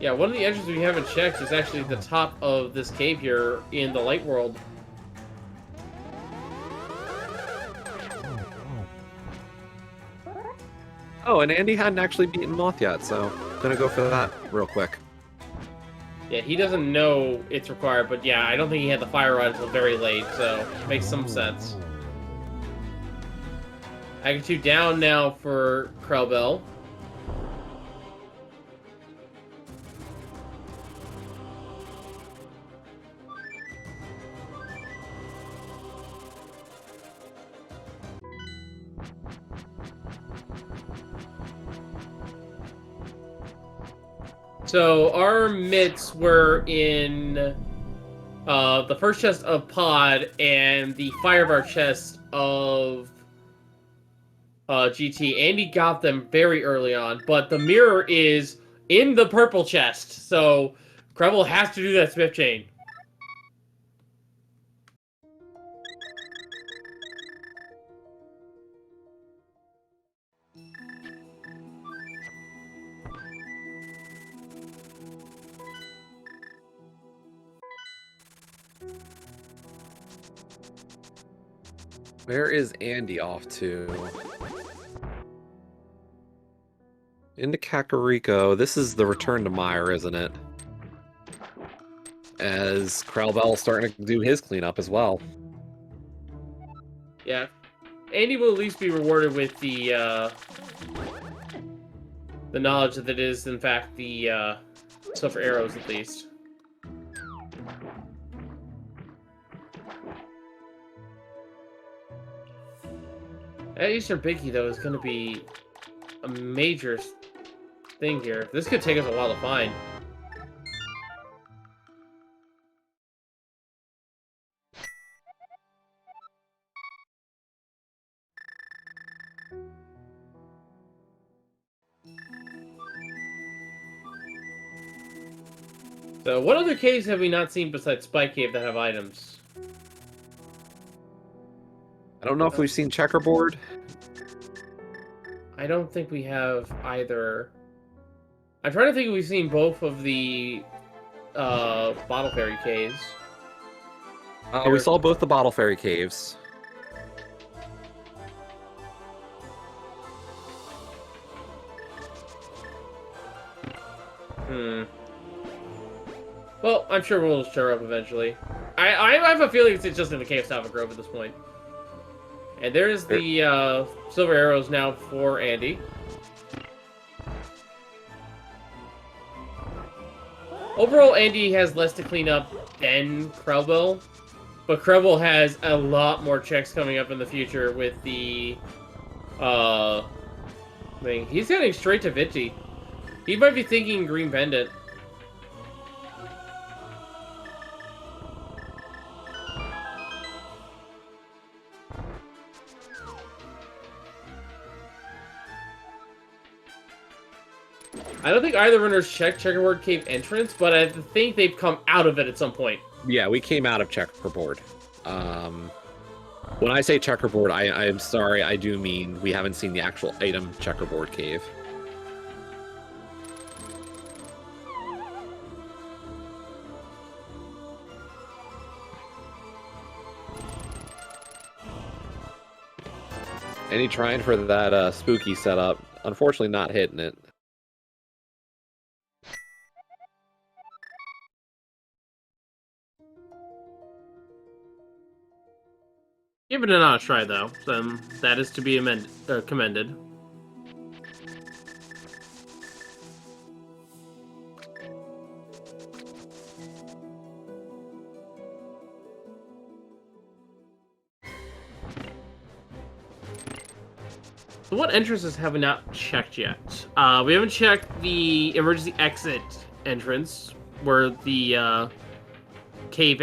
Yeah, one of the entries we haven't checked is actually the top of this cave here in the light world. Oh, and Andy hadn't actually beaten Moth yet, so I'm gonna go for that real quick. Yeah, he doesn't know it's required, but yeah, I don't think he had the fire rod until very late, so it makes some sense. Action 2 down now for Krelbel. So our mitts were in the first chest of Pod and the Firebar chest of GT. Andy got them very early on, but the mirror is in the purple chest, so Krelbel has to do that Smith chain. Where is Andy off to? Into Kakariko. This is the return to Mire, isn't it? As Krelbel starting to do his cleanup as well. Yeah. Andy will at least be rewarded with the knowledge that it is, in fact, the silver arrows, at least. That Eastern Biggie, though, is going to be a major thing here. This could take us a while to find. So, what other caves have we not seen besides Spike Cave that have items? I don't know if we've seen Checkerboard. I don't think we have either. I'm trying to think if we've seen both of the Bottle Fairy caves. We saw both the Bottle Fairy caves. Well, I'm sure we'll show up eventually. I have a feeling it's just in the Cave Salva Grove at this point. And there's the silver arrows now for Andy. Overall, Andy has less to clean up than Krelbel, but Krelbel has a lot more checks coming up in the future with the thing. He's getting straight to Vitty. He might be thinking Green Pendant. I don't think either runners checked Checkerboard Cave entrance, but I think they've come out of it at some point. Yeah, we came out of Checkerboard. When I say Checkerboard, I am sorry, I do mean we haven't seen the actual item Checkerboard Cave. And he trying for that spooky setup. Unfortunately, not hitting it. Give it an honest try, though. That is to be commended. So what entrances have we not checked yet? We haven't checked the emergency exit entrance, where the cave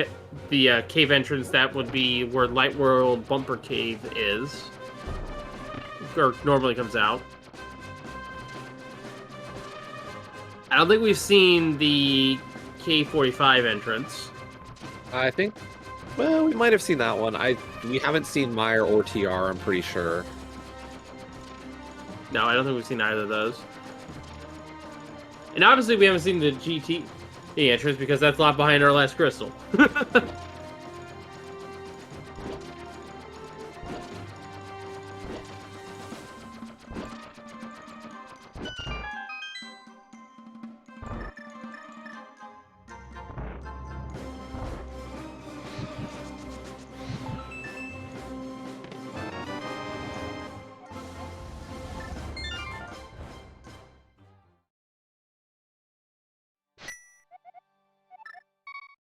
entrance, that would be where Light World Bumper Cave is, or normally comes out. I don't think we've seen the K45 entrance. I think, well, we might have seen that one. We haven't seen Meyer or TR, I'm pretty sure. No, I don't think we've seen either of those. And obviously we haven't seen the GT entrance because that's locked behind our last crystal.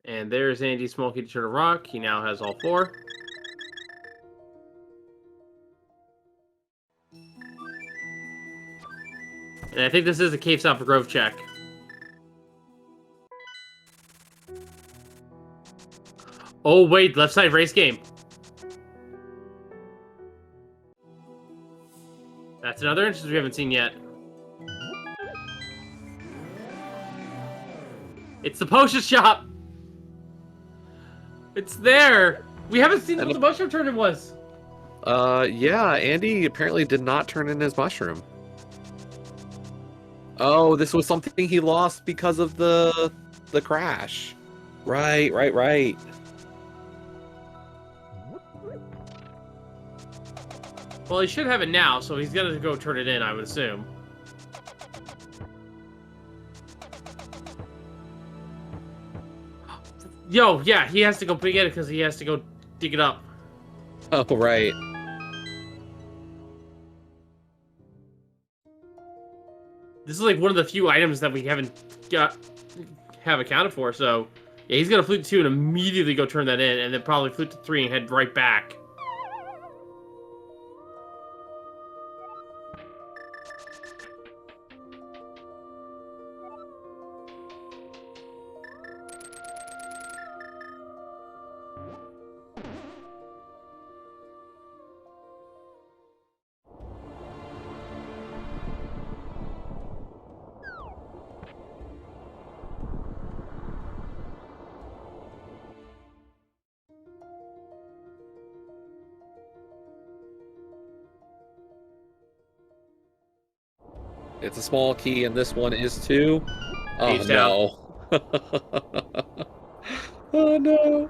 And there's Andy's Smoky Turtle Rock. He now has all 4. And I think this is a Cave Salva Grove check. Oh, wait, left side race game. That's another entrance we haven't seen yet. It's the potion shop. It's there. We haven't seen what the mushroom turn-in was. Yeah, Andy apparently did not turn in his mushroom. Oh, this was something he lost because of the crash. Right. Well, he should have it now, so he's gonna go turn it in, I would assume. Yo, yeah, he has to go get it because he has to go dig it up. Oh, right. This is like one of the few items that we have accounted for, so yeah, he's gonna flute to 2 and immediately go turn that in, and then probably flute to 3 and head right back. It's a small key, and this one is too. Oh Peace no. Oh no.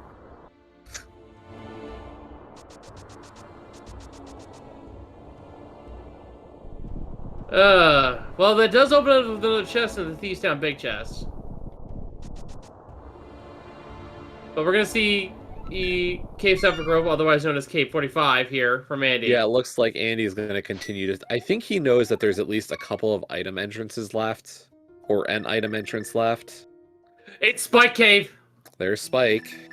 Well, that does open up the chest in the Thieves Town big chest. But we're gonna see Cave 7 for Krelbel, otherwise known as Cave 45 here from Andy. Yeah, it looks like Andy's going to continue to... I think he knows that there's at least a couple of item entrances left. Or an item entrance left. It's Spike Cave! There's Spike.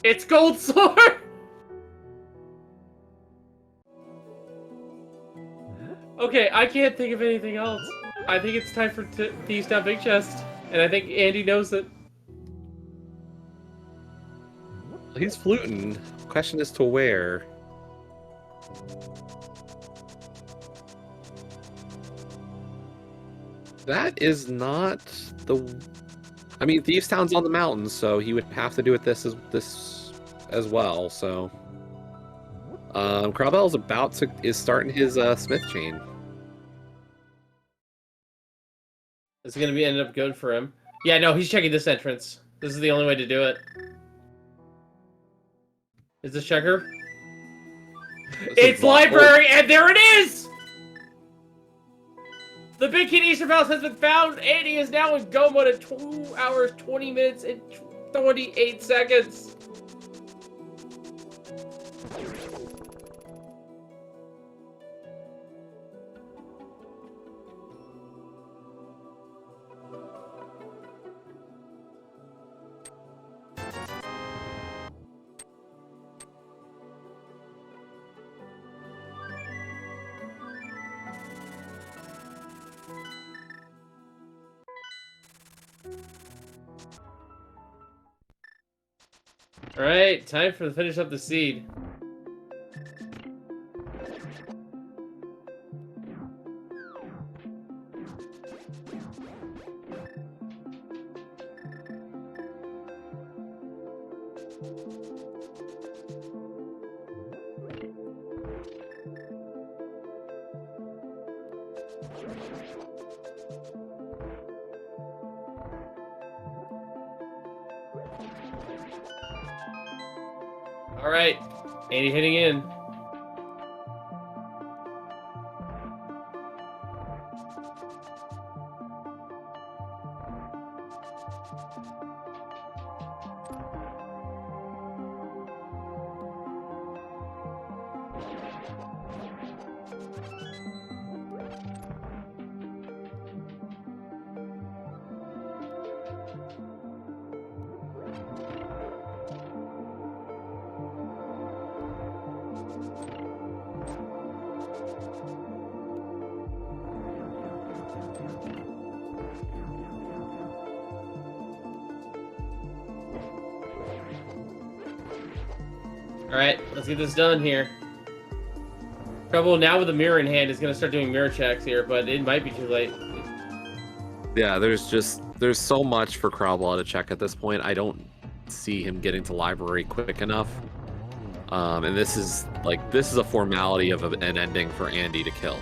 It's Gold Sword! Okay, I can't think of anything else. I think it's time for Thieves Town Big Chest. And I think Andy knows it. He's fluting. Question is to where? That is not the... I mean, Thieves Town's on the mountain, so he would have to do it this as well, so... Krelbel is starting his smith chain. It's gonna be ended up good for him. Yeah, no, he's checking this entrance. This is the only way to do it. Is this checker? It's library, and there it is! The Big Kid Easter Mouse has been found. Andy is now in go mode at 2 hours, 20 minutes, and 28 seconds. Alright, time for to finish up the seed. Alright, Andy hitting in. Alright, let's get this done here. Krelbel, now with a mirror in hand, is going to start doing mirror checks here, but it might be too late. Yeah, there's so much for Krelbel to check at this point. I don't see him getting to library quick enough. And this is a formality of an ending for Andy to kill.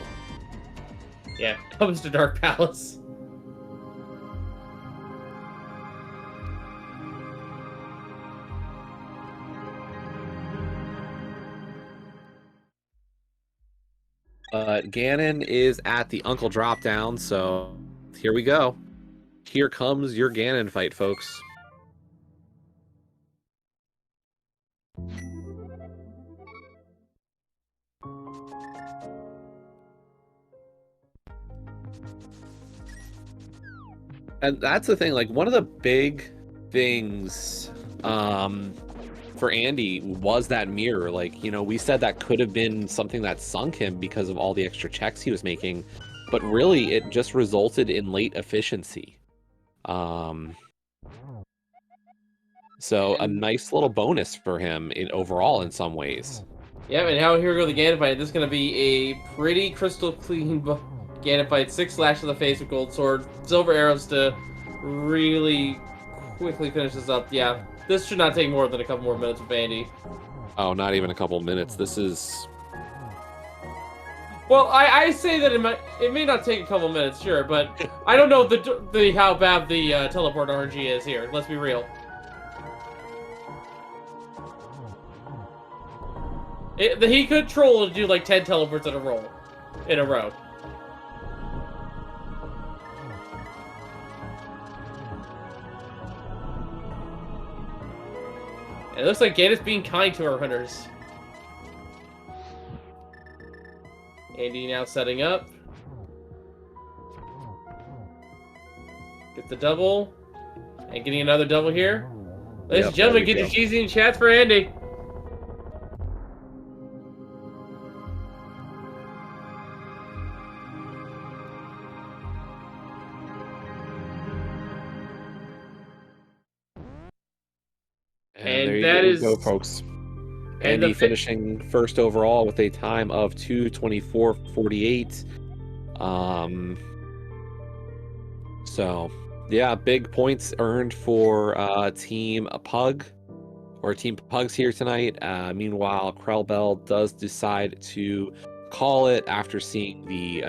Yeah, comes to Dark Palace. Ganon is at the Uncle Drop Down, so here we go. Here comes your Ganon fight, folks. And that's the thing, like, one of the big things for Andy was that mirror. Like, you know, we said that could have been something that sunk him because of all the extra checks he was making, but really it just resulted in late efficiency. So a nice little bonus for him overall in some ways. Yeah, and now here we go, the Ganon fight. This is going to be a pretty crystal clean Ganon fight. 6 slash to the face with gold sword, silver arrows to really quickly finish this up. Yeah, this should not take more than a couple more minutes with Andy. Oh, not even a couple minutes. This is... Well, I say that it may not take a couple minutes, sure, but I don't know the how bad the teleport RNG is here. Let's be real. He could troll and do like 10 teleports in a row. It looks like Gannis being kind to our hunters. Andy now setting up. Get the double. And getting another double here. Ladies and gentlemen, get your cheesy in chats for Andy. And there you go, folks. Andy finishing first overall with a time of 2:24.48. So yeah, big points earned for Team Pug or Team Pugs here tonight. Meanwhile, Krelbel does decide to call it after seeing the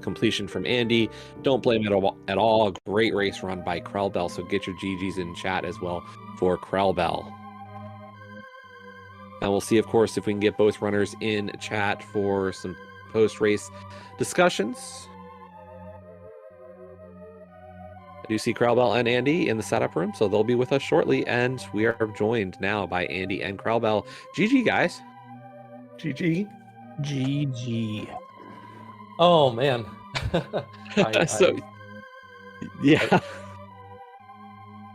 completion from Andy. Don't blame it at all. A great race run by Krelbel. So get your GGs in chat as well for Krelbel. And we'll see, of course, if we can get both runners in chat for some post-race discussions. I do see Krelbel and Andy in the setup room, so they'll be with us shortly. And we are joined now by Andy and Krelbel. GG, guys. GG. GG. Oh, man. Yeah.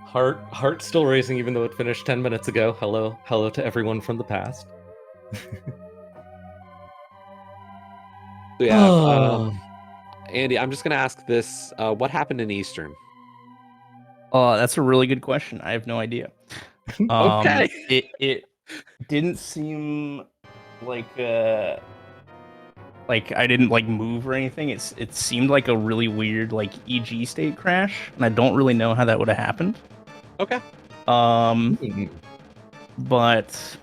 Heart still racing, even though it finished 10 minutes ago. Hello to everyone from the past. Andy, I'm just going to ask this. What happened in Eastern? That's a really good question. I have no idea. Okay. It didn't seem like I didn't like move or anything. It seemed like a really weird like EG state crash, and I don't really know how that would have happened. Okay. But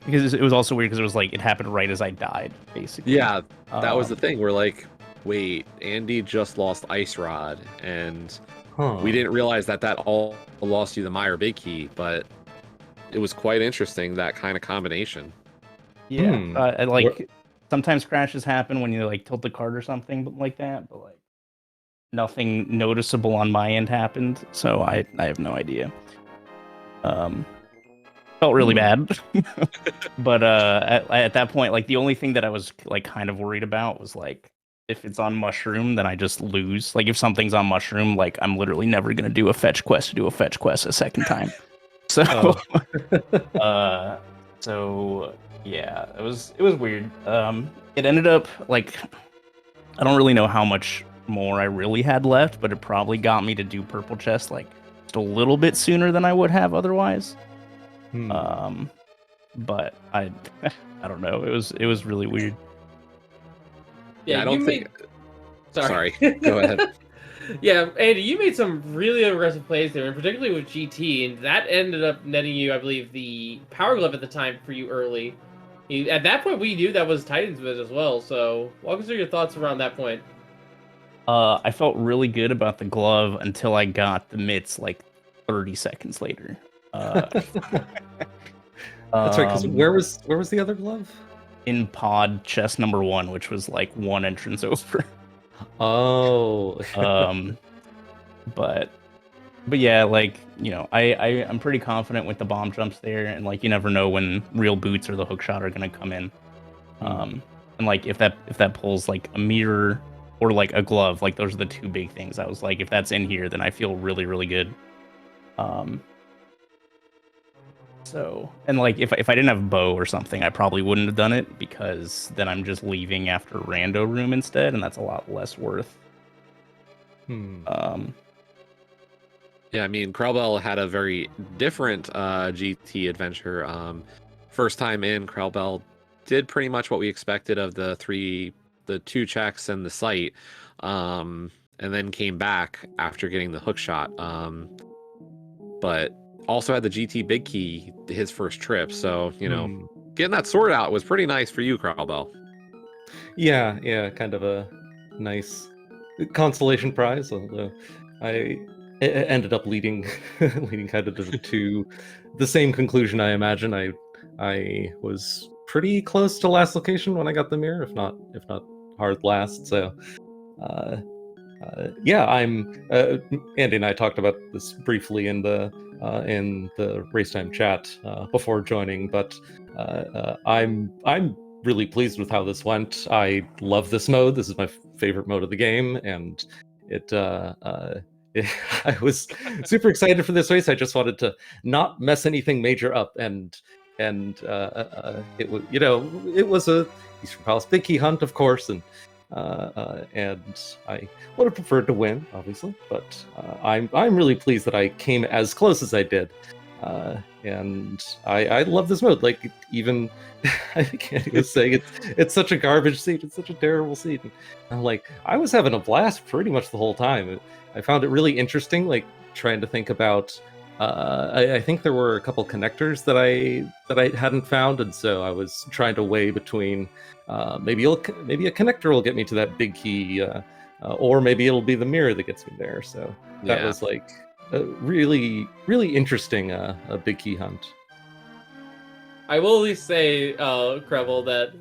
because it was also weird because it was like it happened right as I died, basically. Yeah, that was the thing. We're like, wait, Andy just lost Ice Rod, and we didn't realize that all lost you the Meyer Big Key, but it was quite interesting, that kind of combination. Yeah, sometimes crashes happen when you like tilt the card or something like that, but like nothing noticeable on my end happened, so I have no idea. Felt really bad, but at that point, like the only thing that I was like kind of worried about was like if it's on mushroom, then I just lose. Like if something's on mushroom, like I'm literally never gonna do a fetch quest to do a fetch quest a second time. So, so yeah, it was weird. It ended up like I don't really know how much more I really had left, but it probably got me to do purple chest like just a little bit sooner than I would have otherwise. But I don't know. It was really weird. Yeah, I don't think. Sorry. Go ahead. Yeah, Andy, you made some really aggressive plays there, and particularly with GT, and that ended up netting you, I believe, the power glove at the time for you early. At that point, we knew that was Titan's Viz as well, so walk us through your thoughts around that point. I felt really good about the glove until I got the mitts like 30 seconds later. That's right, because where was the other glove? In pod chest number 1, which was like one entrance over. Oh. But yeah, like, you know, I'm pretty confident with the bomb jumps there, and like you never know when real boots or the hook shot are gonna come in. And like if that pulls like a mirror or like a glove, like those are the two big things. I was like, if that's in here, then I feel really, really good. So, and like if I didn't have bow or something, I probably wouldn't have done it, because then I'm just leaving after rando room instead, and that's a lot less worth. Yeah, I mean, Krelbel had a very different GT adventure. First time in, Krelbel did pretty much what we expected of the 2 checks and the site. And and then came back after getting the hook shot. But also had the GT big key his first trip. So, getting that sword out was pretty nice for you, Krelbel. Yeah, kind of a nice consolation prize, although I ended up leading kind of to the same conclusion. I imagine I was pretty close to last location when I got the mirror, if not hard last. So yeah, I'm Andy and I talked about this briefly in the race time chat before joining, but I'm really pleased with how this went. I love this mode. This is my favorite mode of the game, and I was super excited for this race. I just wanted to not mess anything major up, and it was it was a Eastern Palace big key hunt, of course, and I would have preferred to win, obviously, but I'm really pleased that I came as close as I did, and I love this mode. Like, even I can't even say it's such a garbage seat. It's such a terrible seat. And I'm like, I was having a blast pretty much the whole time. I found it really interesting, like trying to think about. I think there were a couple connectors that I hadn't found, and so I was trying to weigh between maybe a connector will get me to that big key, or maybe it'll be the mirror that gets me there. So that was like a really interesting a big key hunt. I will at least say, Krelbel, that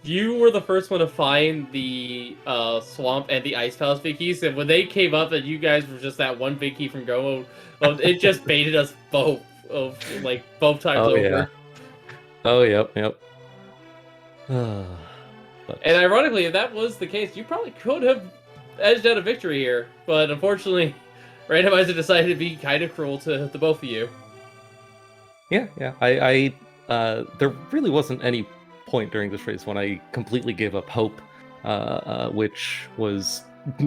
you were the first one to find the swamp and the ice palace big keys, and when they came up and you guys were just that one big key from go, it just baited us both both times over. Yeah. Oh, yep. And ironically, if that was the case, you probably could have edged out a victory here, but unfortunately, Randomizer decided to be kind of cruel to the both of you. Yeah. I there really wasn't any point during this race when I completely gave up hope, which was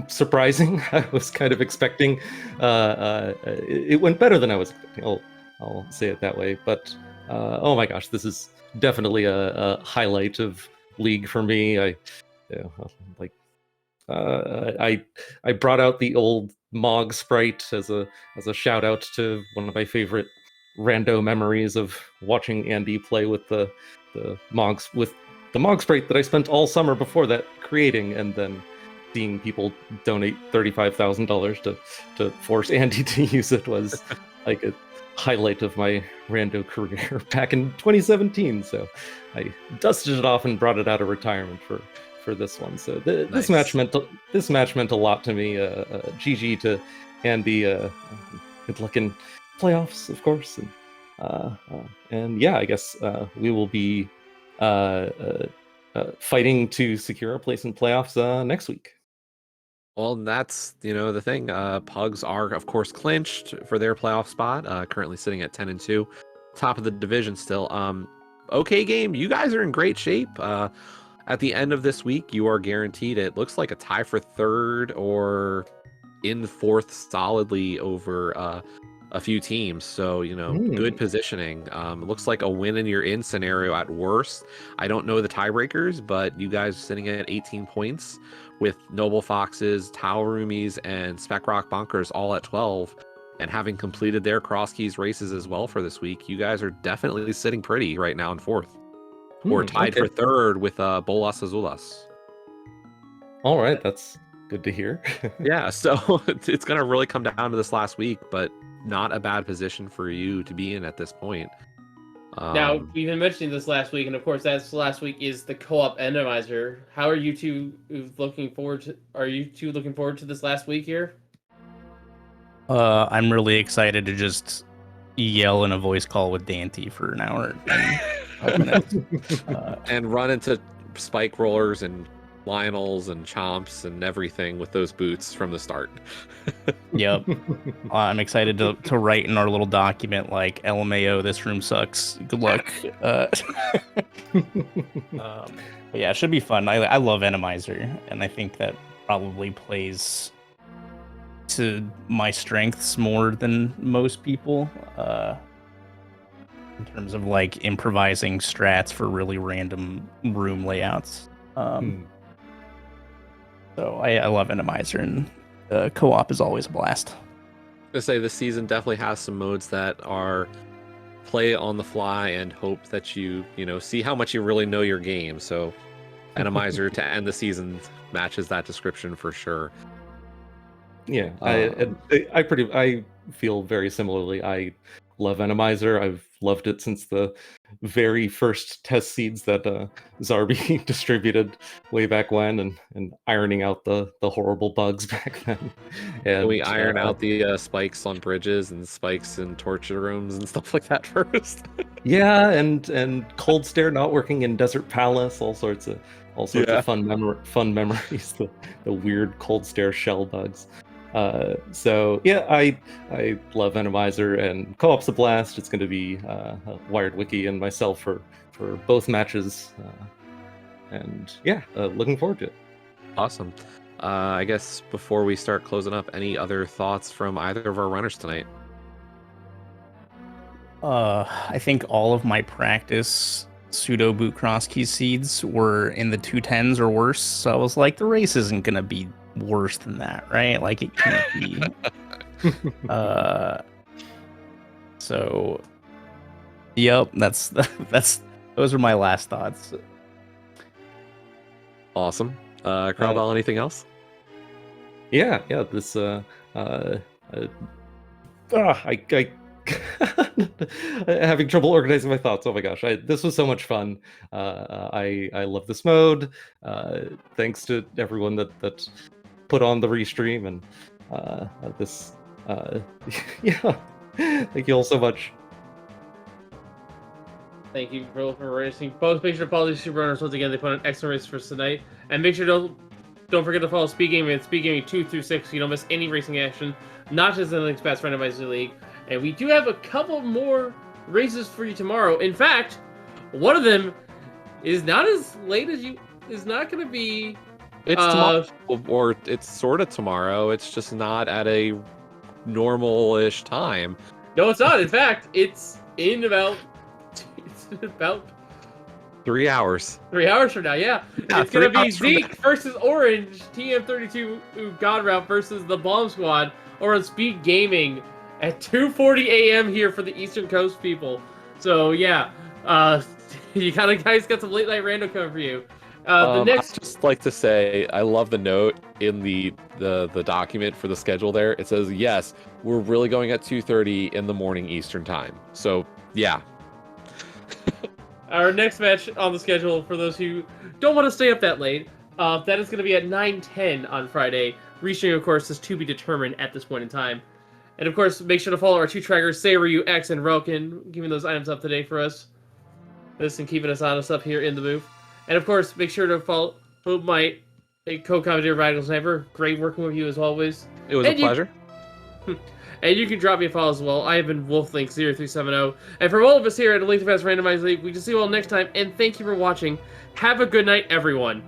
surprising. I was kind of expecting it went better than I was expecting. I'll say it that way. But oh my gosh, this is definitely a highlight of League for me. I brought out the old Mog sprite as a shout out to one of my favorite rando memories of watching Andy play with the Mog sprite that I spent all summer before that creating, and then seeing people donate $35,000 to force Andy to use it was like a highlight of my rando career back in 2017. So I dusted it off and brought it out of retirement for this one. So this match meant a lot to me. GG to Andy. Good luck in playoffs, of course. And yeah, I guess we will be fighting to secure a place in playoffs next week. Well, that's the thing. PUGS are, of course, clinched for their playoff spot. Currently sitting at 10-2, top of the division still. Okay, game. You guys are in great shape. At the end of this week, you are guaranteed. It looks like a tie for third or in fourth, solidly over a few teams. So good positioning. It looks like a win and you're in scenario at worst. I don't know the tiebreakers, but you guys are sitting at 18 points. With Noble Foxes, Tau Roomies, and Spec Rock Bunkers all at 12, and having completed their CrossKeys races as well for this week, you guys are definitely sitting pretty right now in fourth. Or tied for third with Bolas Azulas. All right, that's good to hear. Yeah, so it's going to really come down to this last week, but not a bad position for you to be in at this point. Now, we've been mentioning this last week, and of course, that's last week is the co-op randomizer. How are you two looking forward to? Are you two looking forward to this last week here? I'm really excited to just yell in a voice call with Dante for an hour and 5 minutes, and run into spike rollers and Lionels and Chomps and everything with those boots from the start. Yep. I'm excited to write in our little document like LMAO, this room sucks. Good luck. Yeah, it should be fun. I love Enemizer, and I think that probably plays to my strengths more than most people. In terms of like improvising strats for really random room layouts. So I love Enemizer, and co-op is always a blast. I say this season definitely has some modes that are play on the fly and hope that you see how much you really know your game. So Randomizer to end the season matches that description for sure. Yeah, I feel very similarly. I love Randomizer. I've loved it since the very first test seeds that Zarby distributed way back when, and ironing out the horrible bugs back then. And we iron out the spikes on bridges and spikes in torture rooms and stuff like that first. Yeah, and cold stare not working in Desert Palace, all sorts of fun memories. The weird cold stare shell bugs. So yeah, I love Randomizer, and co-op's a blast. It's going to be Wired Wiki and myself for both matches, and yeah, looking forward to it. Awesome. I guess before we start closing up, any other thoughts from either of our runners tonight? I think all of my practice Pseudo Boot CrossKeys seeds were in the 210s or worse, so I was like, the race isn't gonna be worse than that, right? Like, it can't be. So yep, that's those are my last thoughts. Awesome. Krelbel, anything else? Yeah, this having trouble organizing my thoughts. Oh my gosh, this was so much fun. I love this mode. Thanks to everyone that put on the restream, and this yeah, thank you all so much. Thank you for racing. Both make sure to follow these super runners once again. They put on excellent race for us tonight, and make sure don't forget to follow SpeedGaming and SpeedGaming 2 through 6 so you don't miss any racing action, not just in the Link's Best Randomizer League. And we do have a couple more races for you tomorrow. In fact, one of them is not as late as you. Is not going to be. It's tomorrow, or it's sort of tomorrow. It's just not at a normal-ish time. No, it's not. In fact, it's in about 3 hours. 3 hours from now. Yeah, it's going to be Zeke versus Orange, TM32 God Route versus the Bomb Squad, or on SpeedGaming at 2:40 a.m. here for the Eastern Coast people. So yeah, you guys got some late night rando coming for you. The next, I'd just like to say I love the note in the document for the schedule there. It says, yes, we're really going at 2:30 in the morning Eastern time. So yeah. Our next match on the schedule, for those who don't want to stay up that late, that is going to be at 9:10 on Friday. Restream, of course, is to be determined at this point in time. And of course, make sure to follow our two trackers, Sayru, X, and Relkin, keeping those items up to date for us. This and keeping us honest up here in the booth. And of course, make sure to follow my co-commentator, Radical Sniper. Great working with you as always. It was a pleasure. And you can drop me a follow as well. I have been WolfLink0370. And from all of us here at Elite Fast Randomized League, we can see you all next time. And thank you for watching. Have a good night, everyone.